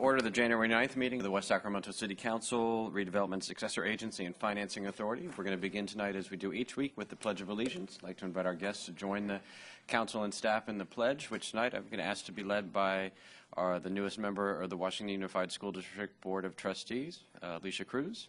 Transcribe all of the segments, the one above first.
order the January 9th meeting of the West Sacramento City Council, Redevelopment Successor Agency, and Financing Authority. We're going to begin tonight, as we do each week, with the Pledge of Allegiance. I'd like to invite our guests to join the council and staff in the pledge, which tonight I'm going to ask to be led by the newest member of the Washington Unified School District Board of Trustees, Alicia Cruz.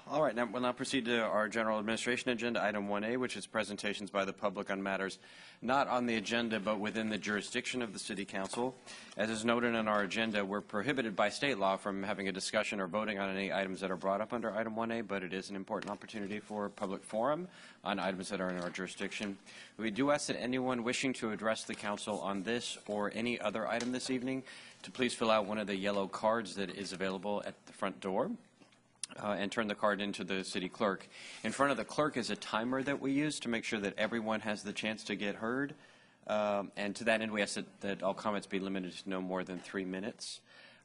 All right, now we'll now proceed to our general administration agenda, item 1A, which is presentations by the public on matters not on the agenda but within the jurisdiction of the City Council. As is noted in our agenda, we're prohibited by state law from having a discussion or voting on any items that are brought up under item 1A, but it is an important opportunity for public forum on items that are in our jurisdiction. We do ask that anyone wishing to address the Council on this or any other item this evening to please fill out one of the yellow cards that is available at the front door. And turn the card into the city clerk. In front of the clerk is a timer that we use to make sure that everyone has the chance to get heard. And to that end, we ask that all comments be limited to no more than 3 minutes.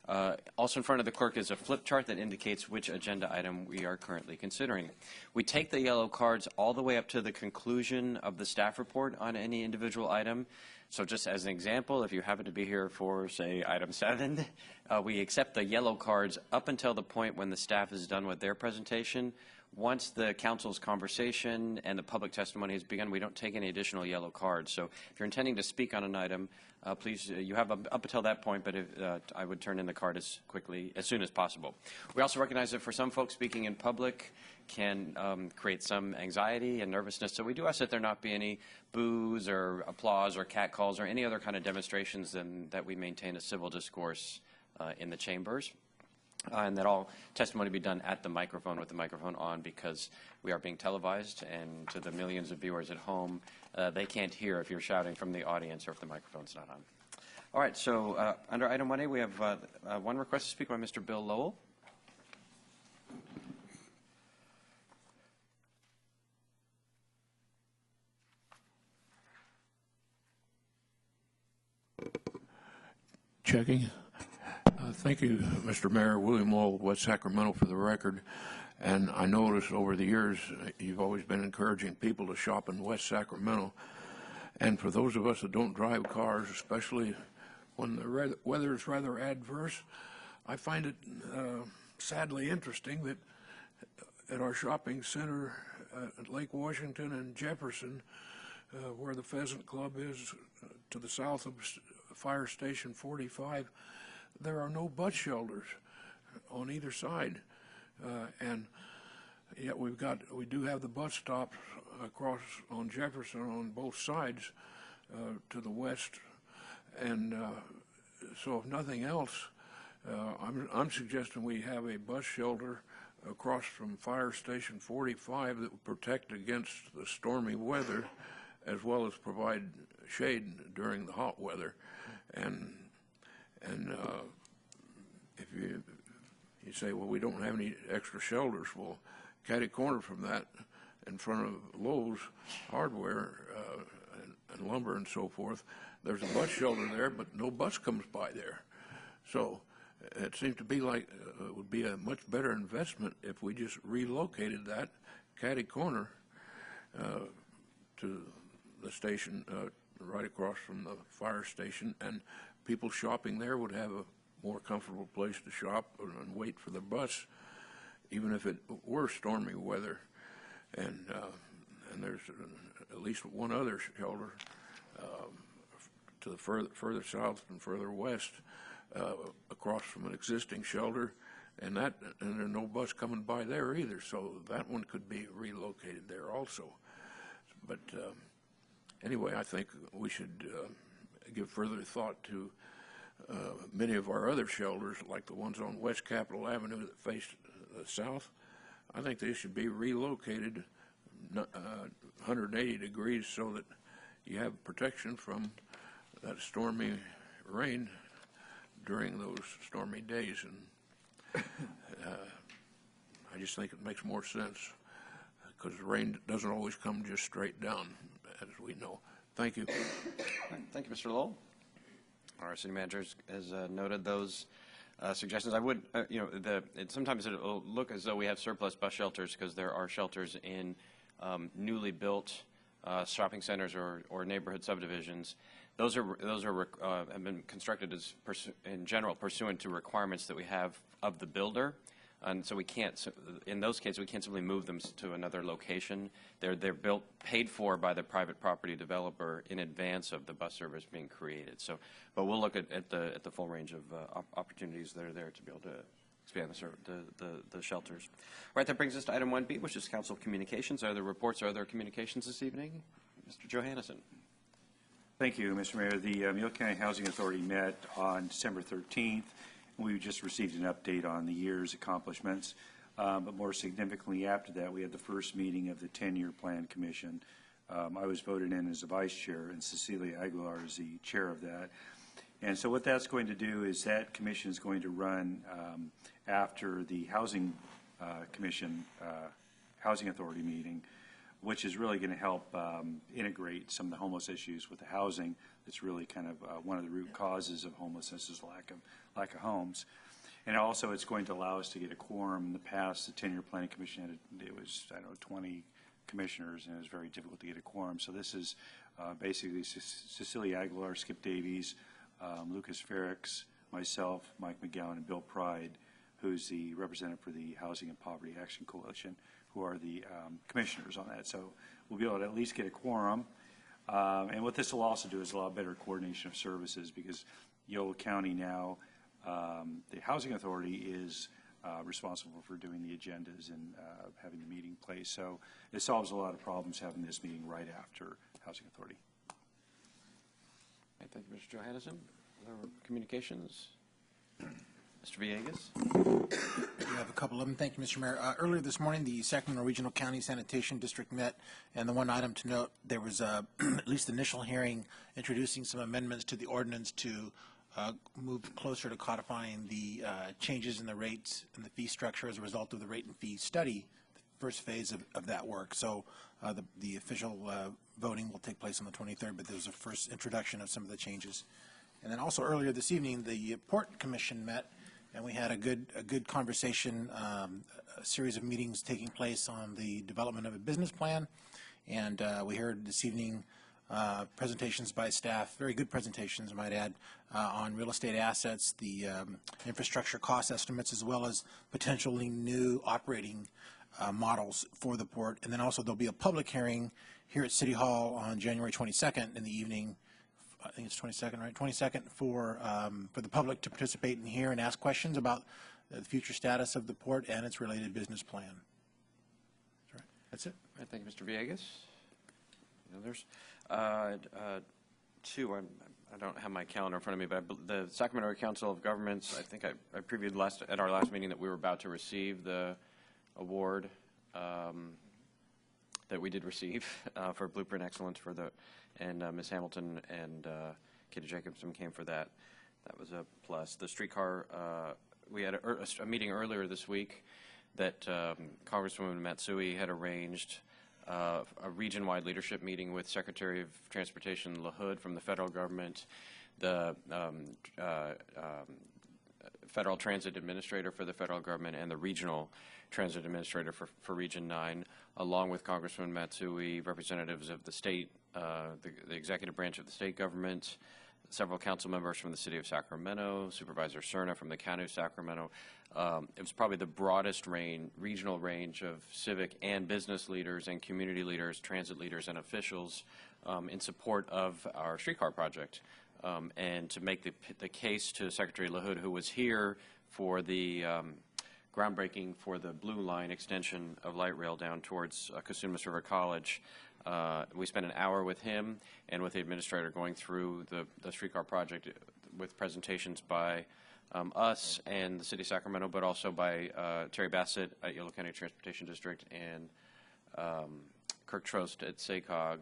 Also in front of the clerk is a flip chart that indicates which agenda item we are currently considering. We take the yellow cards all the way up to the conclusion of the staff report on any individual item. So just as an example, if you happen to be here for, say, item 7, we accept the yellow cards up until the point when the staff is done with their presentation. Once the council's conversation and the public testimony has begun, we don't take any additional yellow cards. So if you're intending to speak on an item, please, you have up until that point, but I would turn in the card as soon as possible. We also recognize that for some folks, speaking in public can create some anxiety and nervousness, so we do ask that there not be any boos or applause or catcalls or any other kind of demonstrations, and that we maintain a civil discourse in the chambers. And that all testimony be done at the microphone with the microphone on, because we are being televised, and to the millions of viewers at home, they can't hear if you're shouting from the audience or if the microphone's not on. All right, so under item 1A, we have one request to speak by Mr. Bill Lowell. Checking. Thank you, Mr. Mayor. William Lowell, West Sacramento, for the record. And I noticed over the years you've always been encouraging people to shop in West Sacramento. And for those of us that don't drive cars, especially when the weather is rather adverse, I find it sadly interesting that at our shopping center at Lake Washington and Jefferson, where the Pheasant Club is to the south of Fire Station 45, there are no bus shelters on either side, and yet we do have the bus stops across on Jefferson on both sides to the west, and so if nothing else, I'm suggesting we have a bus shelter across from Fire Station 45 that would protect against the stormy weather, as well as provide shade during the hot weather. And if you say, well, we don't have any extra shelters, well, catty corner from that, in front of Lowe's Hardware and lumber and so forth, there's a bus shelter there, but no bus comes by there. So it seems to be like it would be a much better investment if we just relocated that catty corner to the station right across from the fire station, and people shopping there would have a more comfortable place to shop and wait for the bus, even if it were stormy weather. And there's at least one other shelter to the further south and further west, across from an existing shelter, and there's no bus coming by there either. So that one could be relocated there also. But anyway, I think we should give further thought to many of our other shelters, like the ones on West Capitol Avenue that face the south. I think they should be relocated 180 degrees so that you have protection from that stormy rain during those stormy days. And I just think it makes more sense, because the rain doesn't always come just straight down, as we know. Thank you. Thank you, Mr. Lowell. Our city manager has noted those suggestions. I would, sometimes it'll look as though we have surplus bus shelters because there are shelters in newly built shopping centers or neighborhood subdivisions. Those have been constructed as in general pursuant to requirements that we have of the builder, and so we can't. In those cases, we can't simply move them to another location. They're built, paid for by the private property developer in advance of the bus service being created. So, but we'll look at the full range of opportunities that are there to be able to expand the shelters. All right, that brings us to item 1B, which is council communications. Are there reports or other communications this evening? Mr. Johannesson. Thank you, Mr. Mayor. The Multnomah County Housing Authority met on December 13th. We just received an update on the year's accomplishments. But more significantly, after that, we had the first meeting of the 10-year Plan Commission. I was voted in as the vice chair, and Cecilia Aguilar is the chair of that. And so what that's going to do is that commission is going to run after the Housing Commission, Housing Authority meeting, which is really going to help integrate some of the homeless issues with the housing. That's really kind of one of the root causes of homelessness is lack of homes. And also it's going to allow us to get a quorum. In the past, the 10-year Planning Commission had, it was, 20 commissioners, and it was very difficult to get a quorum. So this is basically Cecilia Aguilar, Skip Davies, Lucas Ferrix, myself, Mike McGowan, and Bill Pride, who's the representative for the Housing and Poverty Action Coalition, who are the commissioners on that. So we'll be able to at least get a quorum. And what this will also do is allow better coordination of services, because Yolo County now, the Housing Authority is responsible for doing the agendas and having the meeting place. So it solves a lot of problems having this meeting right after Housing Authority. Okay, thank you, Mr. Johannesson. Other communications? Mr. Villegas? You have a couple of them. Thank you, Mr. Mayor. Earlier this morning, the Sacramento Regional County Sanitation District met, and the one item to note, there was at least initial hearing introducing some amendments to the ordinance to move closer to codifying the changes in the rates and the fee structure as a result of the rate and fee study, the first phase of that work. So the official voting will take place on the 23rd, but there's a first introduction of some of the changes. And then also earlier this evening, the Port Commission met, and we had a good conversation, a series of meetings taking place on the development of a business plan. And we heard this evening presentations by staff, very good presentations, I might add, on real estate assets, the infrastructure cost estimates, as well as potentially new operating models for the port. And then also there'll be a public hearing here at City Hall on January 22nd in the evening. I think it's 22nd, right? 22nd for the public to participate and hear and ask questions about the future status of the port and its related business plan. That's right. That's it. All right, thank you, Mr. Villegas. Others? Two, I don't have my calendar in front of me, but the Sacramento Council of Governments, I think I previewed at our last meeting that we were about to receive the award that we did receive for Blueprint Excellence for the, and Ms. Hamilton and Katie Jacobson came for that. That was a plus. The streetcar, we had a meeting earlier this week that Congresswoman Matsui had arranged a region-wide leadership meeting with Secretary of Transportation LaHood from the federal government, the Federal Transit Administrator for the federal government, and the Regional Transit Administrator for Region 9, along with Congresswoman Matsui, representatives of the state, the executive branch of the state government, several council members from the city of Sacramento, Supervisor Cerna from the county of Sacramento. It was probably the broadest regional range of civic and business leaders and community leaders, transit leaders, and officials in support of our streetcar project. And to make the case to Secretary LaHood, who was here for the groundbreaking for the Blue Line extension of light rail down towards Cosumnes River College. We spent an hour with him and with the administrator going through the streetcar project with presentations by us and the city of Sacramento, but also by Terry Bassett at Yolo County Transportation District and Kirk Trost at SACOG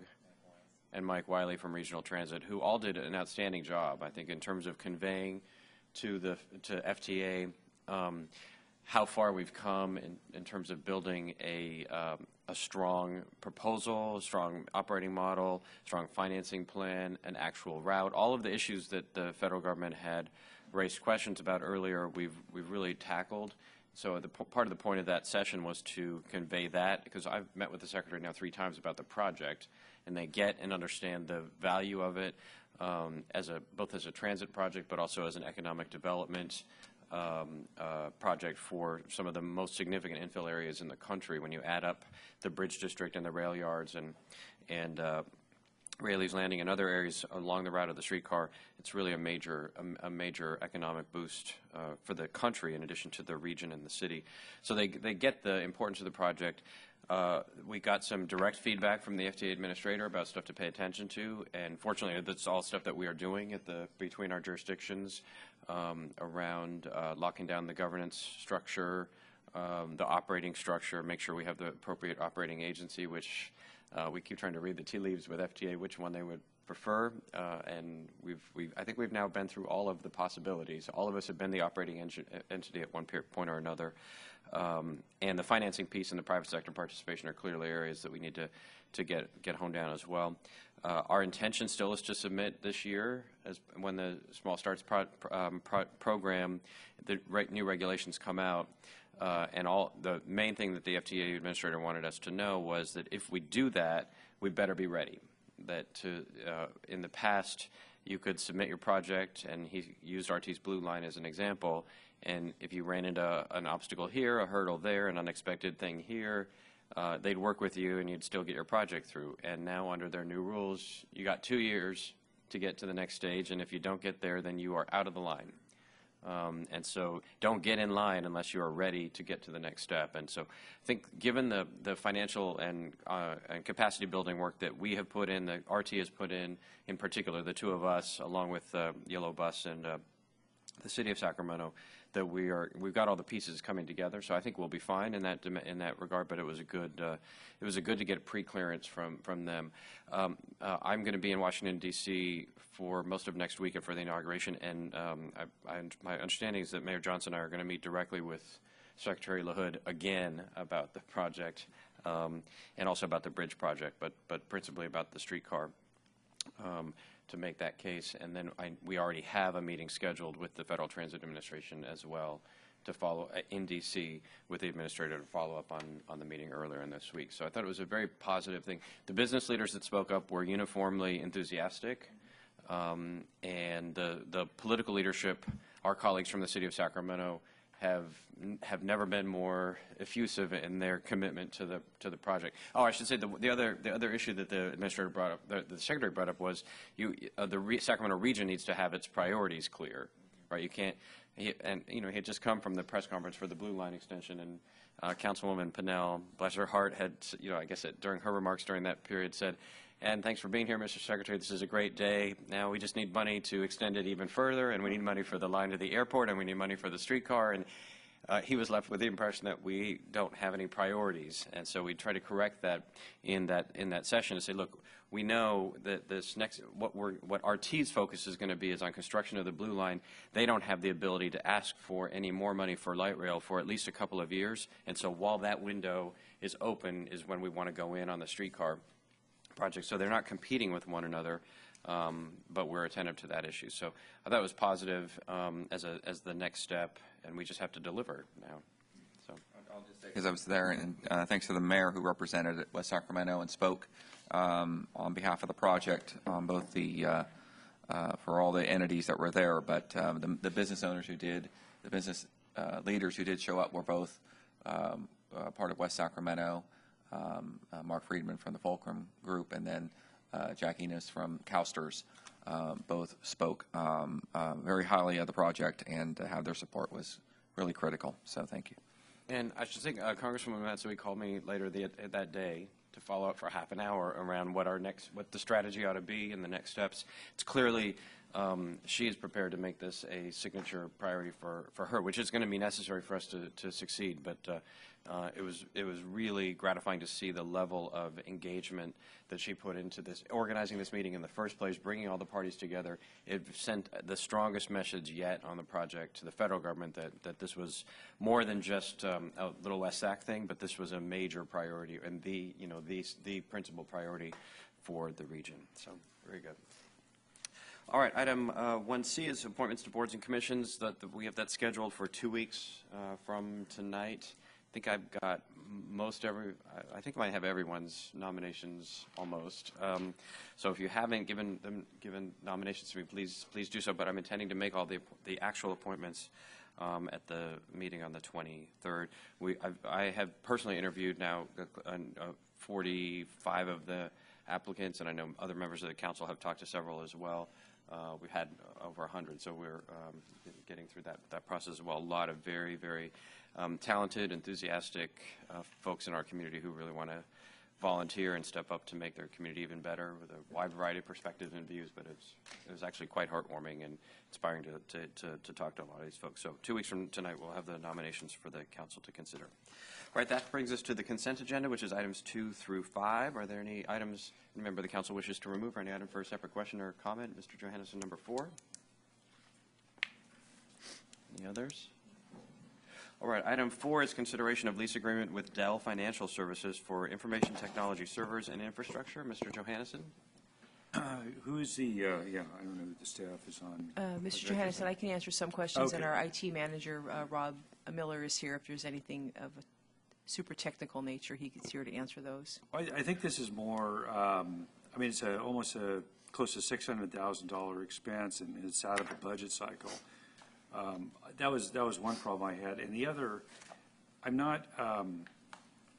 and Mike Wiley from Regional Transit, who all did an outstanding job, I think, in terms of conveying to FTA how far we've come in terms of building a strong proposal, a strong operating model, strong financing plan, an actual route. All of the issues that the federal government had raised questions about earlier, we've really tackled. So part of the point of that session was to convey that, because I've met with the Secretary now 3 times about the project, and they get and understand the value of it both as a transit project, but also as an economic development project for some of the most significant infill areas in the country. When you add up the Bridge District and the rail yards and Rayleigh's Landing and other areas along the route of the streetcar, it's really a major economic boost for the country in addition to the region and the city. So they get the importance of the project. We got some direct feedback from the FTA administrator about stuff to pay attention to, and fortunately that's all stuff that we are doing between our jurisdictions around locking down the governance structure, the operating structure, make sure we have the appropriate operating agency, which we keep trying to read the tea leaves with FTA which one they would prefer, and I think we've now been through all of the possibilities. All of us have been the operating entity at one point or another, and the financing piece and the private sector participation are clearly areas that we need to get honed down as well. Our intention still is to submit this year, when the Small Starts program, the new regulations come out. And the main thing that the FTA administrator wanted us to know was that if we do that, we better be ready. That in the past, you could submit your project, and he used RT's Blue Line as an example, and if you ran into an obstacle here, a hurdle there, an unexpected thing here, they'd work with you and you'd still get your project through. And now under their new rules, you got 2 years to get to the next stage, and if you don't get there, then you are out of the line. And so don't get in line unless you are ready to get to the next step. And so I think given the financial and capacity building work that we have put in, that RT has put in particular, the 2 of us, along with Yellow Bus and the City of Sacramento, that we've got all the pieces coming together. So I think we'll be fine in that regard. But it was a good to get pre-clearance from them. I'm going to be in Washington D.C. for most of next week and for the inauguration, and my understanding is that Mayor Johnson and I are going to meet directly with Secretary LaHood again about the project, and also about the bridge project, but principally about the streetcar. To make that case, and then we already have a meeting scheduled with the Federal Transit Administration as well to follow in D.C. with the administrator to follow up on the meeting earlier in this week. So I thought it was a very positive thing. The business leaders that spoke up were uniformly enthusiastic, and the political leadership, our colleagues from the City of Sacramento, have never been more effusive in their commitment to the project. Oh, I should say the other issue that the administrator brought up, the secretary brought up, was the Sacramento region needs to have its priorities clear, right? You can't. He had just come from the press conference for the Blue Line extension, and Councilwoman Pinnell, bless her heart, had I guess during her remarks during that period said, "And thanks for being here, Mr. Secretary. This is a great day. Now we just need money to extend it even further, and we need money for the line to the airport, and we need money for the streetcar." And he was left with the impression that we don't have any priorities. And so we try to correct that in that session to say, look, we know that this next what RT's focus is going to be is on construction of the Blue Line. They don't have the ability to ask for any more money for light rail for at least a couple of years. And so while that window is open is when we want to go in on the streetcar project. So they're not competing with one another, but we're attentive to that issue. So I thought it was positive as the next step, and we just have to deliver now. So I'll just say, because I was there, and thanks to the mayor who represented West Sacramento and spoke on behalf of the project, both for all the entities that were there, but the business owners who did, the business leaders who did show up were both part of West Sacramento. Mark Friedman from the Fulcrum Group, and then Jack Enos from Cowsters, both spoke very highly of the project, and to have their support was really critical. So thank you. And I should say, Congresswoman Matsui called me later that day to follow up for half an hour around what the strategy ought to be and the next steps. It's clearly she is prepared to make this a signature priority for her, which is going to be necessary for us to succeed. But it was really gratifying to see the level of engagement that she put into this, organizing this meeting in the first place, bringing all the parties together. It sent the strongest message yet on the project to the federal government that this was more than just a little West Sac thing, but this was a major priority and the principal priority for the region. So very good. All right, item 1C is appointments to boards and commissions. We have that scheduled for 2 weeks from tonight. I think I've got I think I might have everyone's nominations almost. So if you haven't given nominations to me, please do so. But I'm intending to make all the actual appointments at the meeting on the 23rd. I have personally interviewed now 45 of the applicants, and I know other members of the council have talked to several as well. We've had over 100, so we're getting through that process as well. A lot of very, very talented, enthusiastic folks in our community who really want to volunteer and step up to make their community even better with a wide variety of perspectives and views, but it was actually quite heartwarming and inspiring to talk to a lot of these folks. So 2 weeks from tonight, we'll have the nominations for the council to consider. All right, that brings us to the consent agenda, which is items 2 through 5. Are there any items a member of the council wishes to remove, or any item for a separate question or comment? Mr. Johannesson, number 4. Any others? All right, item 4 is consideration of lease agreement with Dell Financial Services for information technology servers and infrastructure. Mr. Johannesson? Who is the, I don't know who the staff is on. Mr. Johannesson, I can answer some questions, and Okay. our IT manager, Rob Miller, is here. If there's anything of a super technical nature, he's here to answer those. I think this is more, it's almost a close to $600,000 expense, and it's out of the budget cycle. That was one problem I had. And the other, I'm not,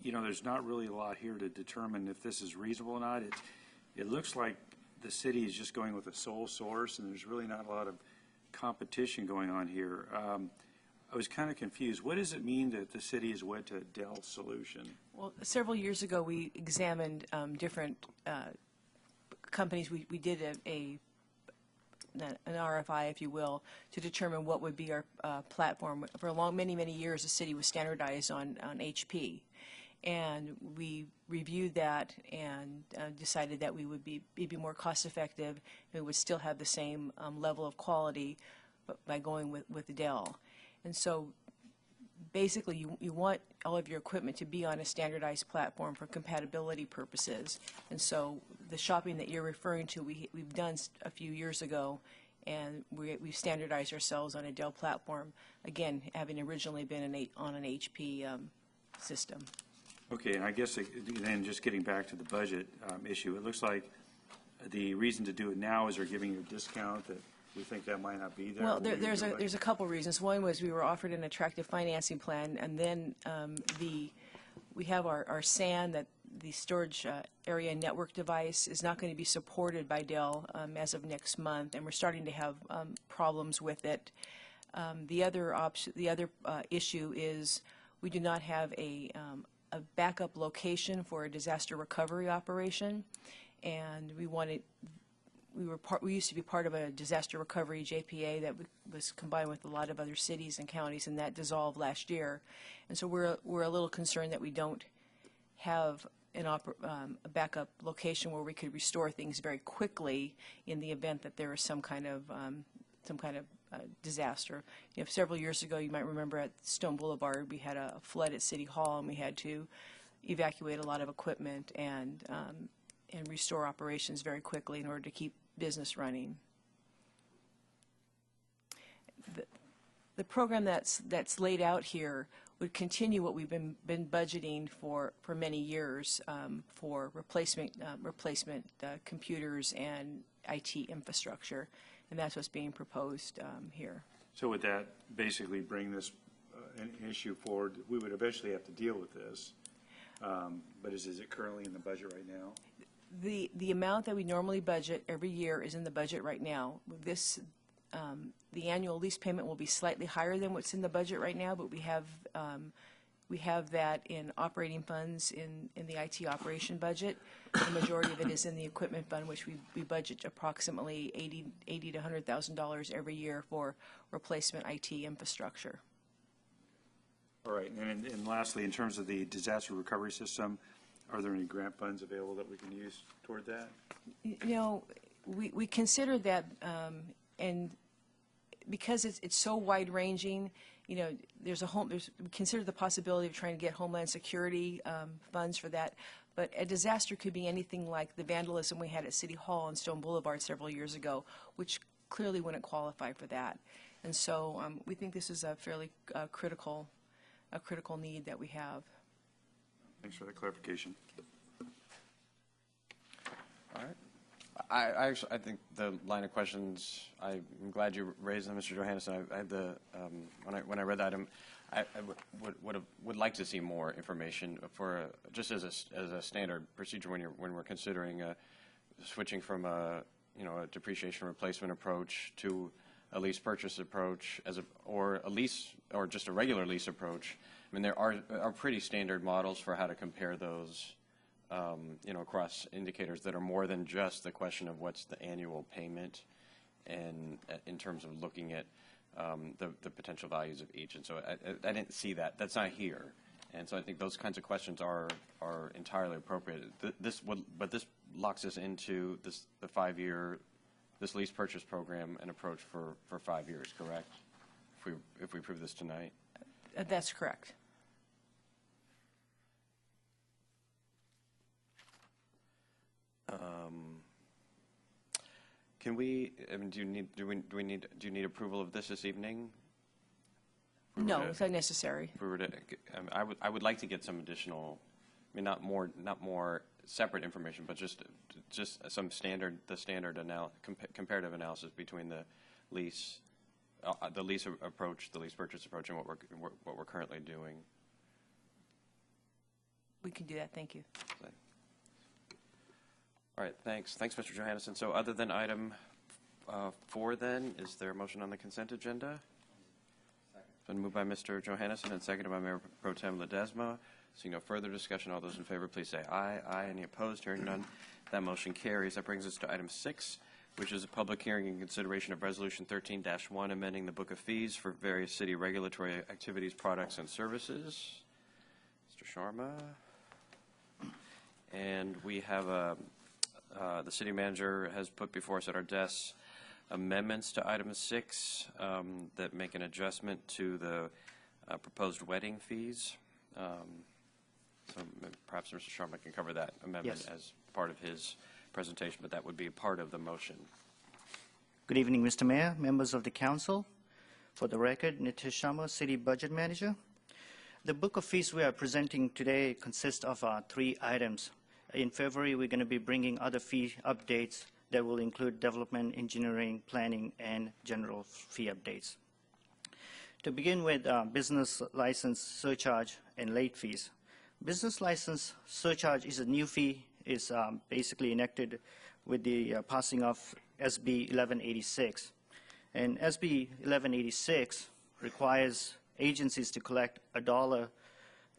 there's not really a lot here to determine if this is reasonable or not. It looks like the city is just going with a sole source, and there's really not a lot of competition going on here. I was kind of confused. What does it mean that the city has went to a Dell solution? Well, several years ago, we examined different companies. We did an RFI, if you will, to determine what would be our platform. For many years, the city was standardized on HP. And we reviewed that and decided that we would be more cost effective and we would still have the same level of quality by going with Dell. And so basically you want all of your equipment to be on a standardized platform for compatibility purposes. And so the shopping that you're referring to, we've done a few years ago, and we've standardized ourselves on a Dell platform, again, having originally been on an HP system. Okay, and I guess then just getting back to the budget issue, it looks like the reason to do it now is they're giving you a discount that we think that might not be there. Well, there's a couple reasons. One was we were offered an attractive financing plan, and then we have our SAN, that the storage area network device, is not going to be supported by Dell as of next month, and we're starting to have problems with it. The other issue is we do not have a backup location for a disaster recovery operation, and we used to be part of a disaster recovery JPA that was combined with a lot of other cities and counties, and that dissolved last year. And so we're a little concerned that we don't have a backup location where we could restore things very quickly in the event that there is some kind of disaster. Several years ago, you might remember at Stone Boulevard, we had a flood at City Hall, and we had to evacuate a lot of equipment and restore operations very quickly in order to keep business running. The program that's laid out here would continue what we've been budgeting for many years for replacement computers and IT infrastructure, and that's what's being proposed here. So would that basically bring this an issue forward? We would eventually have to deal with this, but is it currently in the budget right now? The amount that we normally budget every year is in the budget right now. The annual lease payment will be slightly higher than what's in the budget right now, but we have We have that in operating funds in the IT operation budget. The majority of it is in the equipment fund, which we budget approximately $80 to $100,000 every year for replacement IT infrastructure. All right, and lastly, in terms of the disaster recovery system, are there any grant funds available that we can use toward that? You know, we consider that, and because it's so wide-ranging, you know, we consider the possibility of trying to get Homeland Security funds for that. But a disaster could be anything like the vandalism we had at City Hall on Stone Boulevard several years ago, which clearly wouldn't qualify for that. And so we think this is a fairly critical need that we have. Thanks for that clarification. All right. I think the line of questions, I'm glad you raised them, Mr. Johannesson. I had the, when I read the item, I would like to see more information for, just as a standard procedure when we're considering switching from a depreciation replacement approach to a lease purchase approach or just a regular lease approach. I mean, there are pretty standard models for how to compare those, across indicators that are more than just the question of what's the annual payment, and in terms of looking at the potential values of each. And so I didn't see that. That's not here. And so I think those kinds of questions are entirely appropriate. But this locks us into the 5-year, this lease purchase program and approach for 5 years, correct? If we approve this tonight? That's correct. Can we? I mean, do you need approval of this evening? No, it's not necessary. If we were to, I would like to get some additional, I mean, not more separate information, but just some comparative analysis between the lease approach, the lease purchase approach, and what we're currently doing. We can do that. Thank you. All right, thanks, Mr. Johannesson. So, other than item 4, then, is there a motion on the consent agenda? It's been moved by Mr. Johannesson and seconded by Mayor Pro Tem Ledesma. Seeing no further discussion, all those in favor, please say aye. Aye. Any opposed? Hearing none, that motion carries. That brings us to item 6, which is a public hearing and consideration of Resolution 13-1, amending the Book of Fees for various city regulatory activities, products, and services. Mr. Sharma. And we have the city manager has put before us at our desks amendments to item 6 that make an adjustment to the proposed wedding fees. So perhaps Mr. Sharma can cover that amendment as part of his presentation, but that would be part of the motion. Good evening, Mr. Mayor, members of the council. For the record, Nitish Sharma, City Budget Manager. The book of fees we are presenting today consists of 3 items. In February, we're going to be bringing other fee updates that will include development, engineering, planning, and general fee updates. To begin with, business license surcharge and late fees. Business license surcharge is a new fee, is basically enacted with the passing of SB 1186. And SB 1186 requires agencies to collect $1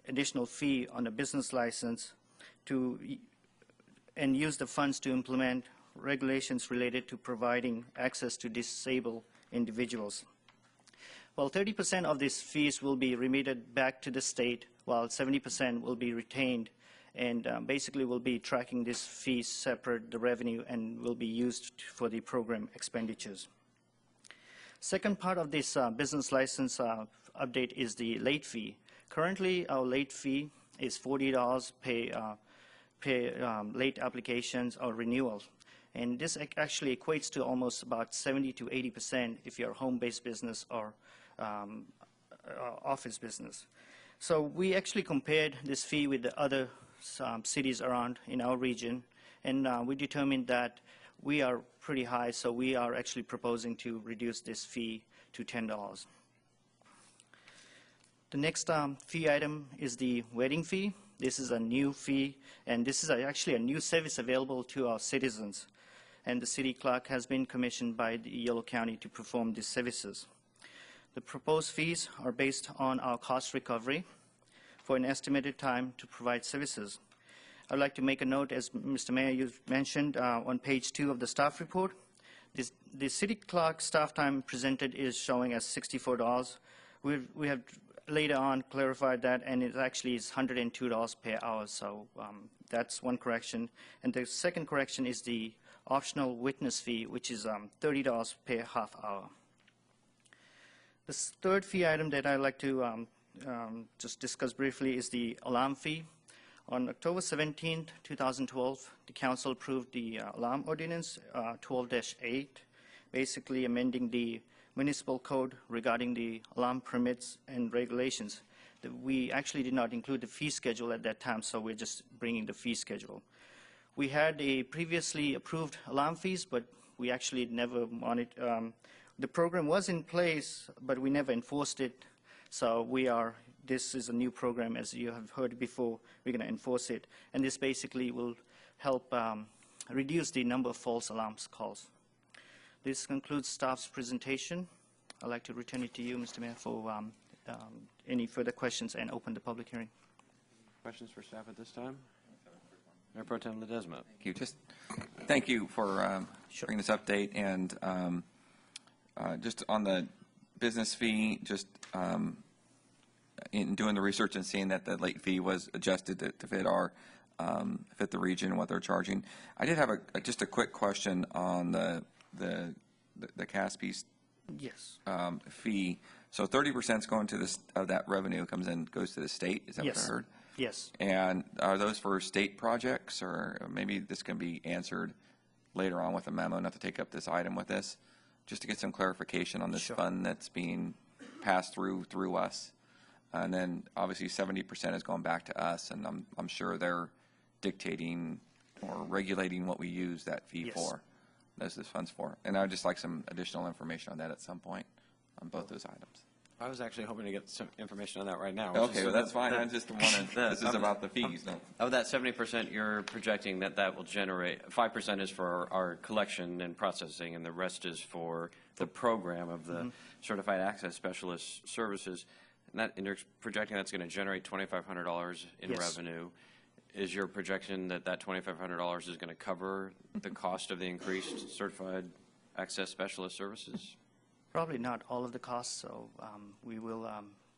additional fee on a business license and use the funds to implement regulations related to providing access to disabled individuals. Well, 30% of these fees will be remitted back to the state, while 70% will be retained, and basically we'll be tracking these fees separate, the revenue, and will be used for the program expenditures. Second part of this business license update is the late fee. Currently, our late fee is $40 per late applications or renewals. And this actually equates to almost about 70 to 80% if you're a home-based business or office business. So we actually compared this fee with the other cities around in our region, and we determined that we are pretty high, so we are actually proposing to reduce this fee to $10. The next fee item is the wedding fee. This is a new fee, and this is actually a new service available to our citizens. And the city clerk has been commissioned by the Yolo County to perform these services. The proposed fees are based on our cost recovery. for an estimated time to provide services. I'd like to make a note, as Mr. Mayor, you mentioned on page 2 of the staff report, the city clerk staff time presented is showing as $64. We have later on clarified that, and it actually is $102 per hour, so that's one correction. And the second correction is the optional witness fee, which is $30 per half hour. The third fee item that I'd like to just discuss briefly is the alarm fee. On October 17, 2012, the council approved the alarm ordinance 12-8, basically amending the municipal code regarding the alarm permits and regulations. We actually did not include the fee schedule at that time, so we're just bringing the fee schedule. We had a previously approved alarm fees, but we actually never monitored. The program was in place, but we never enforced it. So this is a new program, as you have heard before. We're going to enforce it. And this basically will help reduce the number of false alarms calls. This concludes staff's presentation. I'd like to return it to you, Mr. Mayor, for any further questions and open the public hearing. Questions for staff at this time? Mayor Pro Tem Ledesma. Thank you for bringing this update. And just on the business fee, just in doing the research and seeing that the late fee was adjusted to fit the region and what they're charging. I did have just a quick question on the CASP's fee. So 30% is going to of that revenue goes to the state. Is that what I heard? Yes. And are those for state projects, or maybe this can be answered later on with a memo, not to take up this item with this, just to get some clarification on this fund that's being passed through us. And then obviously 70% is going back to us, and I'm sure they're dictating or regulating what we use that fee for. Those funds for. And I'd just like some additional information on that at some point on both those items. I was actually hoping to get some information on that right now. Okay, well, that's fine. I just wanted, this is about the fees. Of that 70%, you're projecting that will generate, 5% is for our collection and processing, and the rest is for the program of the Certified Access Specialist Services. And you're projecting that's going to generate $2,500 in revenue. Is your projection that $2,500 is going to cover the cost of the increased Certified Access Specialist Services? Probably not all of the costs, so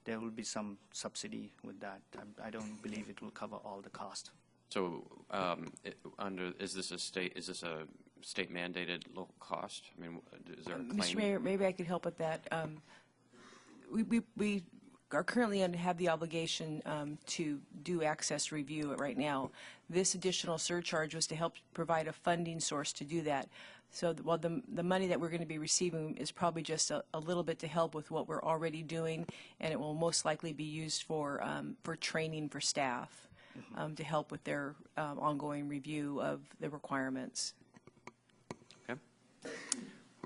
there will be some subsidy with that. I don't believe it will cover all the cost. So, is this a state mandated local cost? I mean, is there a claim? Mr. Mayor, maybe I could help with that. We are currently have the obligation to do access review right now. This additional surcharge was to help provide a funding source to do that. So while the money that we're going to be receiving is probably just a little bit to help with what we're already doing, and it will most likely be used for training for staff to help with their ongoing review of the requirements. Okay.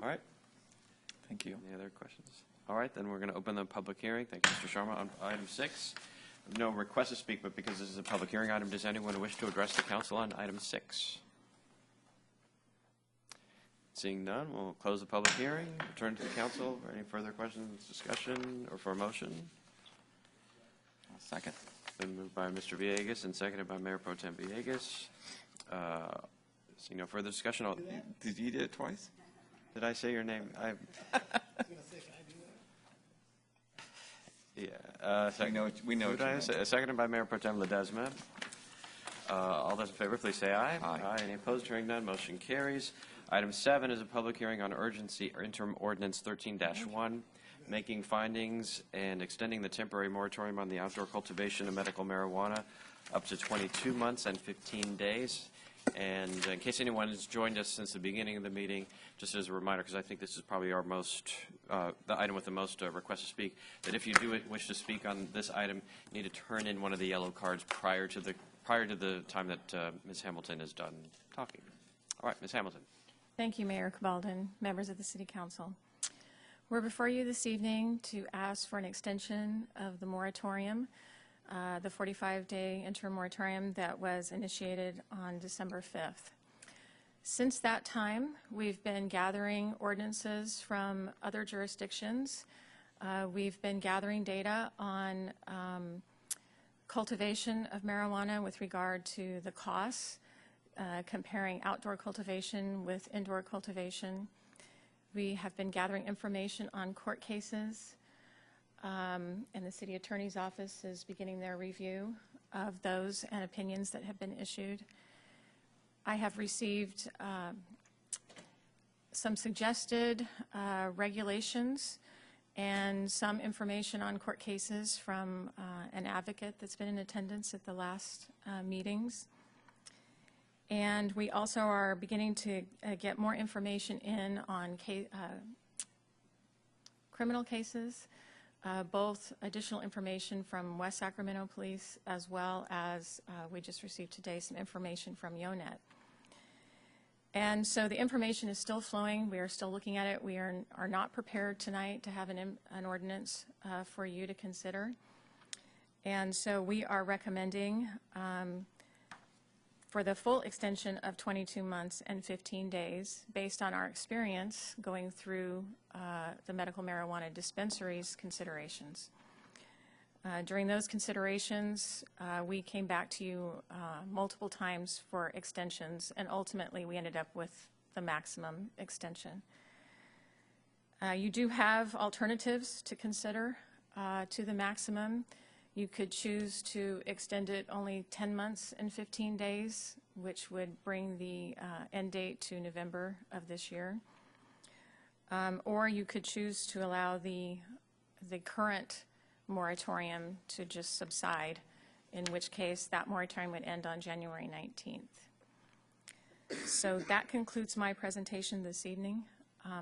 All right. Thank you. Any other questions? All right, then we're going to open the public hearing. Thank you, Mr. Sharma. On item 6, no request to speak, but because this is a public hearing item, does anyone wish to address the council on item 6? Seeing none, we'll close the public hearing. Return to the council for any further questions, discussion, or for a motion. Second. Been moved by Mr. Villegas and seconded by Mayor Pro Tem Villegas. Seeing no further discussion, Did you do it twice? did I say your name? We know what you meant. Seconded by Mayor Pro Tem Ledesma. All those in favor, please say aye. Aye. Any opposed? Hearing none, motion carries. Item 7 is a public hearing on urgency interim ordinance 13-1, making findings and extending the temporary moratorium on the outdoor cultivation of medical marijuana up to 22 months and 15 days. And in case anyone has joined us since the beginning of the meeting, just as a reminder, because I think this is probably our the item with the most requests to speak, that if you do wish to speak on this item, you need to turn in one of the yellow cards prior to the time that Ms. Hamilton is done talking. All right, Ms. Hamilton. Thank you, Mayor Cabaldon, members of the City Council. We're before you this evening to ask for an extension of the moratorium, the 45-day interim moratorium that was initiated on December 5th. Since that time, we've been gathering ordinances from other jurisdictions. We've been gathering data on cultivation of marijuana with regard to the costs, comparing outdoor cultivation with indoor cultivation. We have been gathering information on court cases, and the city attorney's office is beginning their review of those and opinions that have been issued. I have received some suggested regulations and some information on court cases from an advocate that's been in attendance at the last meetings. And we also are beginning to get more information in on criminal cases, both additional information from West Sacramento Police, as well as we just received today some information from YONET. And so the information is still flowing. We are still looking at it. We are not prepared tonight to have an ordinance for you to consider. And so we are recommending for the full extension of 22 months and 15 days, based on our experience going through the medical marijuana dispensaries considerations. During those considerations, we came back to you multiple times for extensions, and ultimately we ended up with the maximum extension. You do have alternatives to consider to the maximum. You could choose to extend it only 10 months and 15 days, which would bring the end date to November of this year. Or you could choose to allow the current moratorium to just subside, in which case that moratorium would end on January 19th. So that concludes my presentation this evening.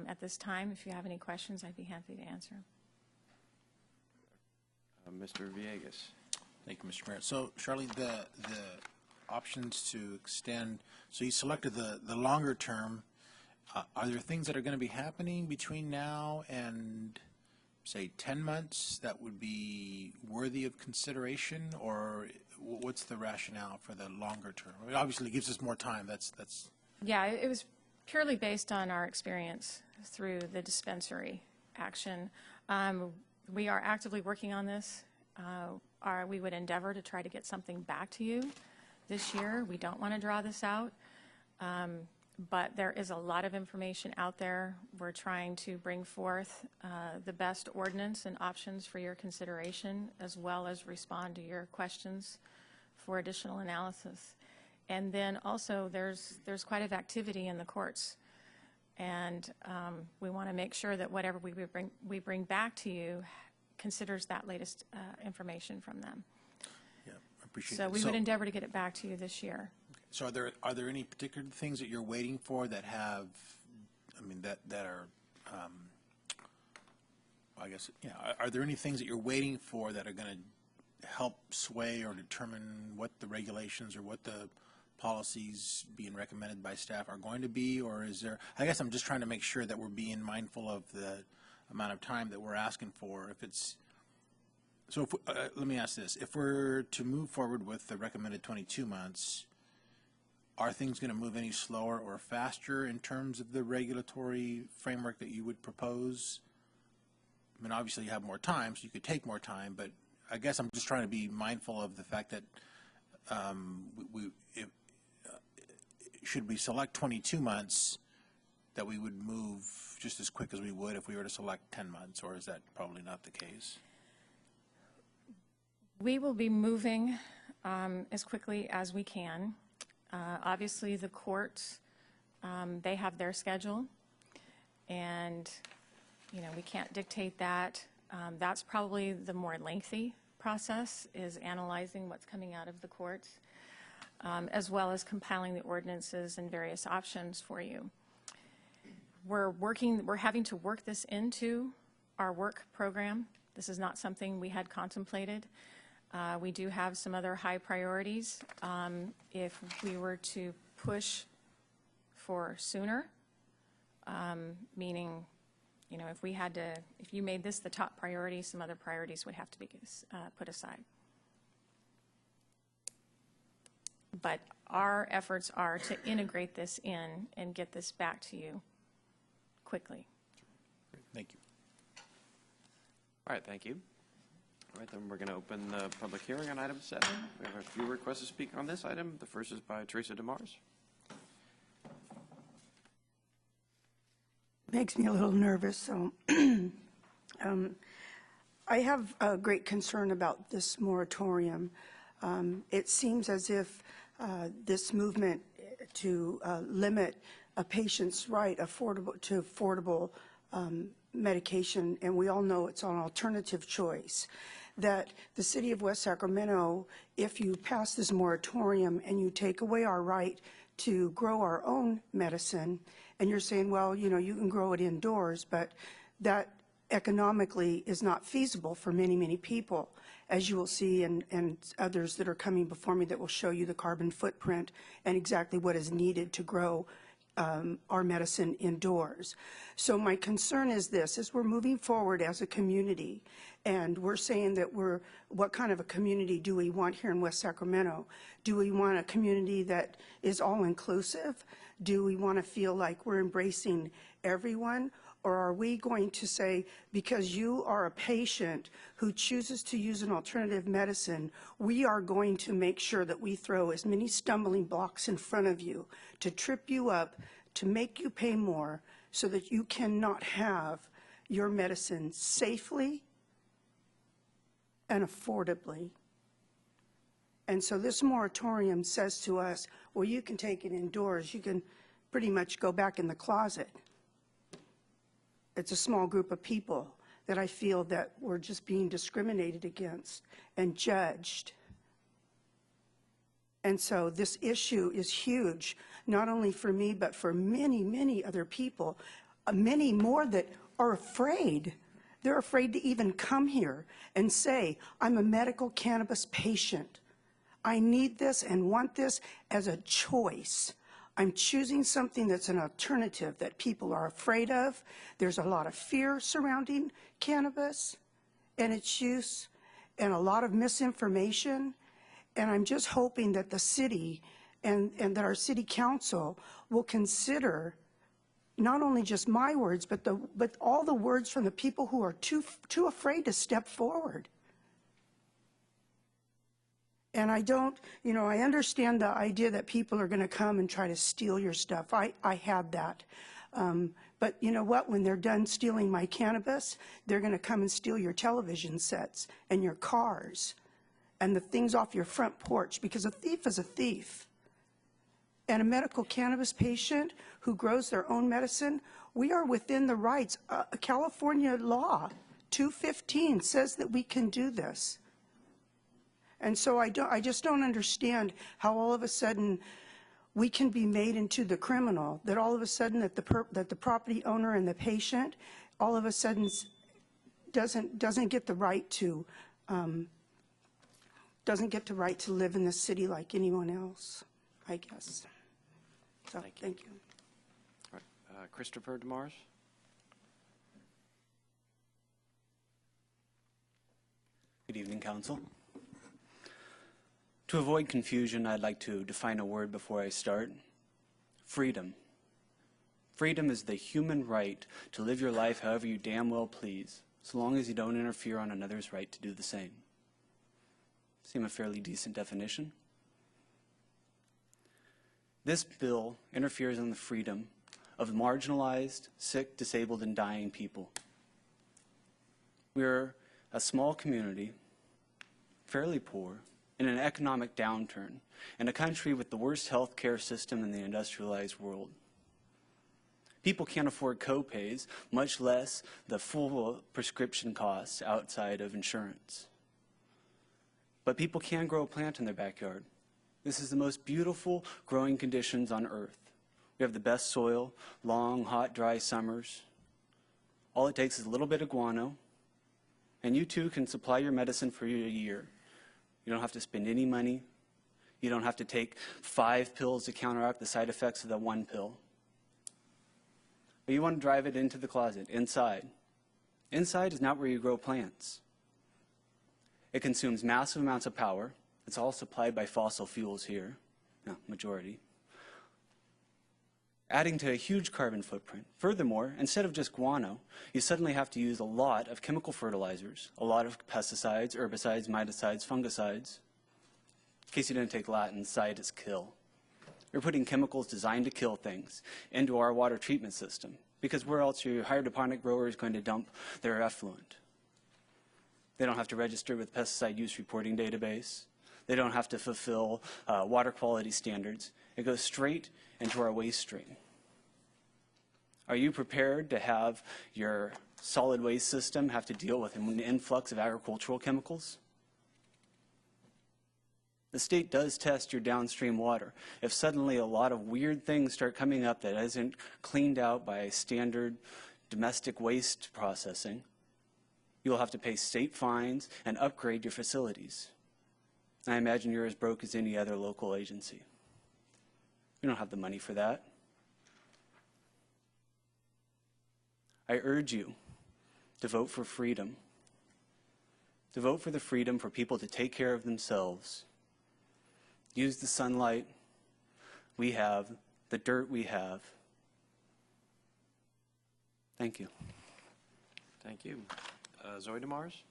At this time, if you have any questions, I'd be happy to answer. Mr. Villegas. Thank you, Mr. Mayor. So, Charlene, the options to extend, so you selected the longer term. Are there things that are going to be happening between now and, say, 10 months that would be worthy of consideration, or what's the rationale for the longer term? I mean, obviously, it gives us more time. That's. Yeah, it was purely based on our experience through the dispensary action. We are actively working on this. We would endeavor to try to get something back to you this year. We don't want to draw this out, but there is a lot of information out there. We're trying to bring forth the best ordinance and options for your consideration, as well as respond to your questions for additional analysis. And then also there's quite a bit of activity in the courts, and we want to make sure that whatever we bring back to you considers that latest information from them. Yeah, I appreciate so that. We would endeavor to get it back to you this year. So are there any particular things that you're waiting for that have, I mean, that are, I guess, yeah, are there any things that you're waiting for that are going to help sway or determine what the regulations or what the policies being recommended by staff are going to be, or is there, I guess I'm just trying to make sure that we're being mindful of the amount of time that we're asking for. If it's, so if, let me ask this, if we're to move forward with the recommended 22 months, are things going to move any slower or faster in terms of the regulatory framework that you would propose? I mean, obviously you have more time, so you could take more time, but I guess I'm just trying to be mindful of the fact that should we select 22 months, that we would move just as quick as we would if we were to select 10 months, or is that probably not the case? We will be moving as quickly as we can. Obviously, the courts, they have their schedule, and we can't dictate that. That's probably the more lengthy process, is analyzing what's coming out of the courts, as well as compiling the ordinances and various options for you. We're having to work this into our work program. This is not something we had contemplated. We do have some other high priorities. If we were to push for sooner, meaning, if you made this the top priority, some other priorities would have to be put aside. But our efforts are to integrate this in and get this back to you quickly. Thank you. All right, thank you. All right, then we're going to open the public hearing on item 7. We have a few requests to speak on this item. The first is by Teresa DeMars. Makes me a little nervous, so I have a great concern about this moratorium. It seems as if this movement to limit a patient's right to affordable medication, and we all know it's an alternative choice, that the city of West Sacramento, if you pass this moratorium and you take away our right to grow our own medicine, and you're saying, well, you know, you can grow it indoors, but that economically is not feasible for many, many people, as you will see, and others that are coming before me that will show you the carbon footprint and exactly what is needed to grow our medicine indoors. So my concern is this, as we're moving forward as a community, and we're saying that what kind of a community do we want here in West Sacramento? Do we want a community that is all-inclusive? Do we want to feel like we're embracing everyone? Or are we going to say, because you are a patient who chooses to use an alternative medicine, we are going to make sure that we throw as many stumbling blocks in front of you to trip you up, to make you pay more, so that you cannot have your medicine safely and affordably. And so this moratorium says to us, well, you can take it indoors. You can pretty much go back in the closet. It's a small group of people that I feel that we're just being discriminated against and judged. And so this issue is huge, not only for me, but for many, many other people, many more that are afraid. They're afraid to even come here and say, I'm a medical cannabis patient. I need this and want this as a choice. I'm choosing something that's an alternative that people are afraid of. There's a lot of fear surrounding cannabis and its use and a lot of misinformation. And I'm just hoping that the city and that our city council will consider not only just my words, but all the words from the people who are too afraid to step forward. And I don't, you know, I understand the idea that people are going to come and try to steal your stuff. I had that. But you know what? When they're done stealing my cannabis, they're going to come and steal your television sets and your cars and the things off your front porch, because a thief is a thief. And a medical cannabis patient who grows their own medicine, we are within the rights. California law 215 says that we can do this. And so I just don't understand how all of a sudden we can be made into the criminal, that all of a sudden that the property owner and the patient all of a sudden doesn't get the right to live in the city like anyone else, I guess. So thank you. All right. Christopher DeMars. Good evening, Council. To avoid confusion, I'd like to define a word before I start. Freedom. Freedom is the human right to live your life however you damn well please, so long as you don't interfere on another's right to do the same. Seem a fairly decent definition. This bill interferes on the freedom of marginalized, sick, disabled, and dying people. We're a small community, fairly poor, in an economic downturn, in a country with the worst health care system in the industrialized world. People can't afford co-pays, much less the full prescription costs outside of insurance. But people can grow a plant in their backyard. This is the most beautiful growing conditions on Earth. We have the best soil, long, hot, dry summers. All it takes is a little bit of guano, and you too can supply your medicine for a year. You don't have to spend any money. You don't have to take 5 pills to counteract the side effects of the 1 pill. But you want to drive it into the closet, inside. Inside is not where you grow plants. It consumes massive amounts of power. It's all supplied by fossil fuels here, no, majority. adding to a huge carbon footprint. Furthermore, instead of just guano, you suddenly have to use a lot of chemical fertilizers, a lot of pesticides, herbicides, miticides, fungicides. In case you didn't take Latin, cide is kill. We're putting chemicals designed to kill things into our water treatment system, because where else are your hydroponic growers going to dump their effluent? They don't have to register with pesticide use reporting database. They don't have to fulfill water quality standards. It goes straight into our waste stream. Are you prepared to have your solid waste system have to deal with an influx of agricultural chemicals? The state does test your downstream water. If suddenly a lot of weird things start coming up that isn't cleaned out by standard domestic waste processing, you'll have to pay state fines and upgrade your facilities. I imagine you're as broke as any other local agency. We don't have the money for that. I urge you to vote for freedom, to vote for the freedom for people to take care of themselves, use the sunlight we have, the dirt we have. Thank you. Thank you. Zoe DeMars?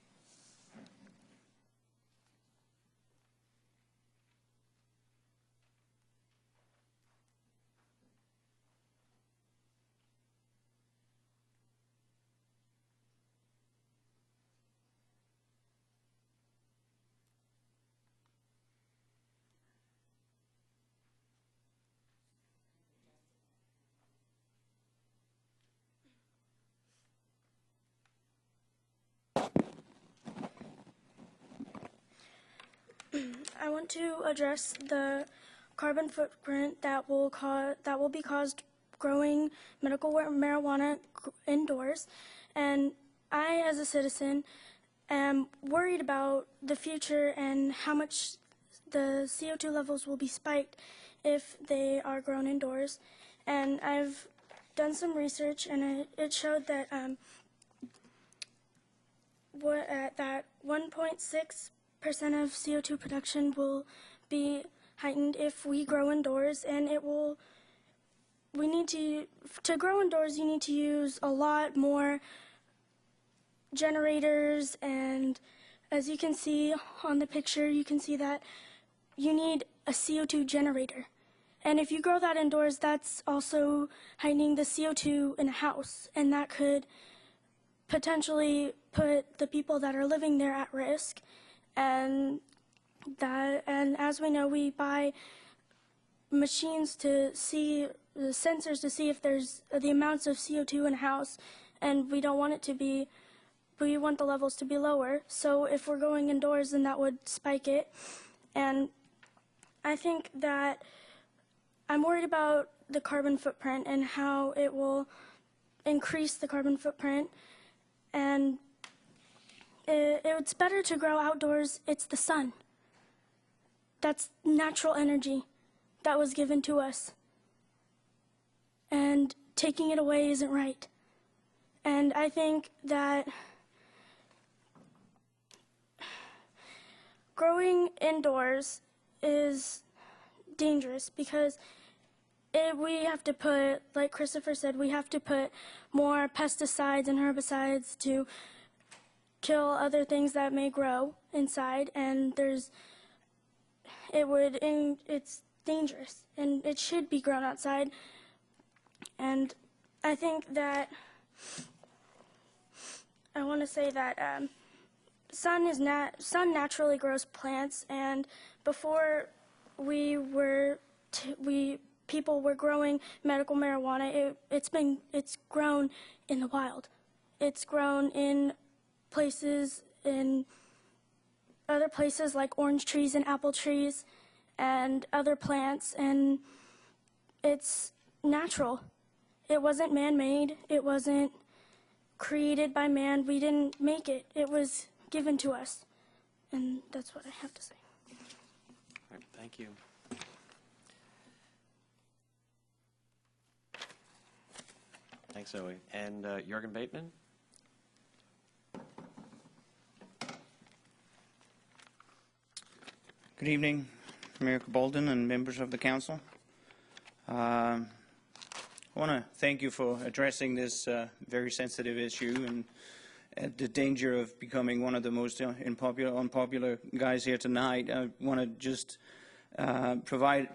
I want to address the carbon footprint that will be caused growing medical marijuana indoors, and I, as a citizen, am worried about the future and how much the CO2 levels will be spiked if they are grown indoors. And I've done some research, and it showed that that 1.6% of CO2 production will be heightened if we grow indoors, and to grow indoors you need to use a lot more generators, and as you can see on the picture, you can see that you need a CO2 generator. And if you grow that indoors, that's also heightening the CO2 in a house, and that could potentially put the people that are living there at risk. And as we know, we buy machines to see the sensors to see if there's the amounts of CO2 in a house, and we don't want it to be. We want the levels to be lower. So if we're going indoors, then that would spike it. And I think that I'm worried about the carbon footprint and how it will increase the carbon footprint. And it's better to grow outdoors. It's the sun. That's natural energy that was given to us. And taking it away isn't right. And I think that growing indoors is dangerous because we have to put, like Christopher said, we have to put more pesticides and herbicides to kill other things that may grow inside, and it's dangerous, and it should be grown outside. And I think that I want to say that sun naturally grows plants, and before people were growing medical marijuana, it's grown in the wild. It's grown in other places like orange trees and apple trees and other plants, and it's natural. It wasn't man-made. It wasn't created by man. We didn't make it. It was given to us. And that's what I have to say. All right, thank you. Thanks, Zoe. And Jürgen Bateman? Good evening, Mayor Bolden and members of the council. I want to thank you for addressing this very sensitive issue, and at the danger of becoming one of the most unpopular guys here tonight, I want to just provide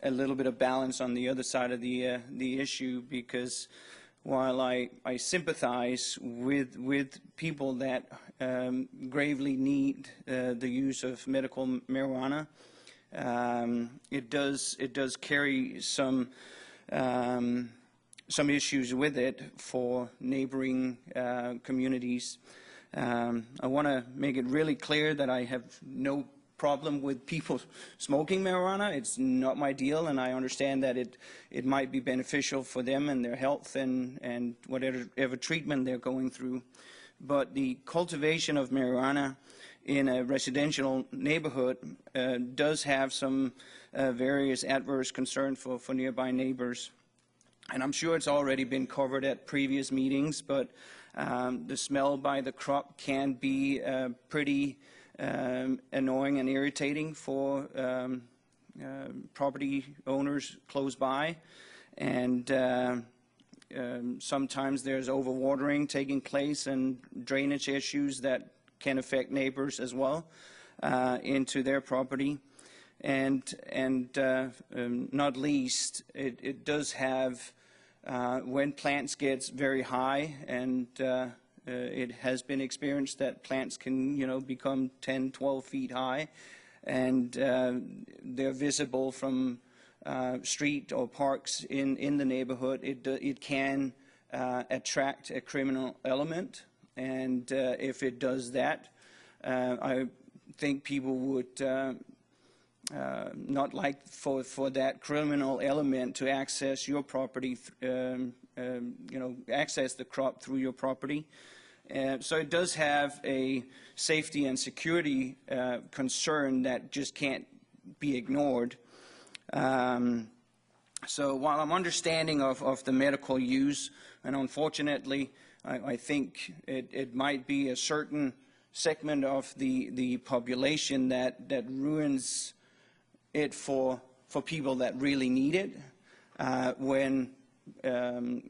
a little bit of balance on the other side of the issue, because while I sympathize with people that gravely need the use of medical marijuana, it does carry some issues with it for neighboring communities. I want to make it really clear that I have no problem with people smoking marijuana. It's not my deal, and I understand that it might be beneficial for them and their health and whatever treatment they're going through. But the cultivation of marijuana in a residential neighborhood does have some various adverse concerns for nearby neighbors. And I'm sure it's already been covered at previous meetings, but the smell by the crop can be pretty annoying and irritating for property owners close by. And sometimes there's overwatering taking place and drainage issues that can affect neighbors as well into their property. And not least, it does have, when plants get very high, and it has been experienced that plants can, become 10, 12 feet high, and they're visible from street or parks in the neighborhood. It can attract a criminal element, and if it does that, I think people would not like for that criminal element to access your property, access the crop through your property. So it does have a safety and security concern that just can't be ignored. So while I'm understanding of the medical use, and unfortunately, I think it might be a certain segment of the population that ruins it for people that really need it, when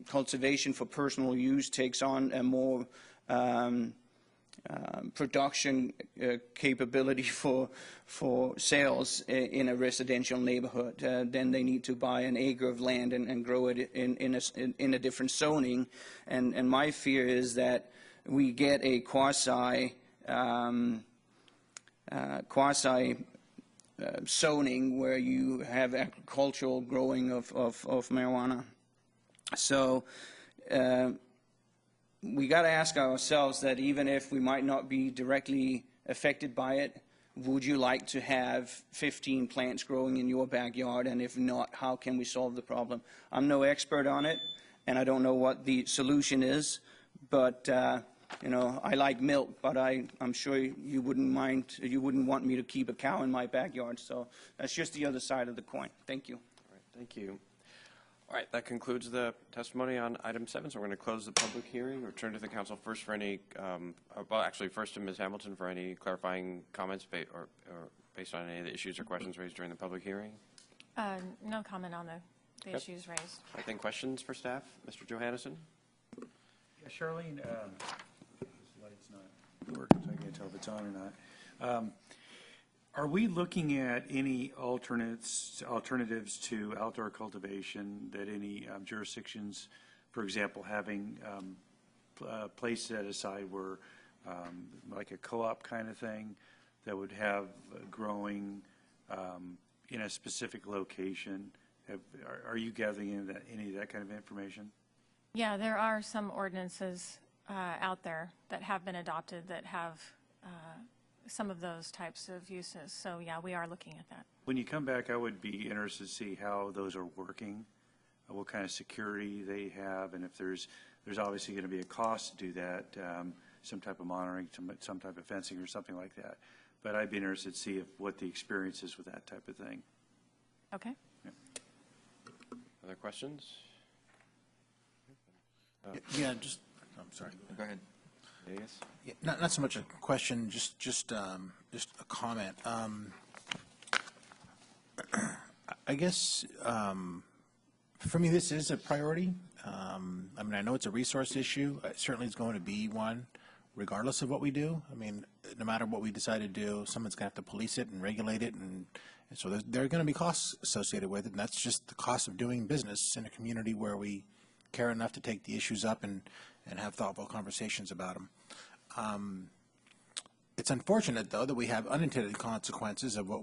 cultivation for personal use takes on a more production capability for sales in a residential neighborhood. Then they need to buy an acre of land and grow it in a different zoning. And my fear is that we get a quasi zoning where you have agricultural growing of marijuana. So we got to ask ourselves that even if we might not be directly affected by it, would you like to have 15 plants growing in your backyard? And if not, how can we solve the problem? I'm no expert on it, and I don't know what the solution is, but I like milk, but I'm sure you wouldn't want me to keep a cow in my backyard. So that's just the other side of the coin. Thank you. All right, thank you. All right, that concludes the testimony on item 7. So we're going to close the public hearing. Return to the council first for any, first to Ms. Hamilton for any clarifying comments or based on any of the issues or questions raised during the public hearing. No comment on the issues raised. I think questions for staff, Mr. Johannesson. Yeah, Charlene, this light's not working, so I can't tell if it's on or not. Are we looking at any alternatives to outdoor cultivation that any jurisdictions, for example, having a place set aside where, like a co-op kind of thing, that would have growing in a specific location? Are you gathering any of that kind of information? Yeah, there are some ordinances out there that have been adopted that have some of those types of uses. So yeah, we are looking at that. When you come back, I would be interested to see how those are working, what kind of security they have, and if there's obviously going to be a cost to do that, some type of monitoring, some type of fencing or something like that. But I'd be interested to see what the experience is with that type of thing. Okay. Yeah. Other questions? Yeah, just, I'm sorry. Go ahead. Yes. Yeah, not so much a question, just a comment. I guess For me, this is a priority. I mean, I know it's a resource issue. It certainly is going to be one, regardless of what we do. I mean, no matter what we decide to do, someone's going to have to police it and regulate it, and so there are going to be costs associated with it, and that's just the cost of doing business in a community where we care enough to take the issues up and have thoughtful conversations about them. It's unfortunate, though, that we have unintended consequences of what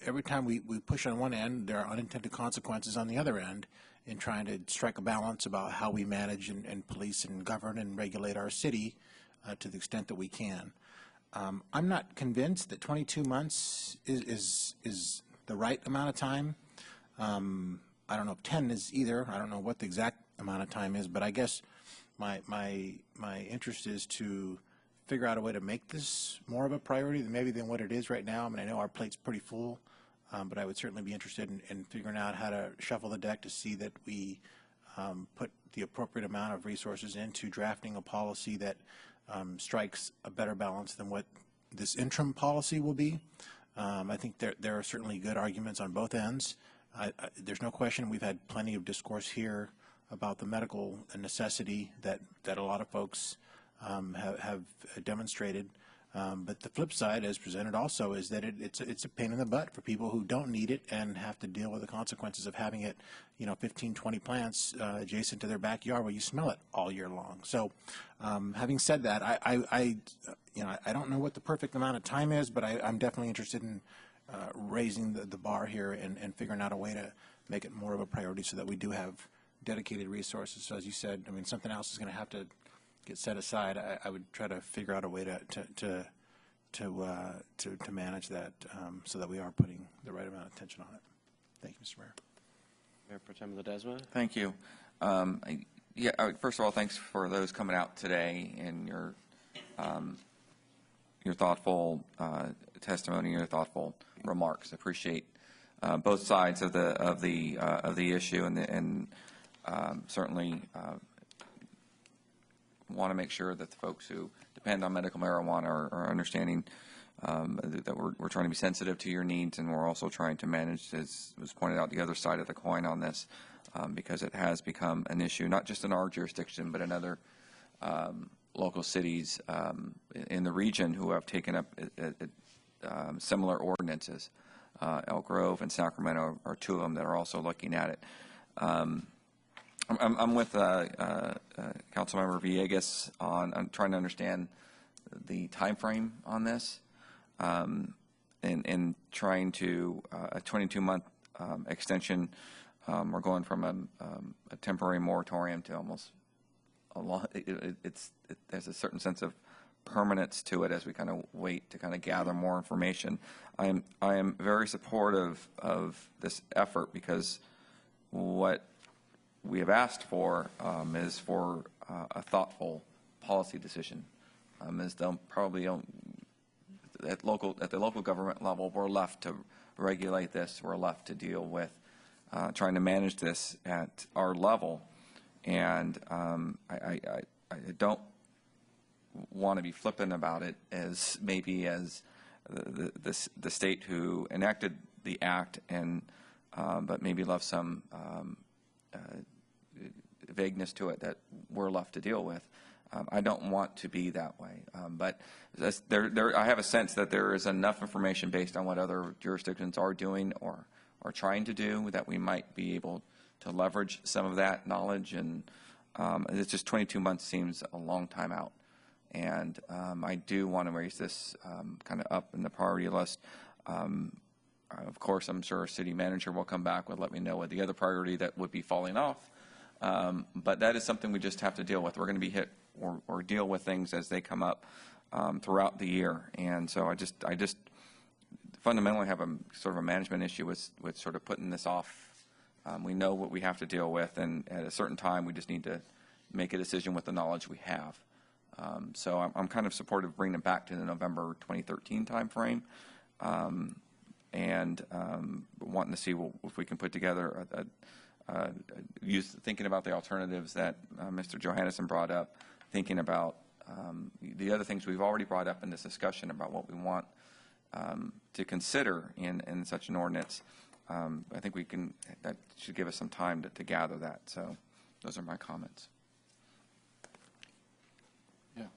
every time we push on one end, there are unintended consequences on the other end in trying to strike a balance about how we manage and police and govern and regulate our city to the extent that we can. I'm not convinced that 22 months is the right amount of time. I don't know if 10 is either. I don't know what the exact amount of time is, but I guess my interest is to figure out a way to make this more of a priority than what it is right now. I mean, I know our plate's pretty full, but I would certainly be interested in figuring out how to shuffle the deck to see that we put the appropriate amount of resources into drafting a policy that strikes a better balance than what this interim policy will be. I think there are certainly good arguments on both ends. There's no question we've had plenty of discourse here about the medical necessity that a lot of folks have demonstrated. But the flip side, as presented also, is that it's a pain in the butt for people who don't need it and have to deal with the consequences of having it, 15, 20 plants adjacent to their backyard where you smell it all year long. So having said that, I don't know what the perfect amount of time is, but I'm definitely interested in raising the bar here and figuring out a way to make it more of a priority so that we do have dedicated resources. So as you said, I mean, something else is going to have to get set aside. I would try to figure out a way to manage that so that we are putting the right amount of attention on it. Thank you, Mr. Mayor. Mayor Pro Tem Ledesma. Thank you. First of all, thanks for those coming out today and your thoughtful testimony, your thoughtful remarks. Appreciate both sides of the issue, and certainly want to make sure that the folks who depend on medical marijuana are understanding that we're trying to be sensitive to your needs, and we're also trying to manage, as was pointed out, the other side of the coin on this, because it has become an issue, not just in our jurisdiction, but in other local cities in the region who have taken up similar ordinances. Elk Grove and Sacramento are two of them that are also looking at it. I'm with Councilmember Villegas on trying to understand the time frame on this, and trying to a 22-month extension. We're going from a temporary moratorium to almost a long. There's a certain sense of permanence to it as we kind of wait to kind of gather more information. I am very supportive of this effort, because what we have asked for is for a thoughtful policy decision. As they'll probably at the local government level, we're left to regulate this. We're left to deal with trying to manage this at our level, and I don't want to be flippant about it as maybe as the state who enacted the act, and but maybe left some vagueness to it that we're left to deal with. I don't want to be that way, but I have a sense that there is enough information based on what other jurisdictions are doing or are trying to do that we might be able to leverage some of that knowledge. And it's just 22 months seems a long time out, and I do want to raise this kind of up in the priority list. Of course, I'm sure our city manager will come back and let me know what the other priority that would be falling off. But that is something we just have to deal with. We're going to be hit or deal with things as they come up throughout the year. And so I just fundamentally have a sort of a management issue with sort of putting this off. We know what we have to deal with, and at a certain time we just need to make a decision with the knowledge we have. So I'm kind of supportive of bringing it back to the November 2013 timeframe, and wanting to see if we can put together thinking about the alternatives that Mr. Johannesson brought up, thinking about the other things we've already brought up in this discussion about what we want to consider in such an ordinance, I think that should give us some time to gather that. So those are my comments. Yeah.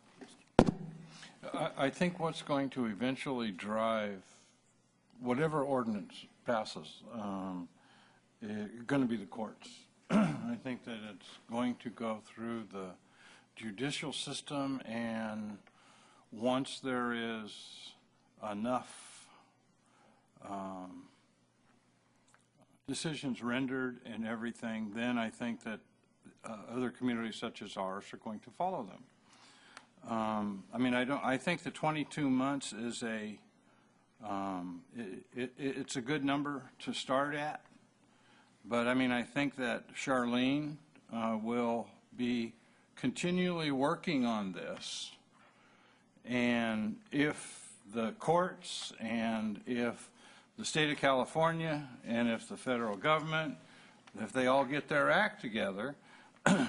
I think what's going to eventually drive whatever ordinance passes is going to be the courts. I think that it's going to go through the judicial system, and once there is enough decisions rendered and everything, then I think that other communities such as ours are going to follow them. I mean, I think the 22 months is it's a good number to start at, but I mean, I think that Charlene will be continually working on this, and if the courts and if the state of California and if the federal government, if they all get their act together,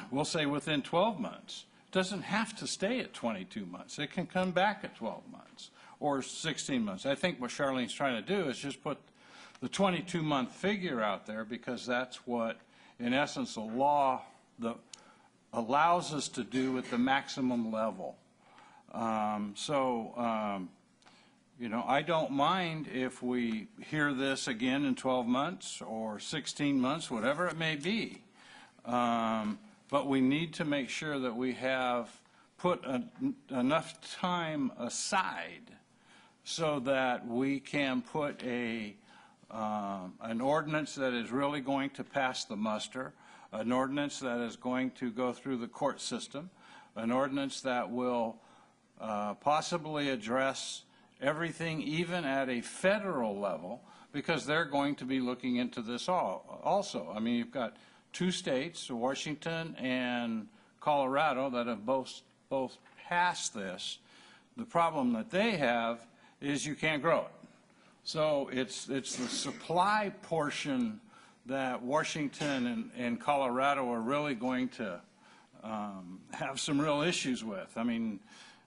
we'll say within 12 months. It doesn't have to stay at 22 months. It can come back at 12 months or 16 months. I think what Charlene's trying to do is just put the 22-month figure out there, because that's what, in essence, the law allows us to do at the maximum level. You know, I don't mind if we hear this again in 12 months or 16 months, whatever it may be. But we need to make sure that we have put enough time aside so that we can put an ordinance that is really going to pass the muster, an ordinance that is going to go through the court system, an ordinance that will possibly address everything, even at a federal level, because they're going to be looking into this also. I mean, you've got two states, Washington and Colorado, that have both passed this. The problem that they have is you can't grow it. So it's the supply portion that Washington and Colorado are really going to have some real issues with. I mean,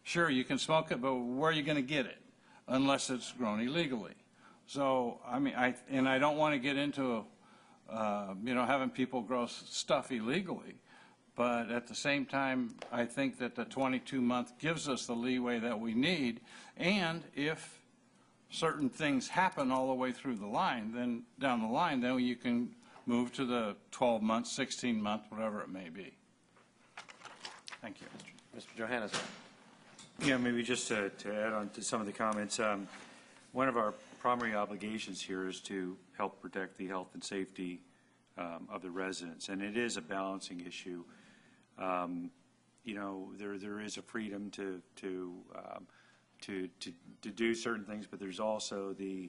sure, you can smoke it, but where are you going to get it unless it's grown illegally? So, I mean, I don't want to get into, you know, having people grow stuff illegally. But at the same time, I think that the 22-month gives us the leeway that we need. And if certain things happen all the way through the line, then down the line, then you can move to the 12-month, 16-month, whatever it may be. Thank you. Mr. Johannes. Yeah, maybe just to add on to some of the comments, one of our primary obligations here is to help protect the health and safety of the residents, and it is a balancing issue. You know, there is a freedom to do certain things, but there's also the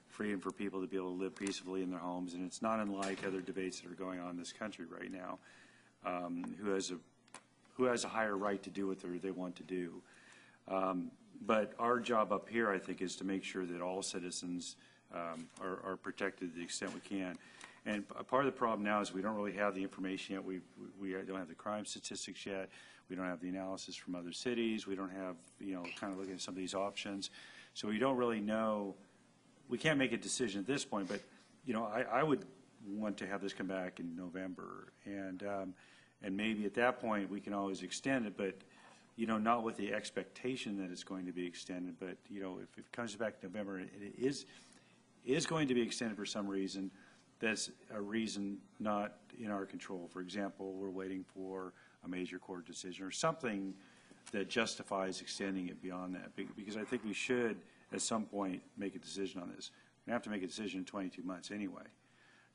freedom for people to be able to live peacefully in their homes, and it's not unlike other debates that are going on in this country right now. Who has a higher right to do what they want to do? But our job up here, I think, is to make sure that all citizens are protected to the extent we can. And part of the problem now is we don't really have the information yet. We don't have the crime statistics yet. We don't have the analysis from other cities. We don't have, you know, kind of looking at some of these options. So we don't really know. We can't make a decision at this point, but, you know, I would want to have this come back in November. And maybe at that point we can always extend it, but, you know, not with the expectation that it's going to be extended. But, you know, if it comes back in November and it is going to be extended for some reason, that's a reason not in our control. For example, we're waiting for a major court decision or something that justifies extending it beyond that. Because I think we should, at some point, make a decision on this. We have to make a decision in 22 months anyway.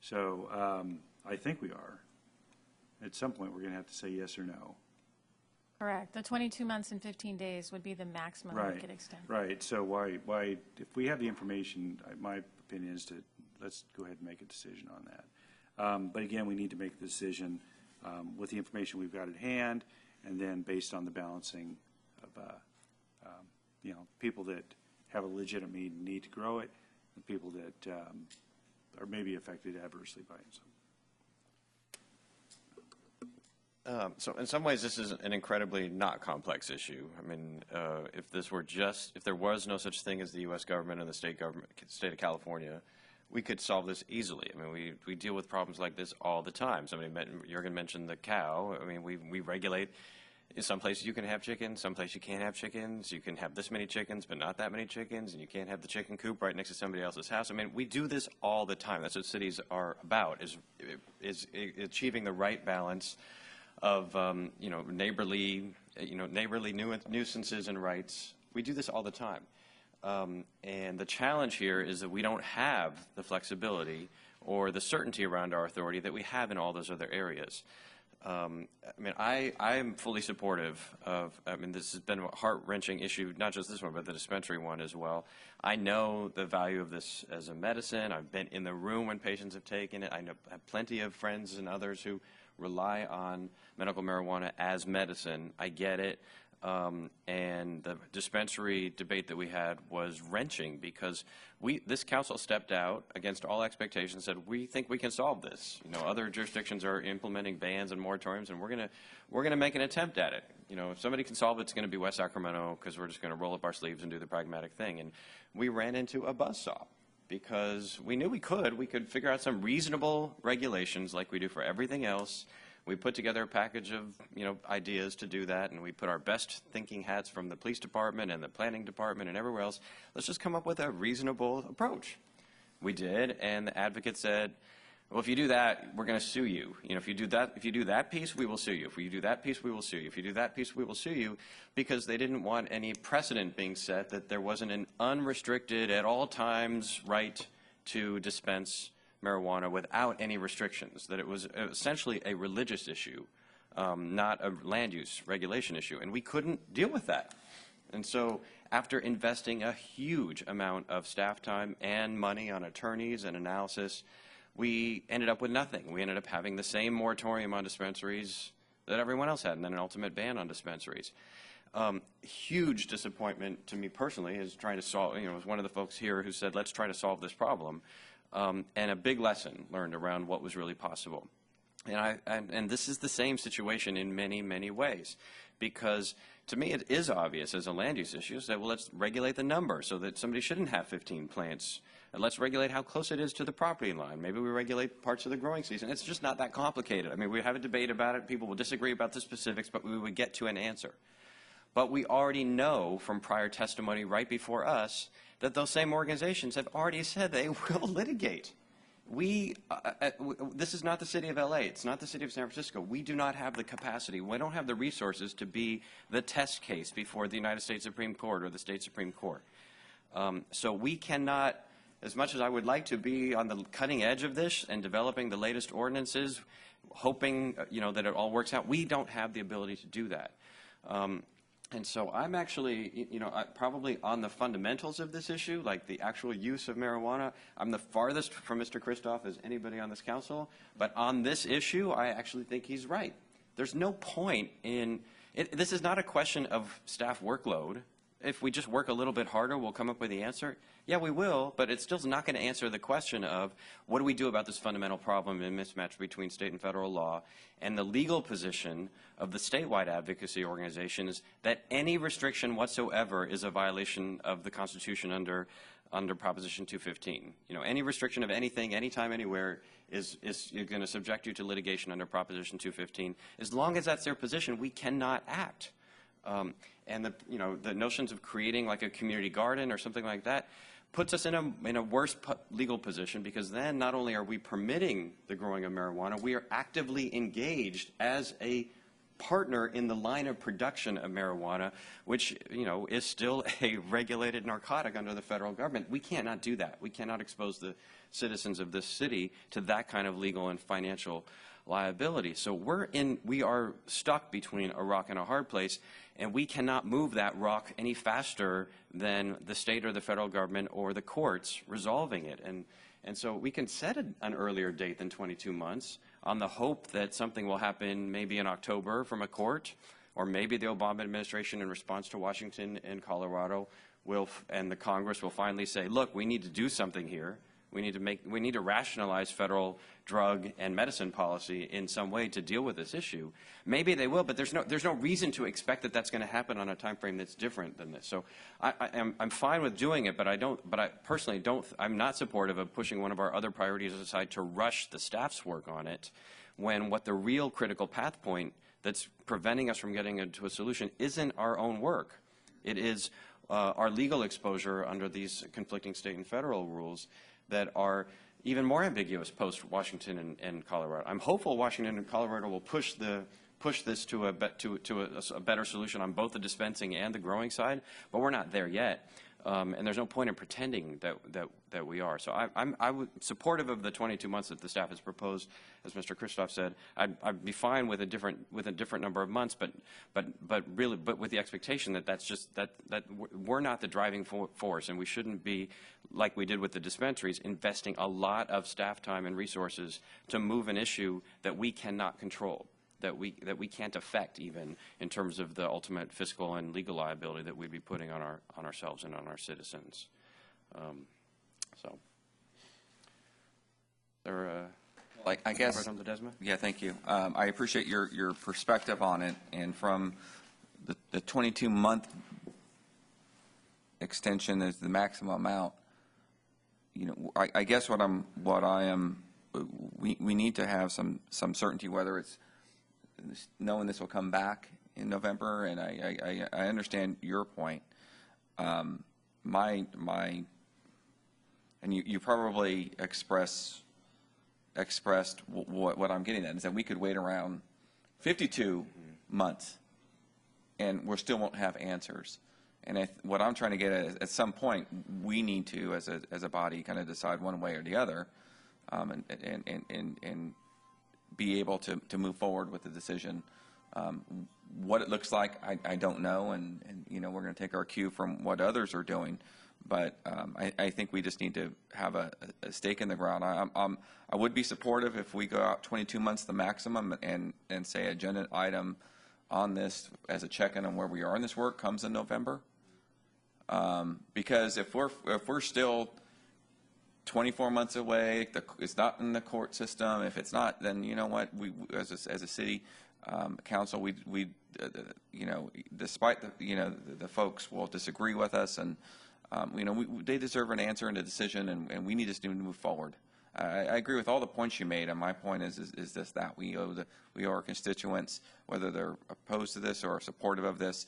So I think we are. At some point, we're going to have to say yes or no. Correct. The 22 months and 15 days would be the maximum we could extend. Right. So why, if we have the information, my opinion is to let's go ahead and make a decision on that. But again, we need to make the decision with the information we've got at hand, and then based on the balancing of, you know, people that have a legitimate need to grow it, and people that are maybe affected adversely by it. So in some ways, this is an incredibly not complex issue. I mean, if there was no such thing as the U.S. government and the state of California, we could solve this easily. I mean, we deal with problems like this all the time. Jürgen mentioned the cow. I mean, we regulate. In some places you can have chickens, some places you can't have chickens. You can have this many chickens, but not that many chickens, and you can't have the chicken coop right next to somebody else's house. I mean, we do this all the time. That's what cities are about, is achieving the right balance of, neighborly nuisances and rights. We do this all the time. And the challenge here is that we don't have the flexibility or the certainty around our authority that we have in all those other areas. I am fully supportive of, this has been a heart-wrenching issue, not just this one, but the dispensary one as well. I know the value of this as a medicine. I've been in the room when patients have taken it. I have plenty of friends and others who rely on medical marijuana as medicine. I get it. And the dispensary debate that we had was wrenching because this council stepped out against all expectations, said we think we can solve this. Other jurisdictions are implementing bans and moratoriums, and we're gonna make an attempt at it. If somebody can solve it, it's going to be West Sacramento because we're just going to roll up our sleeves and do the pragmatic thing. And we ran into a buzzsaw because we knew we could figure out some reasonable regulations like we do for everything else. We put together a package of, ideas to do that, and we put our best thinking hats from the police department and the planning department and everywhere else. Let's just come up with a reasonable approach. We did, and the advocate said, well, if you do that, we're going to sue you. If you do that piece, we will sue you. If you do that piece, we will sue you. If you do that piece, we will sue you, because they didn't want any precedent being set that there wasn't an unrestricted, at all times, right to dispense marijuana without any restrictions, that it was essentially a religious issue, not a land use regulation issue. And we couldn't deal with that. And so after investing a huge amount of staff time and money on attorneys and analysis, we ended up with nothing. We ended up having the same moratorium on dispensaries that everyone else had, and then an ultimate ban on dispensaries. Huge disappointment to me personally is trying to solve, was one of the folks here who said, let's try to solve this problem. And a big lesson learned around what was really possible. And this is the same situation in many, many ways, because to me it is obvious as a land use issue that, well, let's regulate the number so that somebody shouldn't have 15 plants. And let's regulate how close it is to the property line. Maybe we regulate parts of the growing season. It's just not that complicated. We have a debate about it. People will disagree about the specifics, but we would get to an answer. But we already know from prior testimony right before us that those same organizations have already said they will litigate. This is not the city of LA. It's not the city of San Francisco. We do not have the capacity. We don't have the resources to be the test case before the United States Supreme Court or the state Supreme Court. So we cannot, as much as I would like to be on the cutting edge of this and developing the latest ordinances, hoping that it all works out, we don't have the ability to do that. And so I'm actually, probably on the fundamentals of this issue, like the actual use of marijuana, I'm the farthest from Mr. Kristof as anybody on this council. But on this issue, I actually think he's right. There's no point in it. This is not a question of staff workload. If we just work a little bit harder, we'll come up with the answer. Yeah, we will, but it's still not going to answer the question of what do we do about this fundamental problem and mismatch between state and federal law and the legal position of the statewide advocacy organizations that any restriction whatsoever is a violation of the Constitution under Proposition 215. Any restriction of anything, anytime, anywhere is going to subject you to litigation under Proposition 215. As long as that's their position, we cannot act. And the notions of creating like a community garden or something like that puts us in a worse legal position, because then not only are we permitting the growing of marijuana, we are actively engaged as a partner in the line of production of marijuana, which is still a regulated narcotic under the federal government. We cannot do that. We cannot expose the citizens of this city to that kind of legal and financial liability. So we are stuck between a rock and a hard place, and we cannot move that rock any faster than the state or the federal government or the courts resolving it. And so we can set an earlier date than 22 months on the hope that something will happen maybe in October from a court, or maybe the Obama administration in response to Washington and Colorado and the Congress will finally say, look, we need to do something here. We need to rationalize federal drug and medicine policy in some way to deal with this issue. Maybe they will, but there's no reason to expect that that's going to happen on a time frame that's different than this. So I'm fine with doing it, but I personally don't. I'm not supportive of pushing one of our other priorities aside to rush the staff's work on it, when what the real critical path point that's preventing us from getting into a solution isn't our own work. It is our legal exposure under these conflicting state and federal rules that are even more ambiguous post-Washington and Colorado. I'm hopeful Washington and Colorado will push this to a better solution on both the dispensing and the growing side, but we're not there yet. And there's no point in pretending that we are. So I'm supportive of the 22 months that the staff has proposed. As Mr. Kristoff said, I'd be fine with a different number of months, but with the expectation that that we're not the driving force, and we shouldn't be, like we did with the dispensaries, investing a lot of staff time and resources to move an issue that we cannot control, that we can't affect even in terms of the ultimate fiscal and legal liability that we'd be putting on ourselves and on our citizens. So, there. I guess. Yeah, thank you. I appreciate your perspective on it, and from the 22-month extension is the maximum amount. You know, I guess we need to have some certainty whether it's knowing this will come back in November, and I understand your point. And you probably expressed what I'm getting at is that we could wait around 52 months, and we still won't have answers. And what I'm trying to get at some point, we need to, as a body, kind of decide one way or the other, and be able to move forward with the decision. What it looks like, I don't know, and you know, we're going to take our cue from what others are doing. But I think we just need to have a stake in the ground. I would be supportive if we go out 22 months, the maximum, and say agenda item on this as a check-in on where we are in this work comes in November. Because if we're still 24 months away, it's not in the court system. If it's not, then you know what? We as a city council, we you know, despite the folks will disagree with us, and you know, they deserve an answer and a decision, and we need to move forward. I agree with all the points you made, and my point is this: that we owe our constituents, whether they're opposed to this or supportive of this,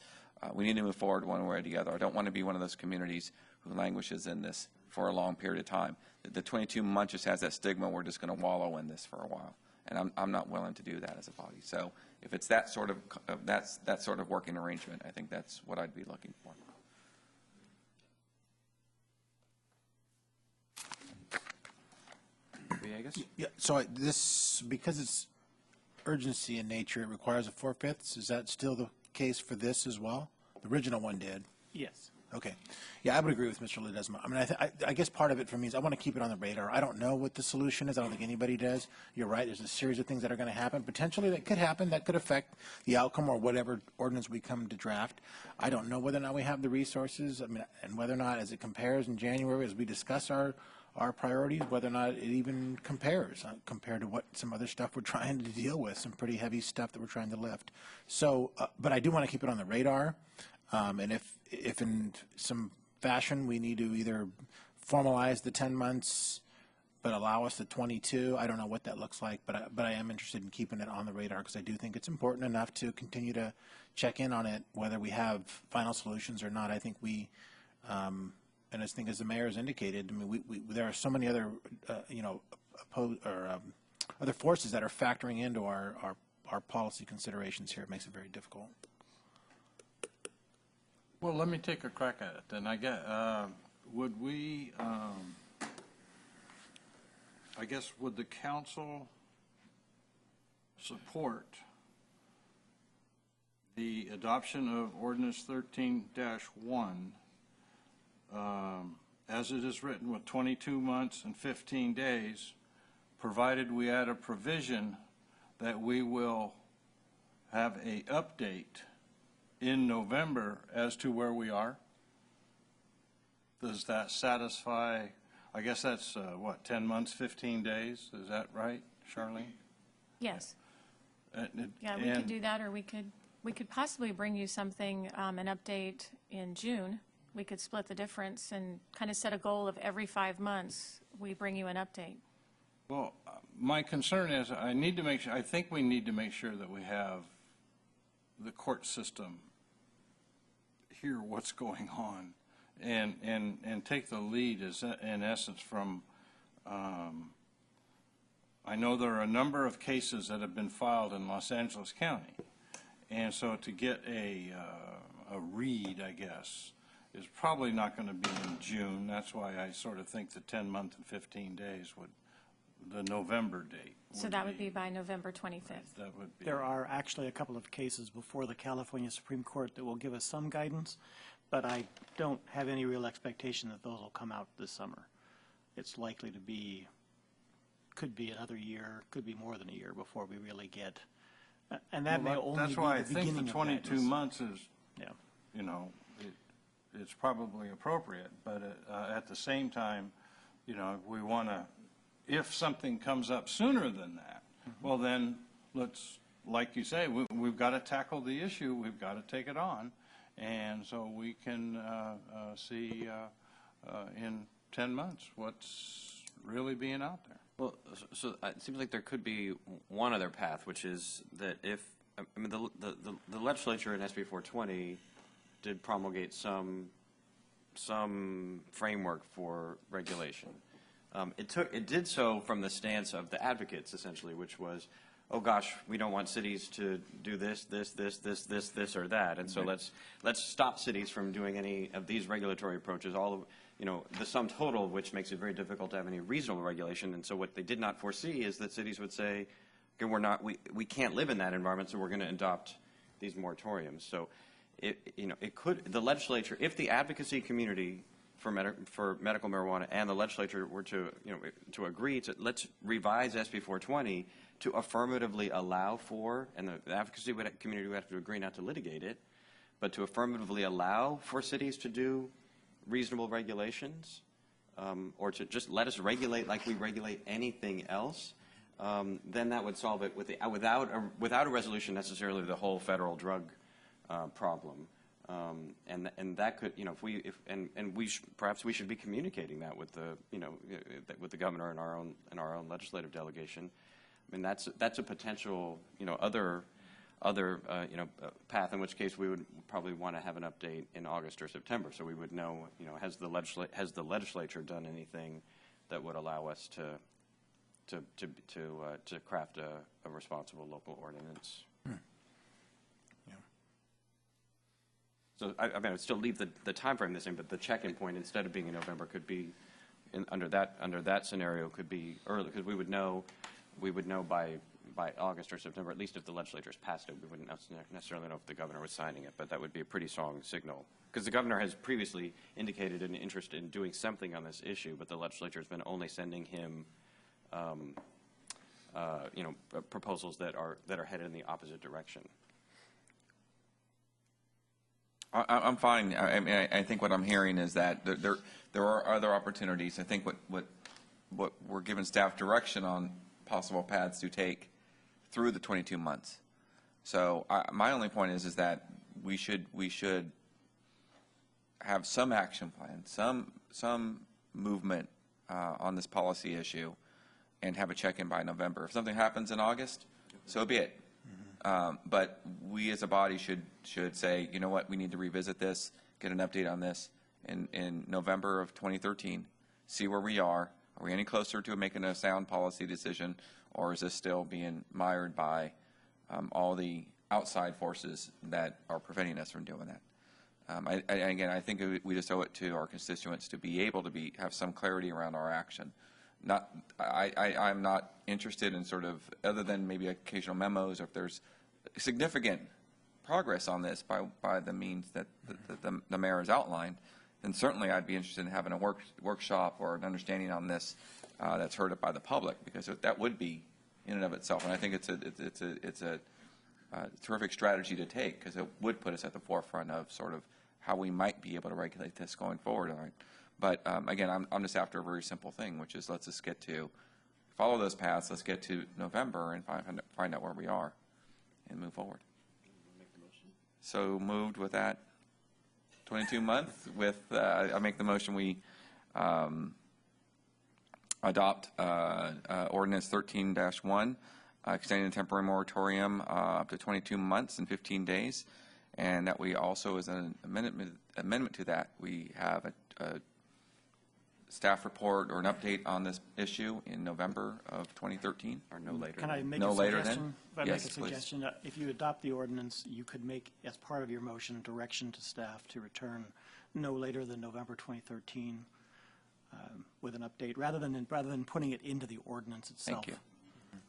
we need to move forward one way or the other. I don't want to be one of those communities who languishes in this for a long period of time. The 22 months just has that stigma. We're just going to wallow in this for a while, and I'm not willing to do that as a body. So if it's that sort of working arrangement, I think that's what I'd be looking for. Yeah, so because it's urgency in nature, it requires a 4/5. Is that still the case for this as well? The original one did. Yes. Okay. Yeah, I would agree with Mr. Ledesma. I mean, I guess part of it for me is I want to keep it on the radar. I don't know what the solution is. I don't think anybody does. You're right. There's a series of things that are going to happen. Potentially that could happen. That could affect the outcome or whatever ordinance we come to draft. I don't know whether or not we have the resources. I mean, and whether or not as it compares in January as we discuss our priorities, whether or not it even compares compared to what some other stuff we're trying to deal with, some pretty heavy stuff that we're trying to lift. So, but I do want to keep it on the radar. And if in some fashion we need to either formalize the 10 months but allow us the 22, I don't know what that looks like, but I am interested in keeping it on the radar because I do think it's important enough to continue to check in on it, whether we have final solutions or not. I think we, and I think as the mayor has indicated, I mean, there are so many other, other forces that are factoring into our policy considerations here. It makes it very difficult. Well, let me take a crack at it then. Would we, I guess, would the council support the adoption of Ordinance 13-1 as it is written with 22 months and 15 days, provided we add a provision that we will have an update in November as to where we are? Does that satisfy I guess that's, what, 10 months, 15 days? Is that right, Charlene? Yes. And- Yeah, we could do that, or we could possibly bring you something, an update in June. We could split the difference and kind of set a goal of every 5 months, we bring you an update. Well, my concern is I think we need to make sure that we have the court system hear what's going on and take the lead in essence from, I know there are a number of cases that have been filed in Los Angeles County. And so to get a read, I guess, is probably not going to be in June. That's why I sort of think the 10-month and 15 days the November date. So that would be by November 25th. That would be. There are actually a couple of cases before the California Supreme Court that will give us some guidance, but I don't have any real expectation that those will come out this summer. It's likely to be, could be another year, could be more than a year before we really get, and that may only That's be why I the think beginning the of 22 guidance. months is, Yeah. you know, it's probably appropriate, but at the same time, you know, we want to, if something comes up sooner than that, well then, let's, like you say, we've got to tackle the issue, we've got to take it on, and so we can see in 10 months what's really being out there. Well, so it seems like there could be one other path, which is that if, I mean, the legislature in SB 420 did promulgate some framework for regulation. It did so from the stance of the advocates, essentially, which was, oh gosh, we don't want cities to do this, or that, and so let's stop cities from doing any of these regulatory approaches. All of, you know, the sum total of which makes it very difficult to have any reasonable regulation. And so what they did not foresee is that cities would say, okay, we can't live in that environment, so we're going to adopt these moratoriums. So, the legislature, if the advocacy community for medical marijuana and the legislature were to agree to, let's revise SB 420 to affirmatively allow for, and the advocacy community would have to agree not to litigate it, but to affirmatively allow for cities to do reasonable regulations, or to just let us regulate like we regulate anything else, then that would solve it without a resolution necessarily of the whole federal drug problem. And that could, you know, perhaps we should be communicating that with with the governor and our own legislative delegation. I mean, that's a potential, you know, other path, in which case we would probably want to have an update in August or September, so we would know, you know, has the legislature done anything that would allow us to craft a responsible local ordinance. So I mean, I would still leave the time frame the same, but the check-in point, instead of being in November, could be under that scenario could be early, because we would know by August or September, at least if the legislature's passed it. We wouldn't necessarily know if the governor was signing it, but that would be a pretty strong signal, because the governor has previously indicated an interest in doing something on this issue, but the legislature has been only sending him proposals that are headed in the opposite direction. I'm fine. I mean, I think what I'm hearing is that there are other opportunities. I think what we're giving staff direction on possible paths to take through the 22 months. So my only point is that we should have some action plan, some movement on this policy issue, and have a check-in by November. If something happens in August, so be it. But we as a body should say, you know what, we need to revisit this, get an update on this in November of 2013, see where we are. Are we any closer to making a sound policy decision, or is this still being mired by all the outside forces that are preventing us from doing that? Again, I think we just owe it to our constituents to be able to have some clarity around our action. I'm not interested in sort of, other than maybe occasional memos, or if there's significant progress on this by the means that the mayor has outlined, then certainly I'd be interested in having a workshop or an understanding on this that's heard by the public, because that would be in and of itself. And I think it's a terrific strategy to take, because it would put us at the forefront of sort of how we might be able to regulate this going forward. But again, I'm just after a very simple thing, which is let's just get to, follow those paths, let's get to November and find out where we are and move forward. So moved with that 22-month with, I make the motion we adopt ordinance 13-1, extending the temporary moratorium up to 22 months and 15 days. And that we also, as an amendment to that, we have a staff report or an update on this issue in November of 2013, or no later. Can I make no a later suggestion? If I Yes, make a suggestion, if you adopt the ordinance, you could make, as part of your motion, direction to staff to return no later than November 2013 with an update, rather than putting it into the ordinance itself. Thank you.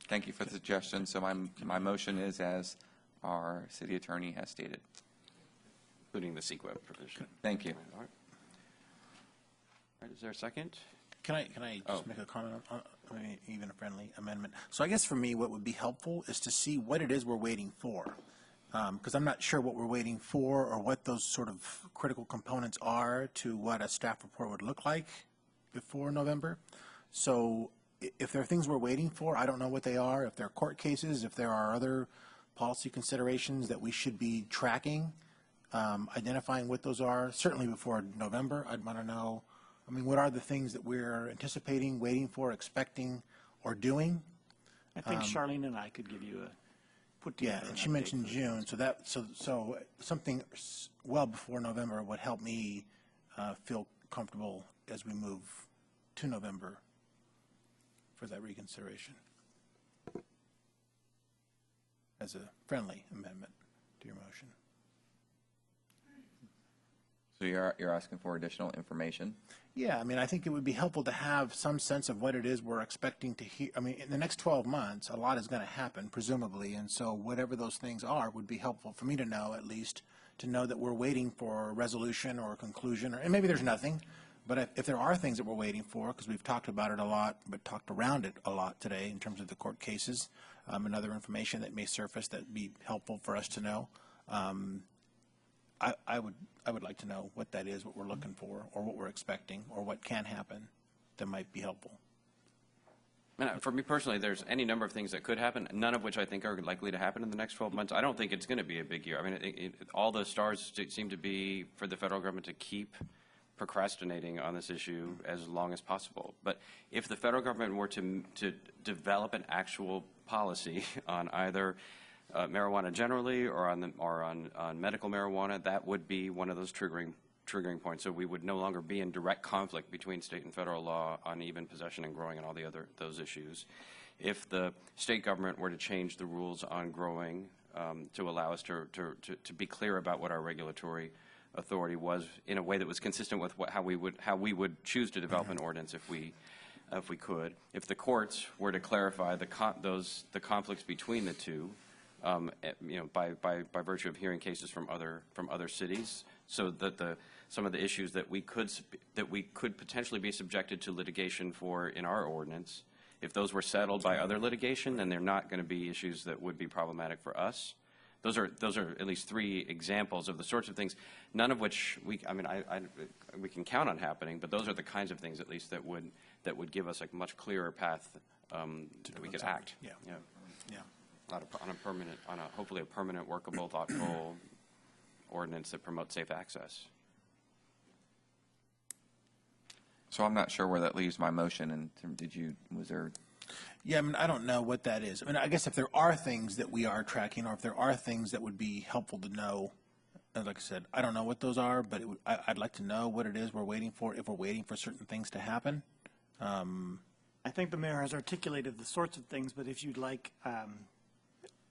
Thank you for the suggestion. So my motion is as our city attorney has stated. Including the CEQA provision. Thank you. All right. All right, is there a second? Can I just make a comment on, even a friendly amendment? So I guess for me, what would be helpful is to see what it is we're waiting for. Because I'm not sure what we're waiting for or what those sort of critical components are to what a staff report would look like before November. So if there are things we're waiting for, I don't know what they are. If there are court cases, if there are other policy considerations that we should be tracking, identifying what those are, certainly before November, I'd want to know, I mean, what are the things that we're anticipating, waiting for, expecting, or doing? I think Charlene and I could give you a put together. Yeah, and she mentioned June, so so something well before November would help me feel comfortable as we move to November for that reconsideration as a friendly amendment to your motion. So you're asking for additional information? Yeah, I mean, I think it would be helpful to have some sense of what it is we're expecting to hear. I mean, in the next 12 months, a lot is going to happen, presumably, and so whatever those things are would be helpful for me to know, at least, to know that we're waiting for a resolution or a conclusion, and maybe there's nothing, but if there are things that we're waiting for, because we've talked about it a lot, but talked around it a lot today in terms of the court cases and other information that may surface that would be helpful for us to know, I would like to know what that is, what we're looking for, or what we're expecting, or what can happen that might be helpful. And for me personally, there's any number of things that could happen, none of which I think are likely to happen in the next 12 months. I don't think it's going to be a big year. I mean, all the stars seem to be for the federal government to keep procrastinating on this issue as long as possible. But if the federal government were to develop an actual policy on either marijuana generally or on medical marijuana, that would be one of those triggering points. So we would no longer be in direct conflict between state and federal law on even possession and growing and all the other those issues. If the state government were to change the rules on growing to allow us to be clear about what our regulatory authority was in a way that was consistent with how we would choose to develop an ordinance if we could. If the courts were to clarify the conflicts between the two, you know, by virtue of hearing cases from other cities, so that some of the issues that we could potentially be subjected to litigation for in our ordinance, if those were settled by other litigation, then they're not going to be issues that would be problematic for us. Those are at least three examples of the sorts of things, none of which we can count on happening, but those are the kinds of things at least that would give us a much clearer path that we could act. Yeah. Hopefully a permanent, workable, thoughtful ordinance that promotes safe access. So I'm not sure where that leaves my motion. And was there? Yeah, I mean, I don't know what that is. I mean, I guess if there are things that we are tracking, or if there are things that would be helpful to know, like I said, I don't know what those are, but I'd like to know what it is we're waiting for, if we're waiting for certain things to happen. I think the mayor has articulated the sorts of things, but if you'd like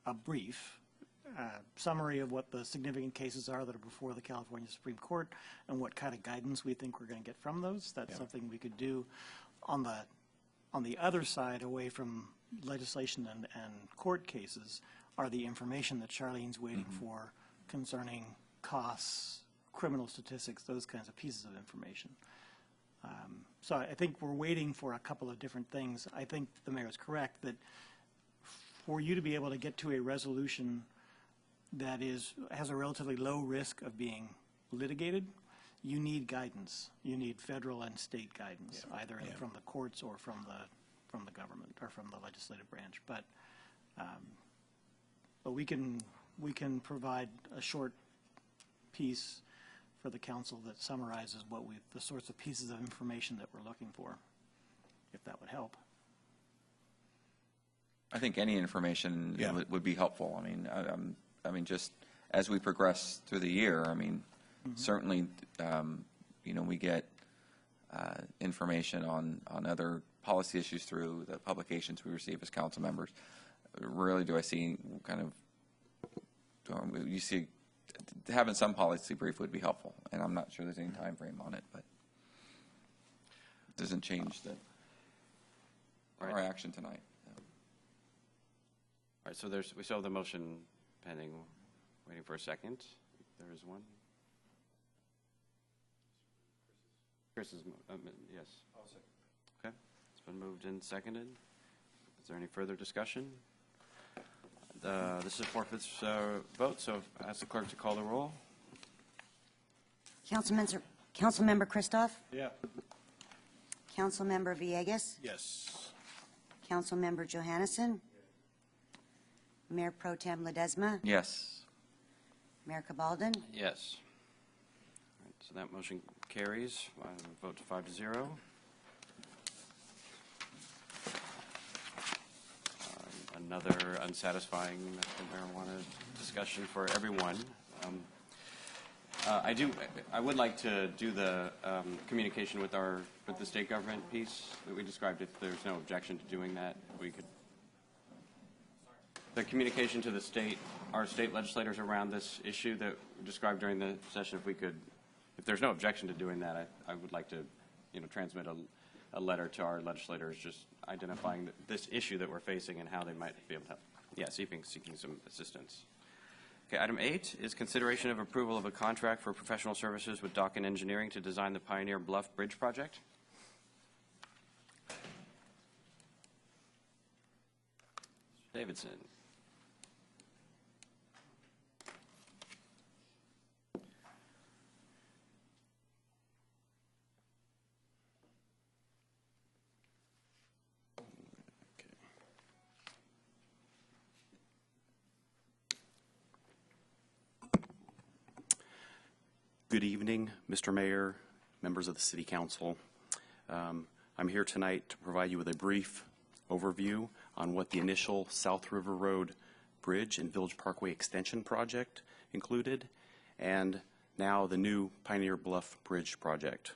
a brief summary of what the significant cases are that are before the California Supreme Court and what kind of guidance we think we're going to get from those, that's something we could do. On the other side, away from legislation and court cases, are the information that Charlene's waiting for concerning costs, criminal statistics, those kinds of pieces of information. So I think we're waiting for a couple of different things. I think the mayor is correct that for you to be able to get to a resolution that has a relatively low risk of being litigated, you need guidance. You need federal and state guidance, either from the courts or from the government or from the legislative branch. But we can provide a short piece for the council that summarizes the sorts of pieces of information that we're looking for, if that would help. I think any information would be helpful. I mean, just as we progress through the year, I mean, certainly, we get information on other policy issues through the publications we receive as council members. Rarely do I see you see, having some policy brief would be helpful, and I'm not sure there's any time frame on it, but it doesn't change our action tonight. All right, so we still have the motion pending, waiting for a second. There is one. Chris's, yes. Okay, it's been moved and seconded. Is there any further discussion? This is a fourth vote, so ask the clerk to call the roll. Councilmember Christoph? Yeah. Councilmember Villegas? Yes. Councilmember Johannesson? Mayor Pro Tem Ledesma? Yes. Mayor Cabaldon? Yes. All right, so that motion carries. I vote to 5-0. Another unsatisfying medical marijuana discussion for everyone. I would like to do the communication with the state government piece that we described. If there's no objection to doing that, we could. The communication to our state legislators around this issue that we described during the session. If there's no objection to doing that, I would like to, transmit a letter to our legislators just identifying this issue that we're facing and how they might be able to help. Yeah, seeking some assistance. Okay, item 8 is consideration of approval of a contract for professional services with Dawkin Engineering to design the Pioneer Bluff Bridge project. Davidson. Good evening, Mr. Mayor, members of the City Council. I'm here tonight to provide you with a brief overview on what the initial South River Road Bridge and Village Parkway Extension project included, and now the new Pioneer Bluff Bridge project.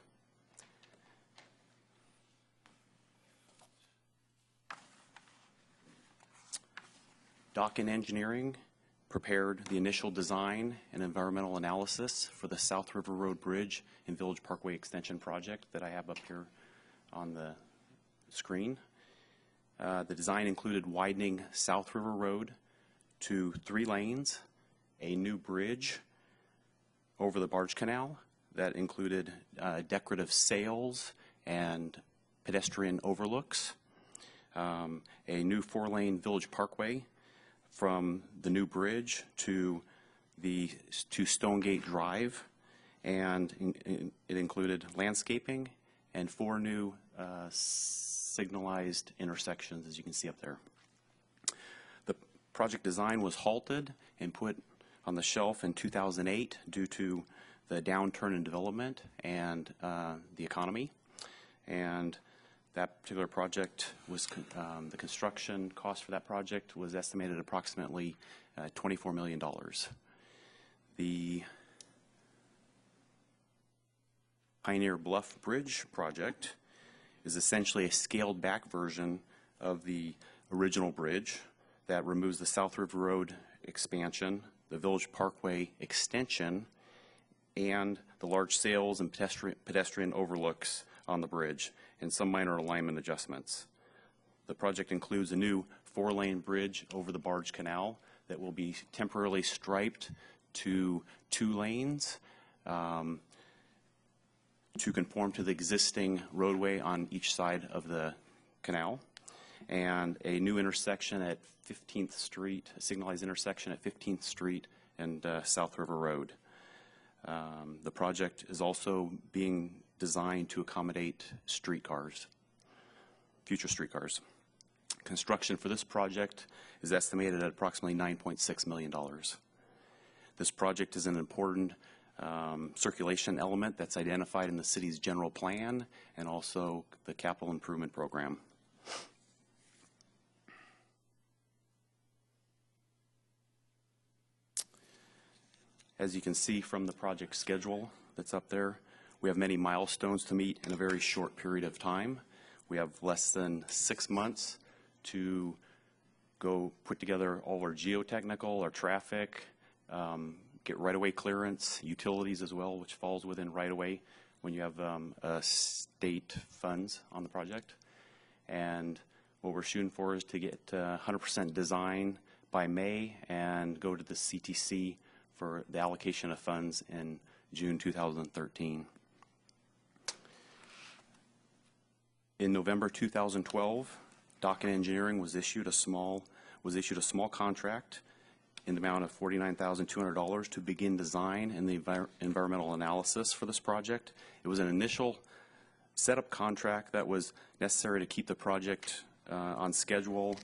Dawkin Engineering prepared the initial design and environmental analysis for the South River Road Bridge and Village Parkway Extension project that I have up here on the screen. The design included widening South River Road to 3 lanes, a new bridge over the barge canal that included decorative sails and pedestrian overlooks, a new 4-lane Village Parkway from the new bridge to Stonegate Drive, and it included landscaping and 4 new signalized intersections, as you can see up there. The project design was halted and put on the shelf in 2008 due to the downturn in development and the economy. And that particular project was, the construction cost for that project was estimated at approximately $24 million. The Pioneer Bluff Bridge project is essentially a scaled back version of the original bridge that removes the South River Road expansion, the Village Parkway extension, and the large sails and pedestrian overlooks on the bridge, and some minor alignment adjustments. The project includes a new 4-lane bridge over the barge canal that will be temporarily striped to 2 lanes to conform to the existing roadway on each side of the canal, and a new intersection at 15th Street, a signalized intersection at 15th Street and South River Road. The project is also being designed to accommodate streetcars, future streetcars. Construction for this project is estimated at approximately $9.6 million. This project is an important circulation element that's identified in the city's general plan and also the capital improvement program. As you can see from the project schedule that's up there, we have many milestones to meet in a very short period of time. We have less than 6 months to go put together all our geotechnical, our traffic, get right-of-way clearance, utilities as well, which falls within right-of-way when you have state funds on the project. And what we're shooting for is to get 100% design by May and go to the CTC for the allocation of funds in June 2013. In November 2012, Docket Engineering was issued a small contract in the amount of $49,200 to begin design and the environmental analysis for this project. It was an initial setup contract that was necessary to keep the project on schedule,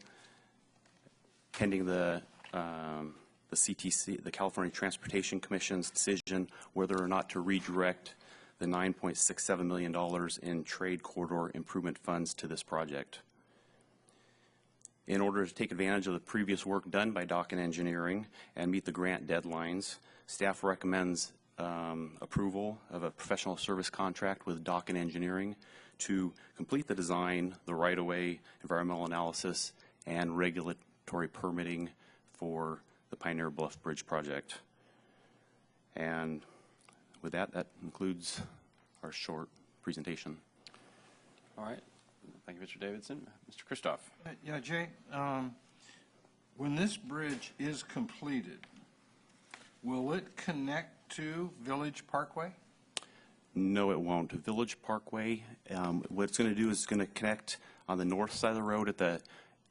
pending the CTC, the California Transportation Commission's decision whether or not to redirect the $9.67 million in trade corridor improvement funds to this project. In order to take advantage of the previous work done by Docket Engineering and meet the grant deadlines, staff recommends approval of a professional service contract with Docket Engineering to complete the design, the right-of-way, environmental analysis, and regulatory permitting for the Pioneer Bluff Bridge project. And with that, that concludes our short presentation. All right. Thank you, Mr. Davidson. Mr. Christoph. Yeah, Jay, when this bridge is completed, will it connect to Village Parkway? No, it won't. Village Parkway, what it's going to do is it's going to connect on the north side of the road at the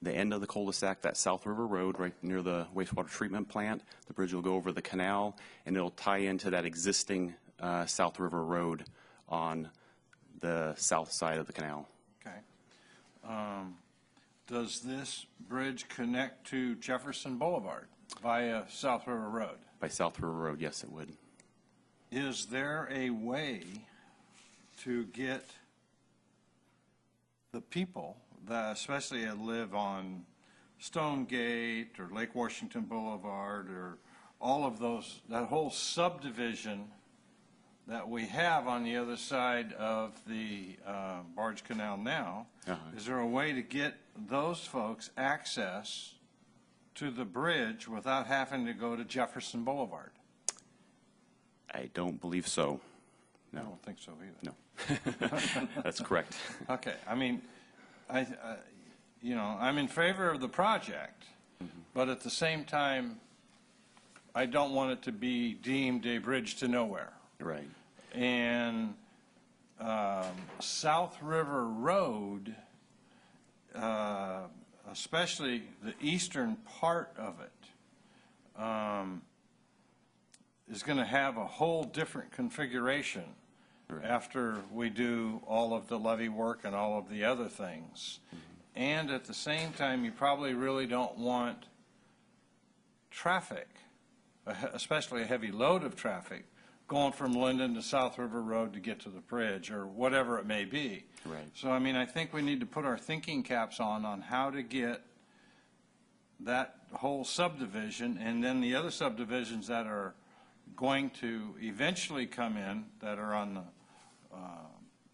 end of the cul-de-sac, that South River Road, right near the wastewater treatment plant. The bridge will go over the canal, and it'll tie into that existing South River Road on the south side of the canal. Okay. Does this bridge connect to Jefferson Boulevard via South River Road? By South River Road, yes, it would. Is there a way to get the people that especially live on Stonegate or Lake Washington Boulevard or all of those, that whole subdivision that we have on the other side of the Barge Canal now, is there a way to get those folks access to the bridge without having to go to Jefferson Boulevard? I don't believe so. No. I don't think so either. No. That's correct. Okay. I mean, I'm in favor of the project, but at the same time, I don't want it to be deemed a bridge to nowhere. Right. And South River Road, especially the eastern part of it, is going to have a whole different configuration after we do all of the levee work and all of the other things. And at the same time, you probably really don't want traffic, especially a heavy load of traffic, going from Linden to South River Road to get to the bridge or whatever it may be. Right. So, I mean, I think we need to put our thinking caps on how to get that whole subdivision and then the other subdivisions that are going to eventually come in that are on the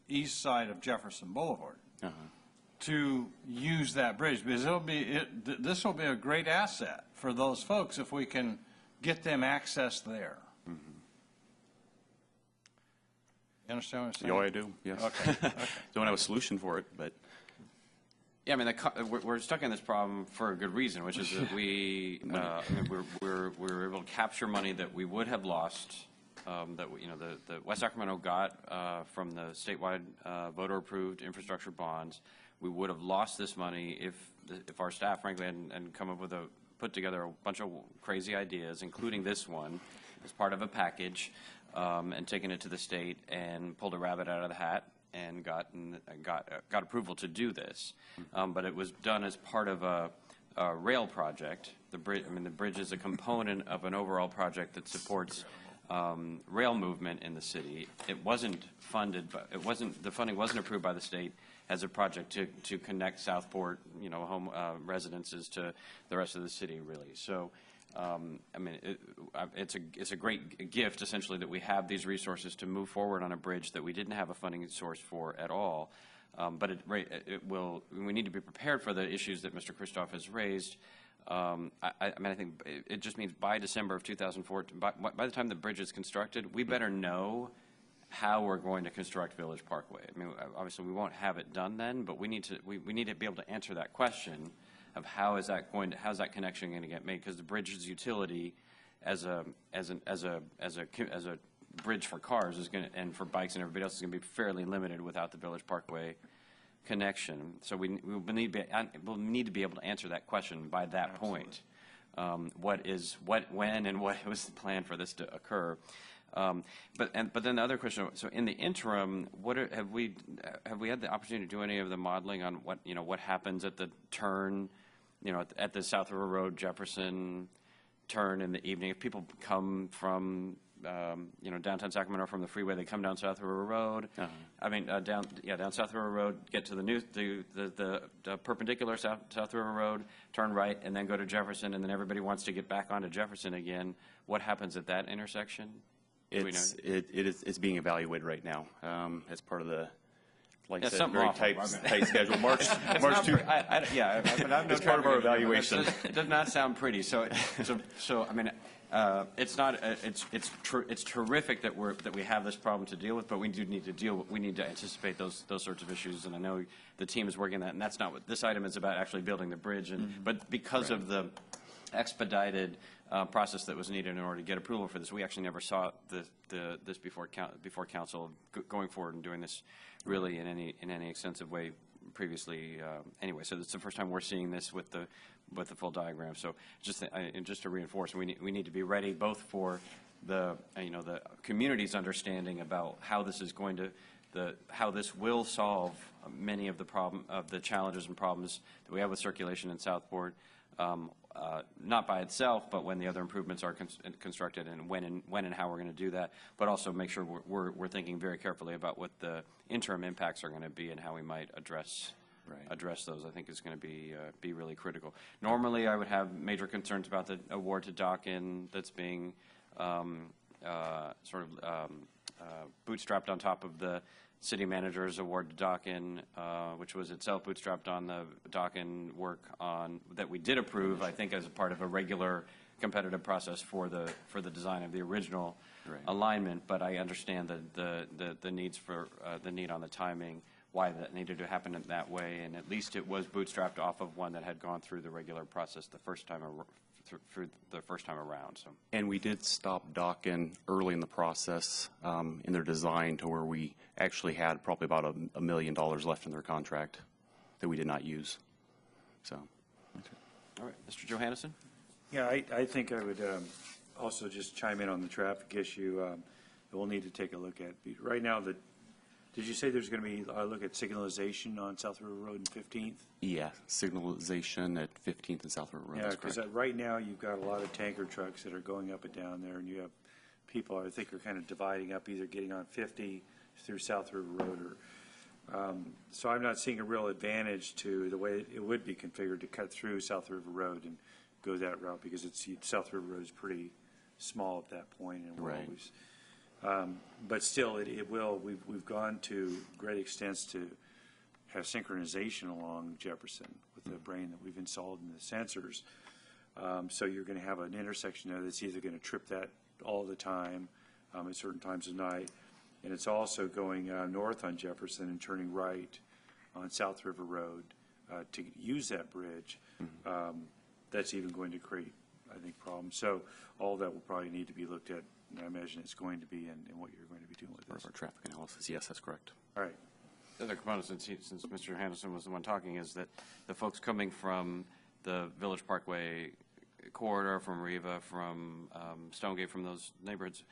east side of Jefferson Boulevard to use that bridge, because this will be a great asset for those folks if we can get them access there. You understand what I'm saying? Oh, I do, yes. Okay. Don't have a solution for it, but. Yeah, I mean, we're stuck in this problem for a good reason, which is that we're able to capture money that we would have lost, that the West Sacramento got from the statewide voter-approved infrastructure bonds. We would have lost this money if our staff, frankly, hadn't come up with put together a bunch of crazy ideas, including this one, as part of a package. and taken it to the state and pulled a rabbit out of the hat and got approval to do this. But it was done as part of a rail project. The bridge is a component of an overall project that supports rail movement in the city. It wasn't funded, but the funding wasn't approved by the state as a project to connect Southport, home residences to the rest of the city, really. So, it's a great gift, essentially, that we have these resources to move forward on a bridge that we didn't have a funding source for at all. But we need to be prepared for the issues that Mr. Christoph has raised. I think it just means by December of 2014, by the time the bridge is constructed, we better know how we're going to construct Village Parkway. Obviously we won't have it done then, but we need to be able to answer that question of how's that connection going to get made, because the bridge's utility as a bridge for cars is going to, and for bikes and everybody else, is going to be fairly limited without the Village Parkway connection. So we'll need to be able to answer that question by that point. When, and what was the plan for this to occur? But then the other question. So in the interim, have we had the opportunity to do any of the modeling on what happens at the turn, at the South River Road Jefferson turn in the evening? If people come from downtown Sacramento from the freeway, they come down South River Road. Down South River Road, get to the perpendicular South River Road, turn right, and then go to Jefferson, and then everybody wants to get back onto Jefferson again. What happens at that intersection? It's being evaluated right now as part of the, like I said, something very awful. tight schedule. March 2. It's part of our evaluation. It does not sound pretty. So it's not. It's terrific that we have this problem to deal with, but we need to anticipate those sorts of issues. And I know the team is working on that. And that's not what this item is about. Actually building the bridge, but because of the expedited process that was needed in order to get approval for this, we actually never saw this before council going forward and doing this really in any extensive way previously. Anyway, so it's the first time we're seeing this with the full diagram. So just to reinforce, we need to be ready both for the community's understanding about how this is going to how this will solve many of the challenges and problems that we have with circulation in Southport. Not by itself, but when the other improvements are constructed, and when and how we're going to do that. But also make sure we're thinking very carefully about what the interim impacts are going to be and how we might address those. I think is going to be really critical. Normally, I would have major concerns about the award to Dockin that's being bootstrapped on top of the city manager's award to Dockin, which was itself bootstrapped on the Dockin work that we did approve, I think, as a part of a regular competitive process for the design of the original alignment. But I understand the needs for the need on the timing, why that needed to happen in that way, and at least it was bootstrapped off of one that had gone through the regular process the first time around. So. And we did stop Dockin early in the process in their design to where we actually had probably about $1 million left in their contract that we did not use. So. All right, Mr. Johannesson? Yeah, I think I would also just chime in on the traffic issue that we'll need to take a look at. Right now, did you say there's going to be a look at signalization on South River Road and 15th? Yeah, signalization at 15th and South River Road. Yeah, because right now you've got a lot of tanker trucks that are going up and down there, and you have people I think are kind of dividing up, either getting on 50 through South River Road, or so I'm not seeing a real advantage to the way it would be configured to cut through South River Road and go that route, because South River Road is pretty small at that point, and we're always. But still, it will. We've gone to great extents to have synchronization along Jefferson with the brain that we've installed in the sensors. So you're going to have an intersection there that's either going to trip that all the time at certain times of night, and it's also going north on Jefferson and turning right on South River Road to use that bridge. That's even going to create, I think, problems. So all that will probably need to be looked at. And I imagine it's going to be in what you're going to be doing with this. Part of our traffic analysis, yes, that's correct. All right. The other component, since Mr. Henderson was the one talking, is that the folks coming from the Village Parkway corridor, from Riva, from Stonegate, from those neighborhoods,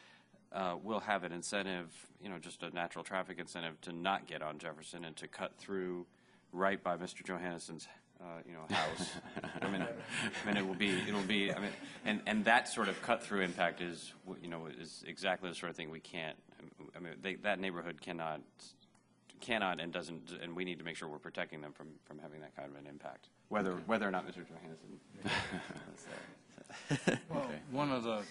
we'll have an incentive, just a natural traffic incentive to not get on Jefferson and to cut through right by Mr. Johanneson's, house. It'll be, and that sort of cut through impact is, is exactly the sort of thing we can't, that neighborhood cannot and doesn't, and we need to make sure we're protecting them from having that kind of an impact, whether or not Mr. Johanneson. Well, one of the,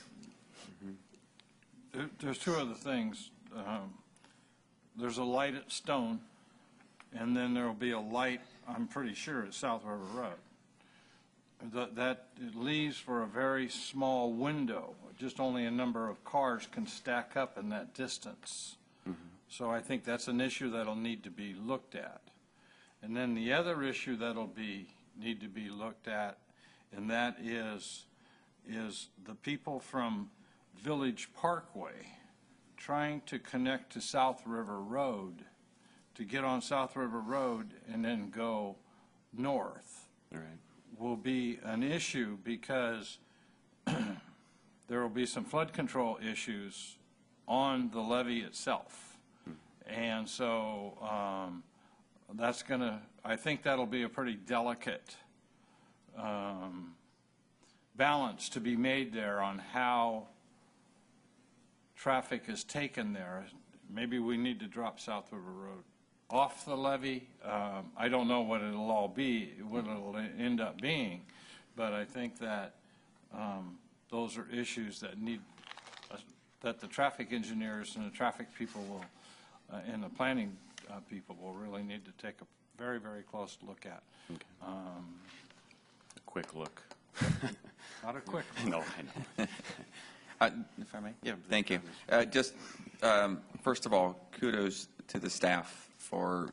there's two other things. There's a light at Stone, and then there'll be a light, I'm pretty sure, at South River Road. That it leaves for a very small window. Just only a number of cars can stack up in that distance. So I think that's an issue that'll need to be looked at. And then the other issue that'll need to be looked at, and that is the people from Village Parkway trying to connect to South River Road, to get on South River Road and then go north. Right. Will be an issue because there will be some flood control issues on the levee itself. And so that's going to, I think that'll be a pretty delicate balance to be made there on how traffic is taken there. Maybe we need to drop South River Road off the levee. I don't know what it'll all be, what it'll end up being, but I think that those are issues that need, that the traffic engineers and the traffic people will, and the planning people will really need to take a very, very close look at. Okay. A quick look. Not a quick look. No, I know. If I may? Yeah. Thank you. First of all, kudos to the staff for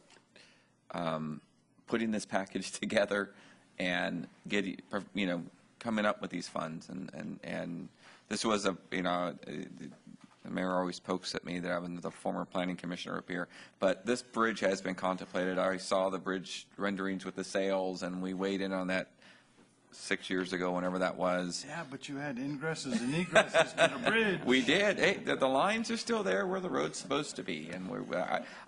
putting this package together and getting, coming up with these funds. And this was the mayor always pokes at me that I'm the former planning commissioner up here, but this bridge has been contemplated. I saw the bridge renderings with the sails, and we weighed in on that 6 years ago, whenever that was. Yeah, but you had ingresses and egresses to the bridge. We did. Hey, the lines are still there where the road's supposed to be, and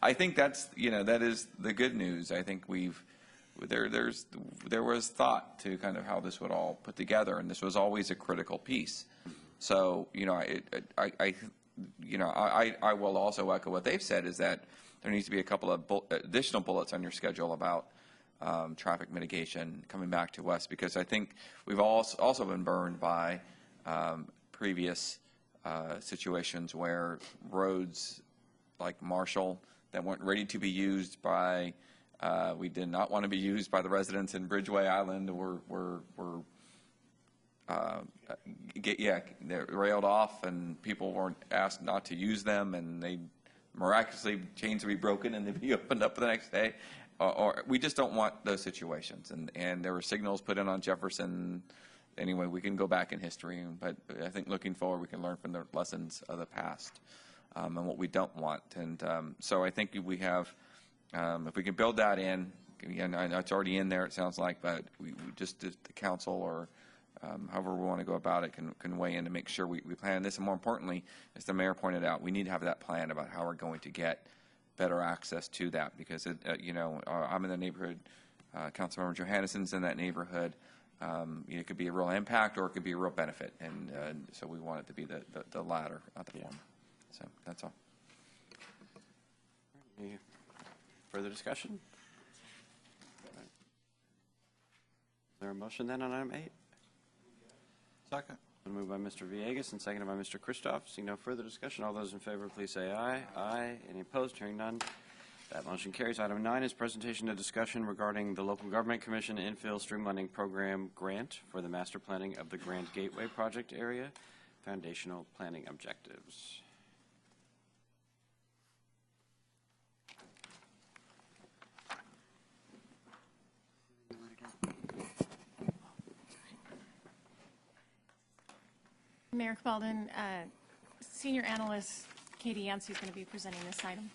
I think that's, that is the good news. I think there was thought to kind of how this would all put together, and this was always a critical piece. So, I will also echo what they've said, is that there needs to be a couple of additional bullets on your schedule about traffic mitigation coming back to us, because I think we've also been burned by previous situations where roads like Marshall that weren't ready to be used by, we did not want to be used by the residents in Bridgeway Island, were they're railed off, and people weren't asked not to use them, and they miraculously chains would be broken and they'd be opened up the next day. Or we just don't want those situations. And there were signals put in on Jefferson. Anyway, we can go back in history, but I think looking forward, we can learn from the lessons of the past and what we don't want. And so I think we have, if we can build that in, and I know it's already in there, it sounds like, but we just, the council or however we want to go about it can weigh in to make sure we plan this. And more importantly, as the mayor pointed out, we need to have that plan about how we're going to get better access to that, because I'm in the neighborhood, Councilmember Johanneson's in that neighborhood. It could be a real impact or it could be a real benefit, and so we want it to be the latter, not the former. So that's all. Any further discussion? Is there a motion then on item 8? Second. Moved by Mr. Villegas and seconded by Mr. Christoph. Seeing no further discussion, all those in favor, please say aye. Aye. Any opposed? Hearing none, that motion carries. Item 9 is presentation and discussion regarding the Local Government Commission Infill Streamlining Program grant for the master planning of the Grand Gateway project area, foundational planning objectives. Mayor Cabaldon, Senior Analyst Katie Yancey is going to be presenting this item.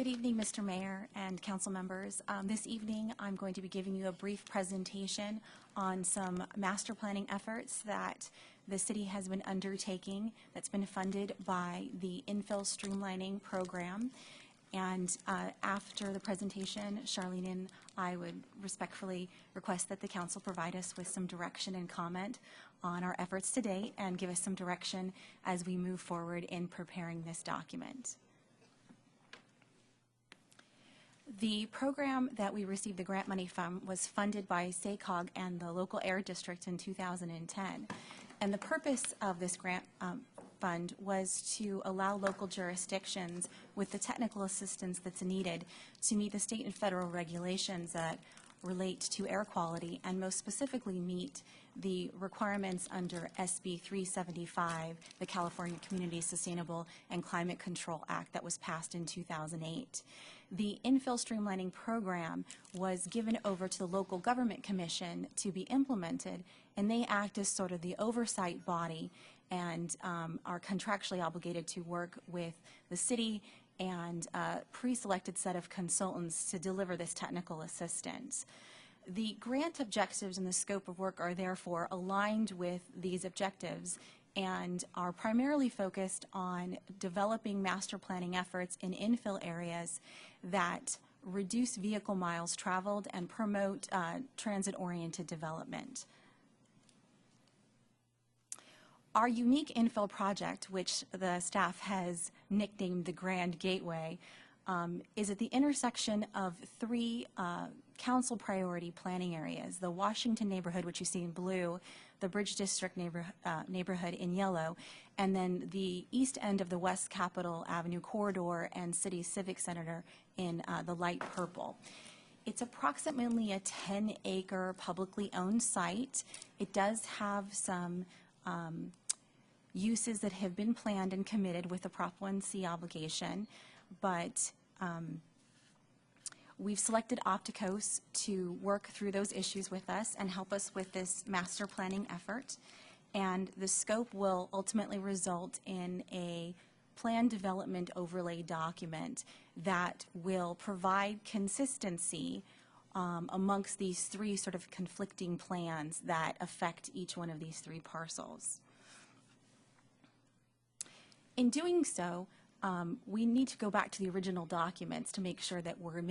Good evening, Mr. Mayor and council members. This evening, I'm going to be giving you a brief presentation on some master planning efforts that the city has been undertaking that's been funded by the Infill Streamlining Program. And after the presentation, Charlene and I would respectfully request that the council provide us with some direction and comment on our efforts to date and give us some direction as we move forward in preparing this document. The program that we received the grant money from was funded by SACOG and the local air district in 2010. And the purpose of this grant fund was to allow local jurisdictions with the technical assistance that's needed to meet the state and federal regulations that relate to air quality, and most specifically meet the requirements under SB 375, the California Community Sustainable and Climate Control Act that was passed in 2008. The Infill Streamlining Program was given over to the Local Government Commission to be implemented, and they act as sort of the oversight body and are contractually obligated to work with the city and a pre-selected set of consultants to deliver this technical assistance. The grant objectives and the scope of work are therefore aligned with these objectives and are primarily focused on developing master planning efforts in infill areas that reduce vehicle miles traveled and promote transit-oriented development. Our unique infill project, which the staff has nicknamed the Grand Gateway, is at the intersection of three council priority planning areas: the Washington neighborhood, which you see in blue, the Bridge District neighborhood in yellow, and then the east end of the West Capitol Avenue corridor and City Civic Center in the light purple. It's approximately a 10-acre publicly owned site. It does have some uses that have been planned and committed with the Prop 1C obligation, but we've selected Opticos to work through those issues with us and help us with this master planning effort. And the scope will ultimately result in a plan development overlay document that will provide consistency amongst these three sort of conflicting plans that affect each one of these three parcels. In doing so, we need to go back to the original documents to make sure that we're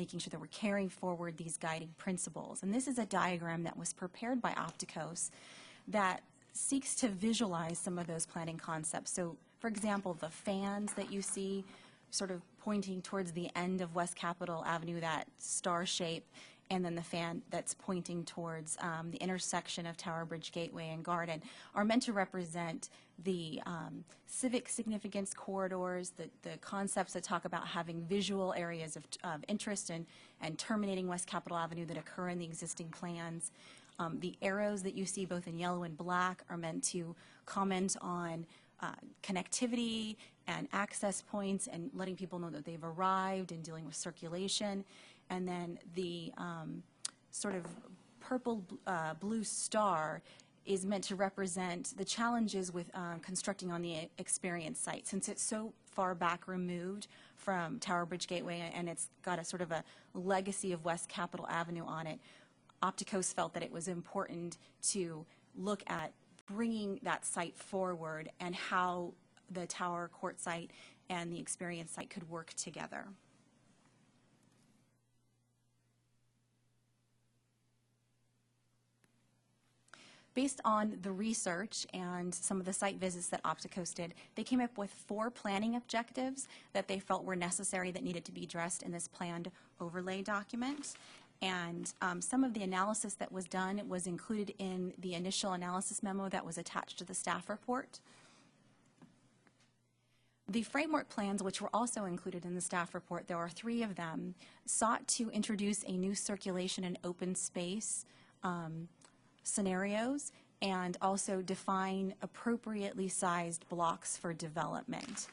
carrying forward these guiding principles. And this is a diagram that was prepared by Opticos that seeks to visualize some of those planning concepts. So, for example, the fans that you see sort of pointing towards the end of West Capitol Avenue, that star shape, and then the fan that's pointing towards the intersection of Tower Bridge Gateway and Garden, are meant to represent the civic significance corridors, the concepts that talk about having visual areas of interest and terminating West Capitol Avenue that occur in the existing plans. The arrows that you see both in yellow and black are meant to comment on connectivity and access points and letting people know that they've arrived and dealing with circulation. And then the sort of purple blue star is meant to represent the challenges with constructing on the experience site. Since it's so far back removed from Tower Bridge Gateway and it's got a sort of a legacy of West Capitol Avenue on it, Opticos felt that it was important to look at bringing that site forward and how the Tower Court site and the experience site could work together. Based on the research and some of the site visits that Opticos did, they came up with 4 planning objectives that they felt were necessary that needed to be addressed in this planned overlay document. And some of the analysis that was done was included in the initial analysis memo that was attached to the staff report. The framework plans, which were also included in the staff report, there are 3 of them, sought to introduce a new circulation and open space scenarios and also define appropriately sized blocks for development.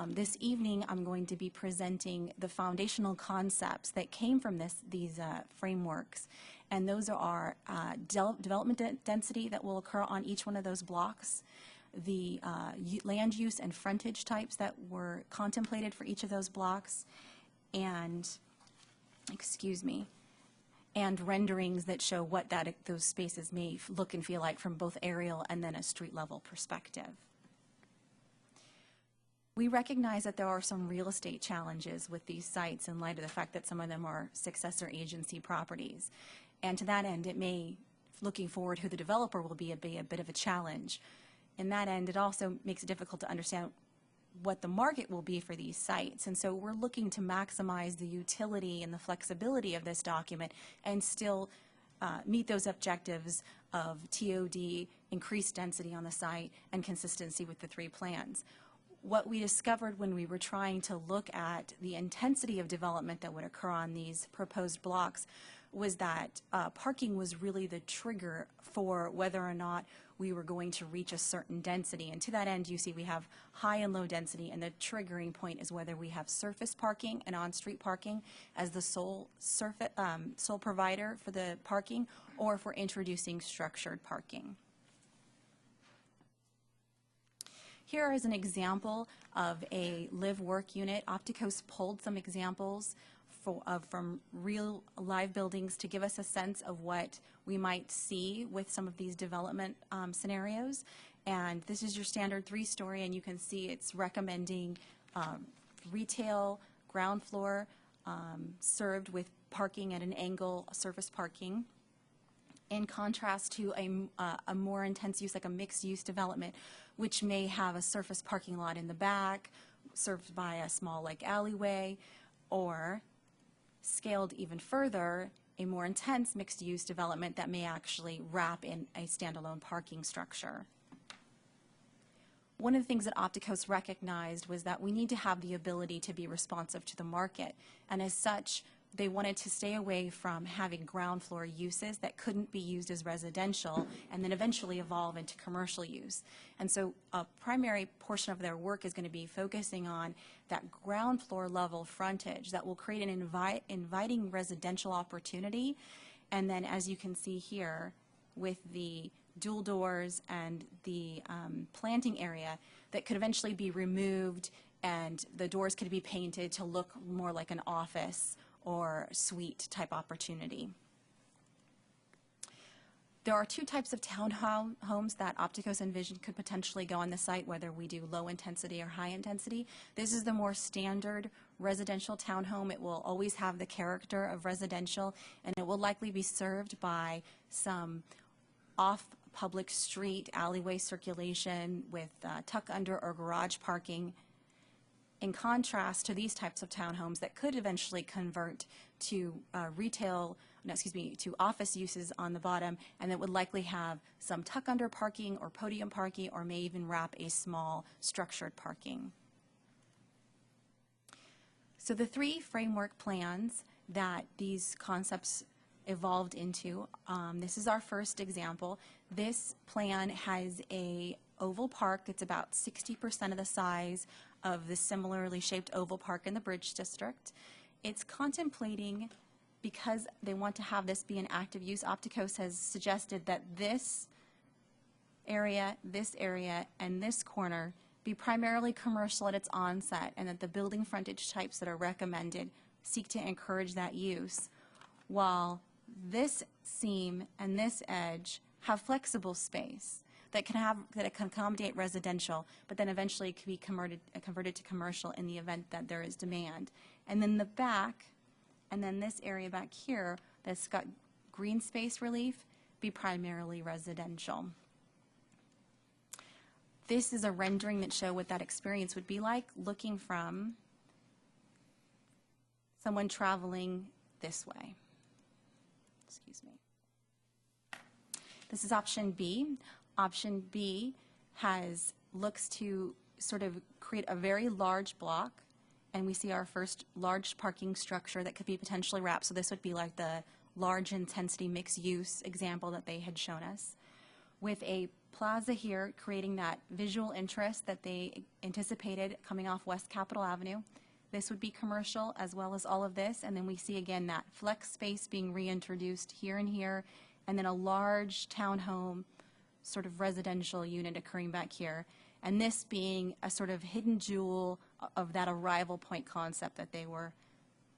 This evening, I'm going to be presenting the foundational concepts that came from these frameworks, and those are development density that will occur on each one of those blocks, the land use and frontage types that were contemplated for each of those blocks, and, excuse me, and renderings that show what those spaces may look and feel like from both aerial and then a street level perspective. We recognize that there are some real estate challenges with these sites in light of the fact that some of them are successor agency properties. And to that end, it may, looking forward who the developer will be a bit of a challenge. In that end, it also makes it difficult to understand what the market will be for these sites. And so we're looking to maximize the utility and the flexibility of this document and still meet those objectives of TOD, increased density on the site, and consistency with the three plans. What we discovered when we were trying to look at the intensity of development that would occur on these proposed blocks was that parking was really the trigger for whether or not we were going to reach a certain density. And to that end, you see we have high and low density, and the triggering point is whether we have surface parking and on-street parking as the sole provider for the parking, or if we're introducing structured parking. Here is an example of a live-work unit. Opticos pulled some examples from real live buildings to give us a sense of what we might see with some of these development scenarios. And this is your standard 3-story, and you can see it's recommending retail, ground floor, served with parking at an angle, surface parking, in contrast to a more intense use, like a mixed-use development, which may have a surface parking lot in the back, served by a small alleyway, or scaled even further, a more intense mixed-use development that may actually wrap in a standalone parking structure. One of the things that Opticos recognized was that we need to have the ability to be responsive to the market, and as such, they wanted to stay away from having ground floor uses that couldn't be used as residential and then eventually evolve into commercial use. And so a primary portion of their work is going to be focusing on that ground floor level frontage that will create an inviting residential opportunity. And then, as you can see here, with the dual doors and the planting area that could eventually be removed, and the doors could be painted to look more like an office or suite type opportunity. There are two types of townhomes that Opticos envisioned could potentially go on the site, whether we do low intensity or high intensity. This is the more standard residential townhome. It will always have the character of residential, and it will likely be served by some off public street alleyway circulation with tuck under or garage parking, in contrast to these types of townhomes that could eventually convert to to office uses on the bottom, and that would likely have some tuck under parking or podium parking, or may even wrap a small structured parking. So the three framework plans that these concepts evolved into, this is our first example. This plan has a oval park that's about 60% of the size of the similarly shaped oval park in the Bridge District. It's contemplating, because they want to have this be an active use, Opticos has suggested that this area, and this corner be primarily commercial at its onset, and that the building frontage types that are recommended seek to encourage that use, while this seam and this edge have flexible space that can accommodate residential, but then eventually can be converted to commercial in the event that there is demand. And then the back, and then this area back here that's got green space relief, be primarily residential. This is a rendering that shows what that experience would be like looking from someone traveling this way. Excuse me. This is option B. Option B looks to sort of create a very large block, and we see our first large parking structure that could be potentially wrapped. So this would be like the large intensity mixed use example that they had shown us, with a plaza here creating that visual interest that they anticipated coming off West Capitol Avenue. This would be commercial as well as all of this, and then we see again that flex space being reintroduced here and here, and then a large townhome sort of residential unit occurring back here, and this being a sort of hidden jewel of that arrival point concept that they were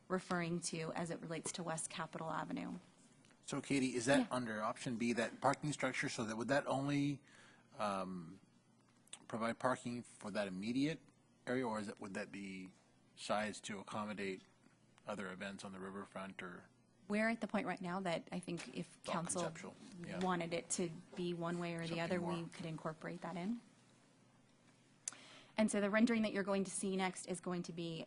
referring to as it relates to West Capitol Avenue. So Katie, is that Yeah. under option B, that parking structure, so that would that only provide parking for that immediate area, or would that be sized to accommodate other events on the riverfront, or? We're at the point right now that I think if all council conceptual, yeah. wanted it to be one way or the Something other, more. we could incorporate that in. And so the rendering that you're going to see next is going to be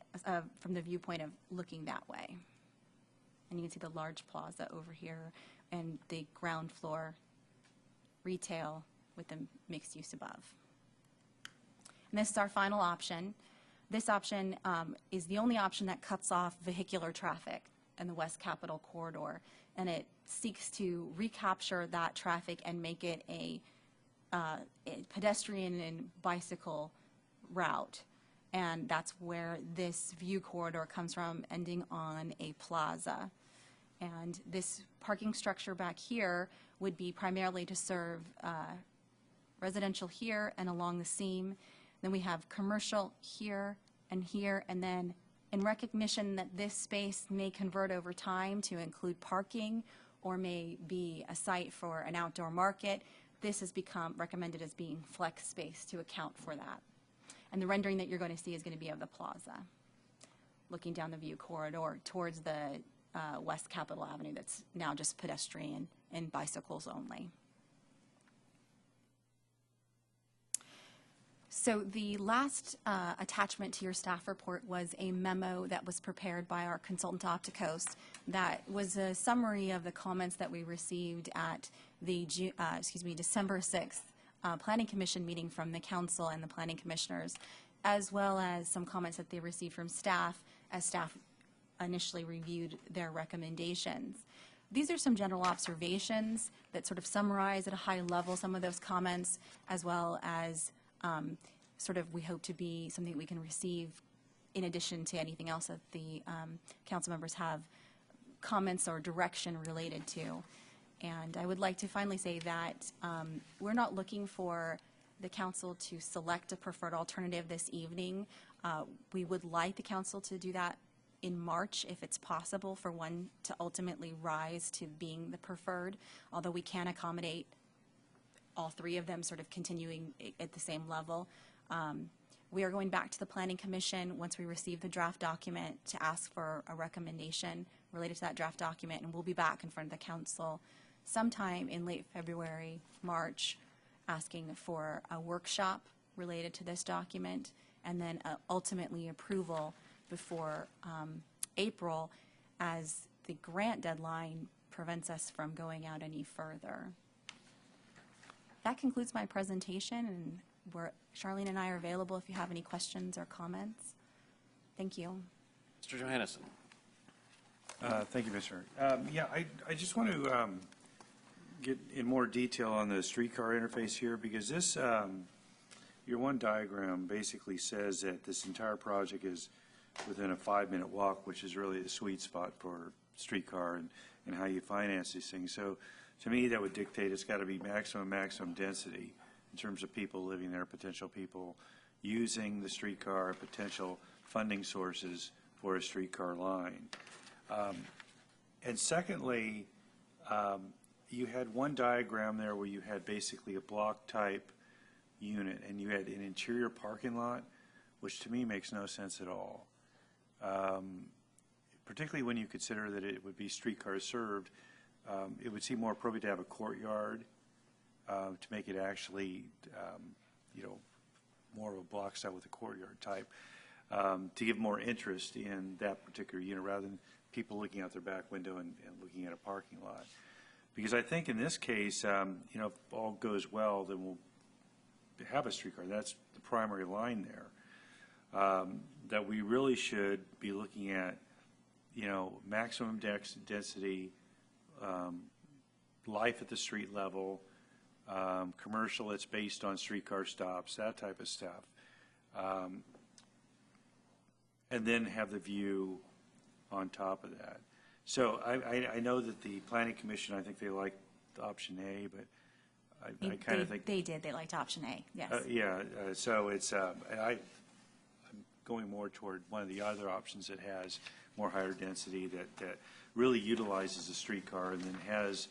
from the viewpoint of looking that way. And you can see the large plaza over here and the ground floor retail with the mixed use above. And this is our final option. This option is the only option that cuts off vehicular traffic in the West Capitol corridor, and it seeks to recapture that traffic and make it a pedestrian and bicycle route. And that's where this view corridor comes from, ending on a plaza. And this parking structure back here would be primarily to serve residential here and along the seam. Then we have commercial here, and then in recognition that this space may convert over time to include parking or may be a site for an outdoor market, this has become recommended as being flex space to account for that. And the rendering that you're going to see is going to be of the plaza, looking down the view corridor towards the West Capitol Avenue that's now just pedestrian and bicycles only. So the last attachment to your staff report was a memo that was prepared by our consultant Opticos that was a summary of the comments that we received at the December 6th Planning Commission meeting from the council and the planning commissioners, as well as some comments that they received from staff as staff initially reviewed their recommendations. These are some general observations that sort of summarize at a high level some of those comments, as well as sort of we hope to be something that we can receive in addition to anything else that the council members have comments or direction related to. And I would like to finally say that we're not looking for the council to select a preferred alternative this evening. We would like the council to do that in March, if it's possible, for one to ultimately rise to being the preferred, although we can accommodate all three of them sort of continuing at the same level. We are going back to the Planning Commission once we receive the draft document to ask for a recommendation related to that draft document, and we'll be back in front of the council sometime in late February, March, asking for a workshop related to this document, and then ultimately approval before April, as the grant deadline prevents us from going out any further. That concludes my presentation, and Charlene and I are available if you have any questions or comments. Thank you. Mr. Johannesson. Thank you, Mr. Yeah, I just want to get in more detail on the streetcar interface here, because this, your one diagram basically says that this entire project is within a 5-minute walk, which is really the sweet spot for streetcar and how you finance these things. So to me, that would dictate it's got to be maximum density in terms of people living there, potential people using the streetcar, potential funding sources for a streetcar line. And secondly, you had one diagram there where you had basically a block type unit, and you had an interior parking lot, which to me makes no sense at all. Particularly when you consider that it would be streetcar served, it would seem more appropriate to have a courtyard to make it actually, more of a block style with a courtyard type, to give more interest in that particular unit rather than people looking out their back window and looking at a parking lot. Because I think in this case, if all goes well, then we'll have a streetcar. That's the primary line there. That we really should be looking at, maximum density, life at the street level, commercial that's based on streetcar stops, that type of stuff. And then have the view on top of that. So I know that the Planning Commission, I think they liked option A, but I kind of think... They did. They liked option A, yes. So it's, and I'm going more toward one of the other options that has more higher density, that really utilizes the streetcar and then has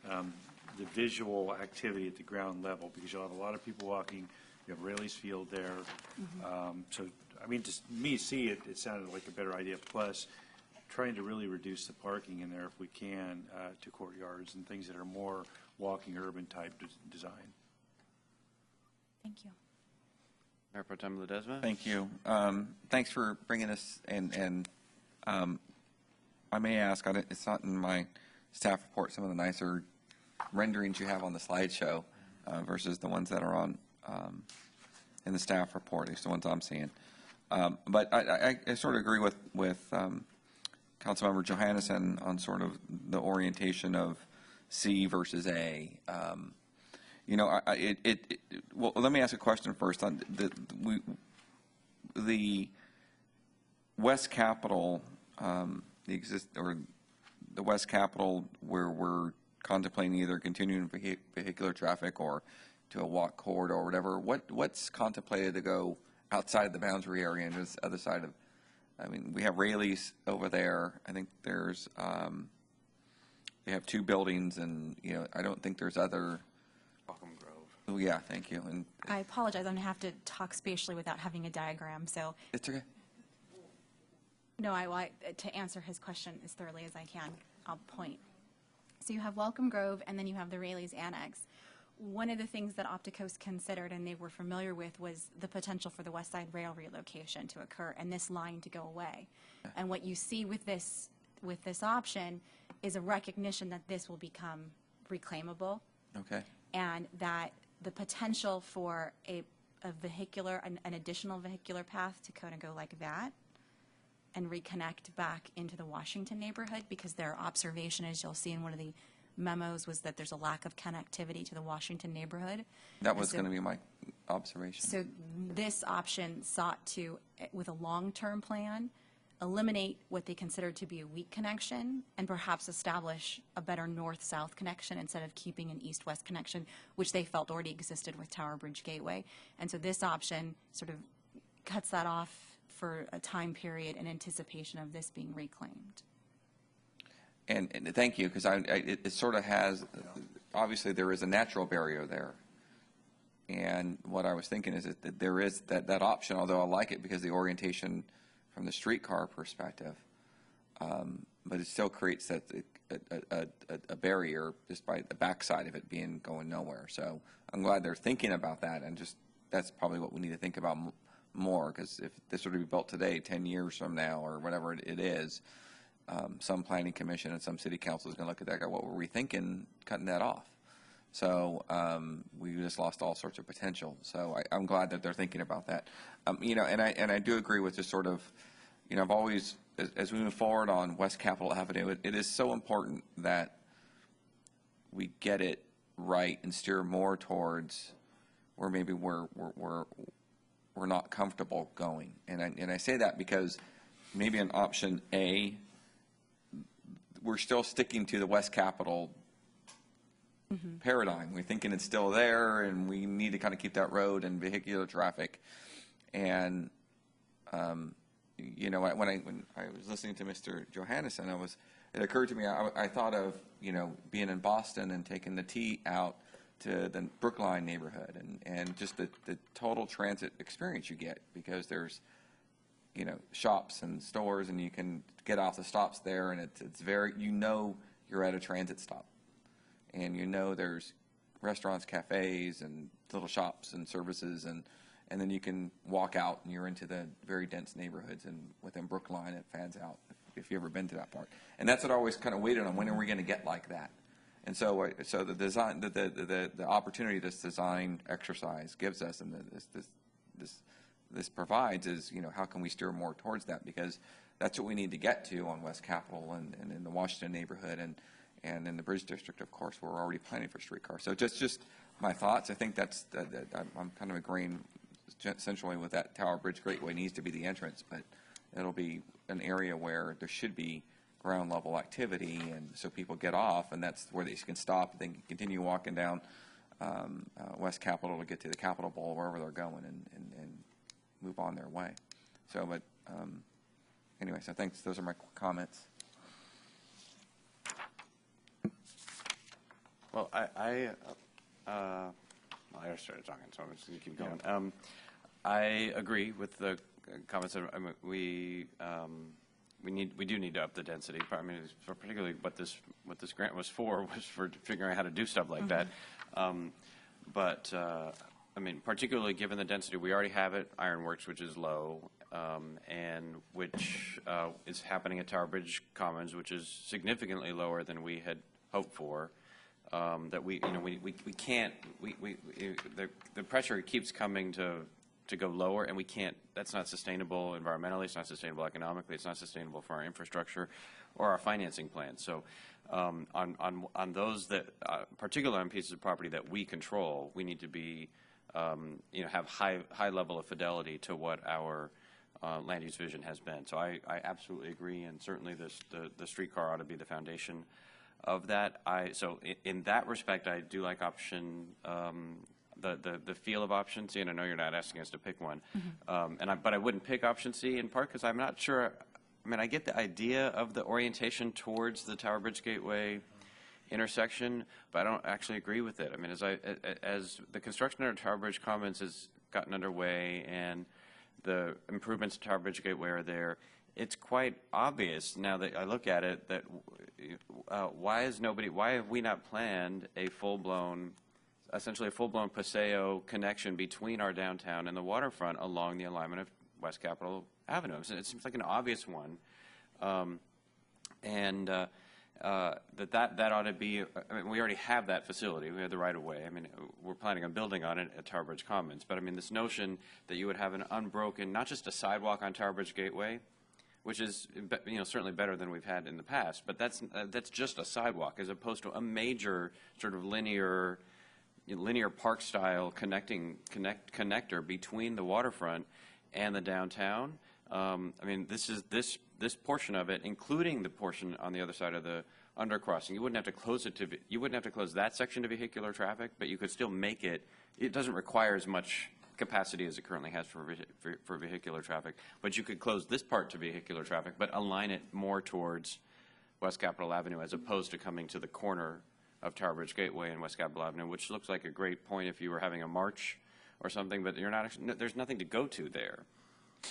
the visual activity at the ground level, because you'll have a lot of people walking. You have Rayleigh's Field there. So, I mean, to me, it sounded like a better idea. Plus, trying to really reduce the parking in there if we can to courtyards and things that are more walking urban type design. Thank you. Mayor Pro Tem Ledesma. Thank you. Thanks for bringing this, and I may ask, it's not in my staff report, some of the nicer renderings you have on the slideshow versus the ones that are on in the staff report, at least the ones I'm seeing. But I sort of agree with Councilmember Johannesson on sort of the orientation of C versus A. Well, let me ask a question first. On the West Capitol, the West Capitol, where we're contemplating either continuing vehicular traffic or to a walk corridor or whatever. What's contemplated to go outside the boundary area and this other side of? I mean, we have Rayleigh's over there. I think there's they have 2 buildings, and I don't think there's other. Welcome Grove. Oh yeah, thank you. And I apologize. I'm going to have to talk spatially without having a diagram. So it's okay. no, to answer his question as thoroughly as I can, I'll point. So you have Welcome Grove, and then you have the Rayleigh's Annex. One of the things that Opticos considered and they were familiar with was the potential for the West Side Rail relocation to occur and this line to go away. And what you see with this option is a recognition that this will become reclaimable. Okay. And that the potential for a vehicular, an additional vehicular path to kind of go like that and reconnect back into the Washington neighborhood, because their observation, as you'll see in one of the memos, was that there's a lack of connectivity to the Washington neighborhood. That was going to be my observation. So this option sought to, with a long-term plan, eliminate what they considered to be a weak connection and perhaps establish a better north-south connection instead of keeping an east-west connection, which they felt already existed with Tower Bridge Gateway. And so this option sort of cuts that off for a time period in anticipation of this being reclaimed. And thank you, because it sort of has, obviously there is a natural barrier there. And what I was thinking is that there is that option, although I like it because the orientation from the streetcar perspective, but it still creates a barrier just by the backside of it being going nowhere. So I'm glad they're thinking about that, and just that's probably what we need to think about more, because if this were to be built today, 10 years from now or whatever it is, some planning commission and some city council is going to look at that and go, what were we thinking cutting that off? So we just lost all sorts of potential. So I'm glad that they're thinking about that. And I do agree with just sort of, I've always, as we move forward on West Capitol Avenue, it is so important that we get it right and steer more towards where maybe we're not comfortable going. And I say that because maybe in option A, we're still sticking to the West Capitol paradigm. We're thinking it's still there, and we need to kind of keep that road and vehicular traffic. And when I was listening to Mr. Johannesson, it occurred to me, I thought of being in Boston and taking the T out to the Brookline neighborhood, and just the total transit experience you get, because there's shops and stores, and you can get off the stops there, and it's very, you're at a transit stop, and there's restaurants, cafes, and little shops and services, and then you can walk out and you're into the very dense neighborhoods, and within Brookline it fans out if you've ever been to that part. And that's what I always kind of waited on, when are we going to get like that? And so the design, the opportunity this design exercise gives us, and this provides, is how can we steer more towards that, because that's what we need to get to on West Capitol and in the Washington neighborhood and in the Bridge District. Of course, we're already planning for streetcars. So just my thoughts. I think I'm kind of agreeing essentially with that. Tower Bridge Gateway needs to be the entrance, but it'll be an area where there should be ground level activity, and so people get off, and that's where they can stop and then continue walking down West Capitol to get to the Capitol Bowl, wherever they're going, and move on their way. So, but anyway, so thanks. Those are my comments. Well, I already started talking, so I'm just going to keep going. Yeah. I agree with the comments. We do need to up the density. I mean, particularly what this grant was for figuring out how to do stuff like that. But I mean, particularly given the density we already have at Ironworks, which is low, and which is happening at Tower Bridge Commons, which is significantly lower than we had hoped for. That we can't, the pressure keeps coming to go lower, and we can't, that's not sustainable environmentally, it's not sustainable economically, it's not sustainable for our infrastructure or our financing plans. So on those that, particularly on pieces of property that we control, we need to be, have high level of fidelity to what our land use vision has been. So I absolutely agree, and certainly the streetcar ought to be the foundation of that. So in that respect, I do like option, the feel of option C, and I know you're not asking us to pick one, but I wouldn't pick option C in part because I'm not sure. I mean, I get the idea of the orientation towards the Tower Bridge Gateway intersection, but I don't actually agree with it. I mean, as the construction of Tower Bridge Commons has gotten underway and the improvements to Tower Bridge Gateway are there, it's quite obvious now that I look at it that why have we not planned a essentially a full-blown Paseo connection between our downtown and the waterfront along the alignment of West Capitol Avenue? So it seems like an obvious one, and that ought to be. I mean, we already have that facility. We have the right of way. I mean, we're planning on building on it at Tower Bridge Commons. But I mean, this notion that you would have an unbroken, not just a sidewalk on Tower Bridge Gateway, which is certainly better than we've had in the past, but that's just a sidewalk as opposed to a major sort of linear park style connector between the waterfront and the downtown. I mean, this portion of it, including the portion on the other side of the undercrossing, you wouldn't have to close it you wouldn't have to close that section to vehicular traffic, but you could still make it. It doesn't require as much capacity as it currently has for vehicular traffic, but you could close this part to vehicular traffic, but align it more towards West Capitol Avenue as opposed to coming to the corner of Tower Bridge Gateway and West Capitol Avenue, which looks like a great point if you were having a march or something, but you're not actually, there's nothing to go to there,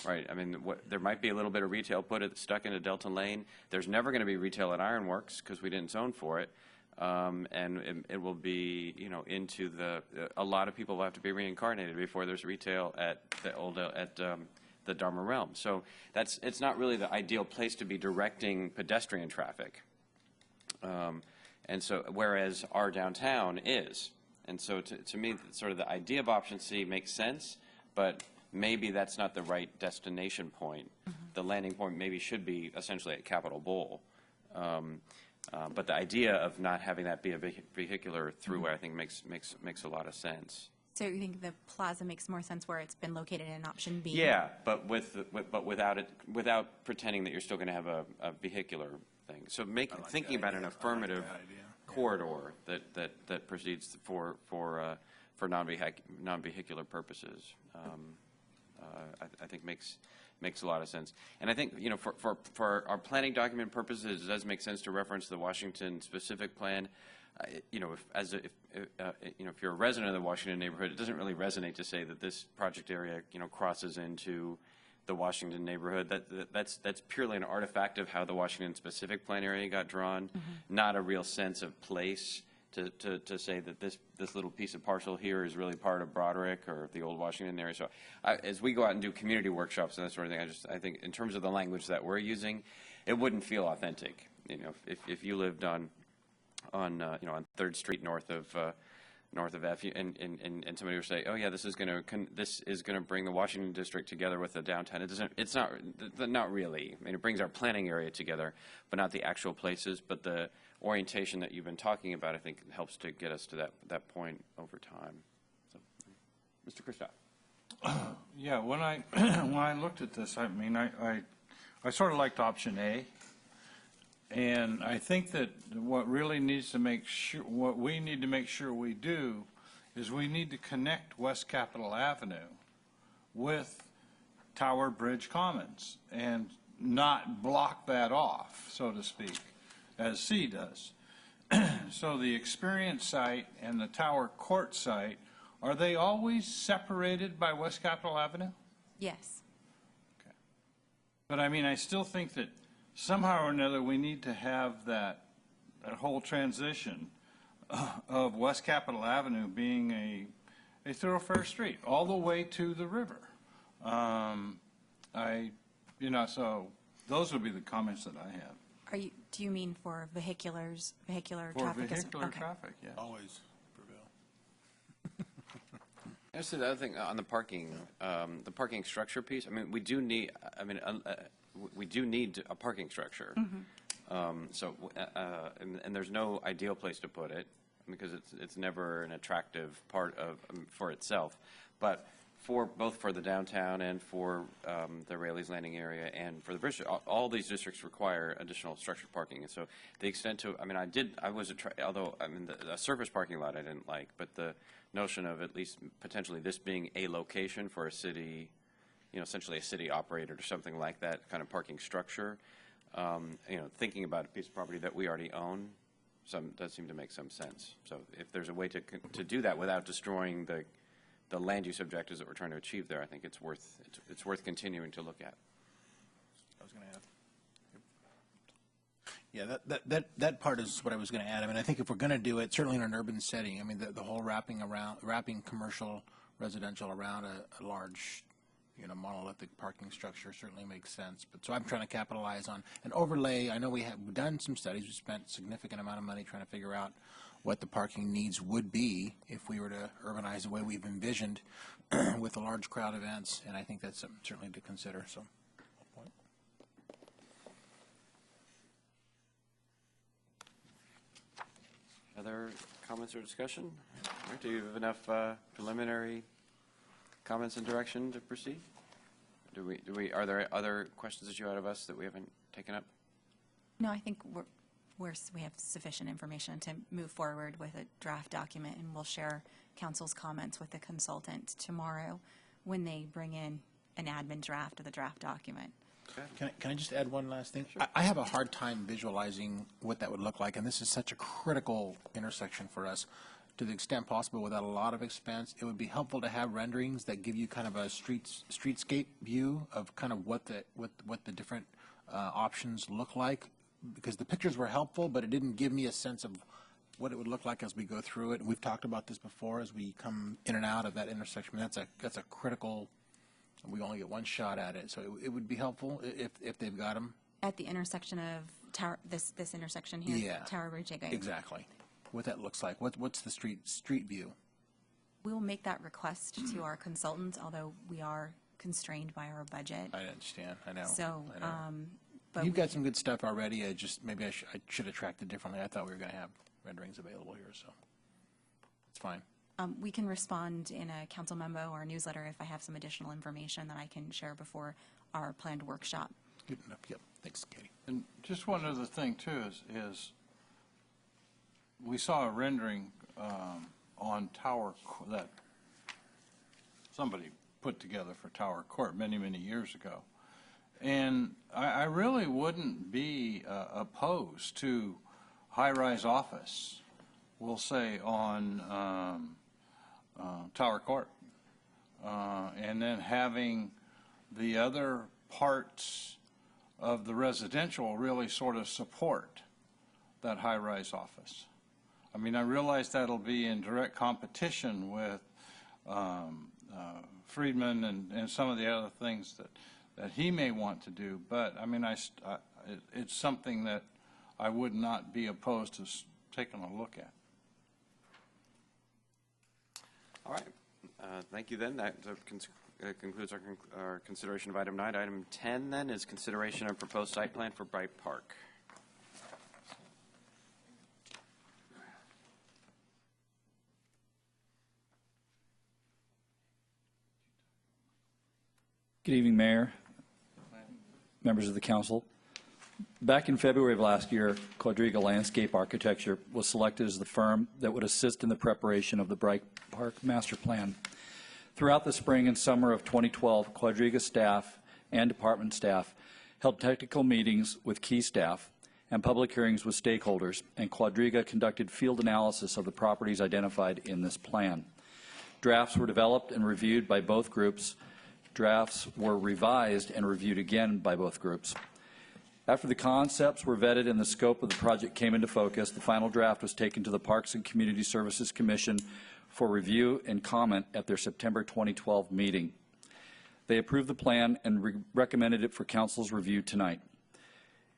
right? I mean, there might be a little bit of retail stuck into Delta Lane. There's never going to be retail at Ironworks because we didn't zone for it. And it will be, into a lot of people will have to be reincarnated before there's retail at the Dharma Realm. So it's not really the ideal place to be directing pedestrian traffic. And so, whereas our downtown is. And so to me, sort of the idea of option C makes sense, but maybe that's not the right destination point. The landing point maybe should be essentially at Capitol Bowl. But the idea of not having that be a vehicular throughway, I think, makes a lot of sense. So you think the plaza makes more sense where it's been located in option B? Yeah, but without pretending that you're still going to have a vehicular thing. So thinking about an affirmative corridor that proceeds for non-vehicular purposes, I think makes a lot of sense. And I think, for our planning document purposes, it does make sense to reference the Washington specific plan. If you're a resident of the Washington neighborhood, it doesn't really resonate to say that this project area, crosses into the Washington neighborhood. That's purely an artifact of how the Washington specific plan area got drawn, not a real sense of place to say that this little piece of parcel here is really part of Broderick or the old Washington area. So as we go out and do community workshops and that sort of thing, I think in terms of the language that we're using, it wouldn't feel authentic. If you lived on 3rd Street north of F, and somebody would say, oh yeah, this is going to bring the Washington district together with the downtown. It's not really. I mean, it brings our planning area together, but not the actual places. But the orientation that you've been talking about, I think, helps to get us to that point over time. So, Mr. Kristoff. Yeah, when I looked at this, I mean, I sort of liked option A. And I think that what we need to make sure we do is we need to connect West Capitol Avenue with Tower Bridge Commons and not block that off, so to speak, as C does. So the Experience site and the Tower Court site, are they always separated by West Capitol Avenue? Yes. But I mean, I still think that somehow or another we need to have that whole transition of West Capitol Avenue being a thoroughfare street all the way to the river. So those would be the comments that I have. Do you mean for vehicular For traffic? vehicular Okay. traffic, yeah. Always prevail. That's the other thing on the parking structure piece. I mean, we do need a parking structure. And there's no ideal place to put it because it's never an attractive part of for itself. But both for the downtown and for the Rayleigh's Landing area and for the bridge, all these districts require additional structured parking. And so the extent to, the surface parking lot I didn't like, but the notion of at least potentially this being a location for a city, essentially a city operated or something like that kind of parking structure, thinking about a piece of property that we already own, does seem to make some sense. So if there's a way to do that without destroying the land use objectives that we're trying to achieve there, I think it's worth continuing to look at. I was going to add. Yeah, that part is what I was going to add. I mean, I think if we're going to do it, certainly in an urban setting, I mean, the whole wrapping commercial, residential around a large, monolithic parking structure certainly makes sense. But so I'm trying to capitalize on an overlay. I know we've done some studies. We spent a significant amount of money trying to figure out what the parking needs would be if we were to urbanize the way we've envisioned with the large crowd events, and I think that's something certainly to consider. So. Other comments or discussion? All right, do you have enough preliminary comments and direction to proceed? Are there other questions that you had of us that we haven't taken up? No, I think we have sufficient information to move forward with a draft document, and we'll share council's comments with the consultant tomorrow when they bring in an admin draft of the draft document. Can I just add one last thing? Sure. I have a hard time visualizing what that would look like, and this is such a critical intersection for us. To the extent possible, without a lot of expense, it would be helpful to have renderings that give you kind of a streetscape view of kind of what the different options look like. Because the pictures were helpful, but it didn't give me a sense of what it would look like as we go through it. And we've talked about this before as we come in and out of that intersection. That's a critical. We only get one shot at it, so it would be helpful if they've got them at the intersection of Tower. This intersection here. Yeah. Tower Bridge. Exactly. What that looks like. What's the street view? We will make that request to our consultant, although we are constrained by our budget. I understand. I know. So. I know. But you've got some good stuff already. Maybe I should have tracked it differently. I thought we were going to have renderings available here, so it's fine. We can respond in a council memo or a newsletter if I have some additional information that I can share before our planned workshop. Good enough. Yep. Thanks, Katie. And just one other thing too is we saw a rendering on Tower that somebody put together for Tower Court many years ago. And I really wouldn't be opposed to high-rise office, we'll say, on Tower Court. And then having the other parts of the residential really sort of support that high-rise office. I mean, I realize that'll be in direct competition with Friedman and some of the other things that he may want to do, but I mean, it's something that I would not be opposed to taking a look at. All right. Thank you then. That concludes our consideration of item 9. Item 10 then is consideration of proposed site plan for Bright Park. Good evening, Mayor, members of the council. Back in February of last year, Quadriga Landscape Architecture was selected as the firm that would assist in the preparation of the Bright Park Master Plan. Throughout the spring and summer of 2012, Quadriga staff and department staff held technical meetings with key staff and public hearings with stakeholders, and Quadriga conducted field analysis of the properties identified in this plan. Drafts were developed and reviewed by both groups. Drafts were revised and reviewed again by both groups. After the concepts were vetted and the scope of the project came into focus, the final draft was taken to the Parks and Community Services Commission for review and comment at their September 2012 meeting. They approved the plan and recommended it for Council's review tonight.